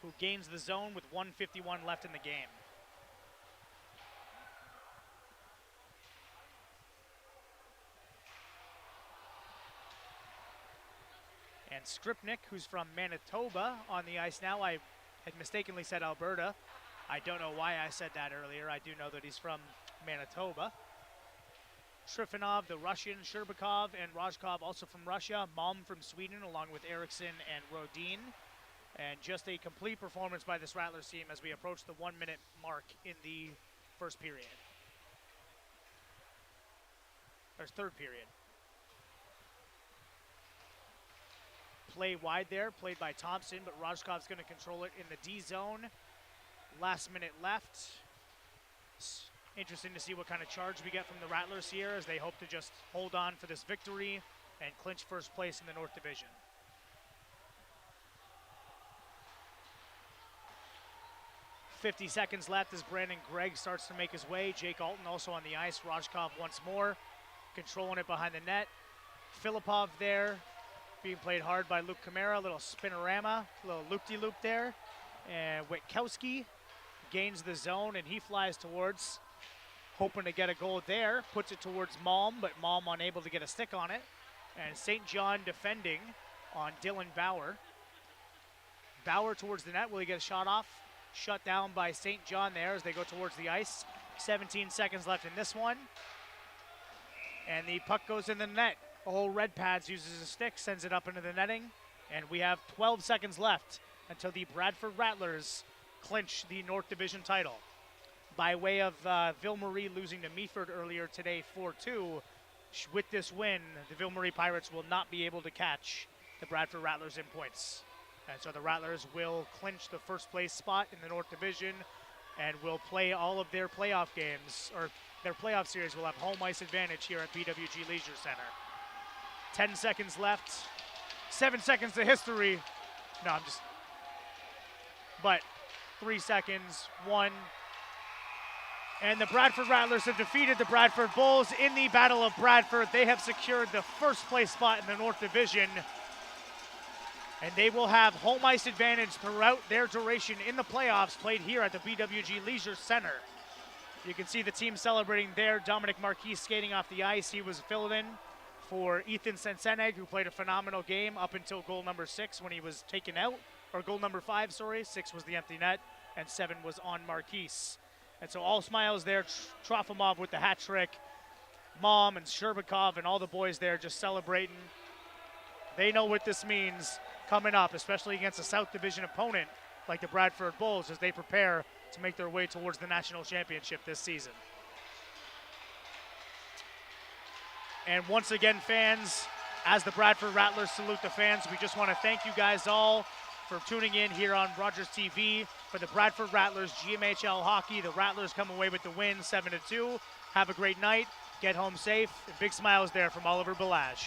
who gains the zone with 1:51 left in the game. And Skripnik, who's from Manitoba, on the ice now. I had mistakenly said Alberta. I don't know why I said that earlier. I do know that he's from Manitoba. Trifonov, the Russian, Sherbakov and Rojkov also from Russia, Malm from Sweden, along with Eriksson and Rodin. And just a complete performance by this Rattlers team as we approach the 1 minute mark in the first period. Or third period. Play wide there, played by Thompson, but Rojkov's going to control it in the D zone. Last minute left. Interesting to see what kind of charge we get from the Rattlers here as they hope to just hold on for this victory and clinch first place in the North Division. .50 seconds left as Brandon Gregg starts to make his way. Jake Alton also on the ice. Rojkov once more, controlling it behind the net. Filipov there, being played hard by Luke Kamara. A little spinorama, a little loop-de-loop there. And Witkowski gains the zone, and he flies towards, hoping to get a goal there. Puts it towards Malm, but Malm unable to get a stick on it. And St. John defending on Dylan Bauer. Bauer towards the net. Will he get a shot off? Shut down by St. John there as they go towards the ice. 17 seconds left in this one. And the puck goes in the net. Old Red Pads uses a stick, sends it up into the netting. And we have 12 seconds left until the Bradford Rattlers clinch the North Division title. By way of Ville-Marie losing to Meaford earlier today 4-2, with this win, the Ville-Marie Pirates will not be able to catch the Bradford Rattlers in points. And so the Rattlers will clinch the first place spot in the North Division and will play all of their playoff games, or their playoff series will have home ice advantage here at BWG Leisure Center. 10 seconds left, 7 seconds to history. No, I'm just, but 3 seconds, 1. And the Bradford Rattlers have defeated the Bradford Bulls in the Battle of Bradford. They have secured the first place spot in the North Division. And they will have home ice advantage throughout their duration in the playoffs played here at the BWG Leisure Center. You can see the team celebrating there. Dominic Marquis skating off the ice. He was filled in for Ethan Senseneg, who played a phenomenal game up until goal number 6 when he was taken out. Or goal number 5, sorry. 6 was the empty net, and 7 was on Marquis. And so all smiles there. Trofimov with the hat trick. Mom and Sherbakov and all the boys there just celebrating. They know what this means coming up, especially against a South Division opponent like the Bradford Bulls as they prepare to make their way towards the national championship this season. And once again, fans, as the Bradford Rattlers salute the fans, we just want to thank you guys all for tuning in here on Rogers TV for the Bradford Rattlers GMHL hockey. The Rattlers come away with the win 7-2. Have a great night. Get home safe. And big smiles there from Oliver Balazs.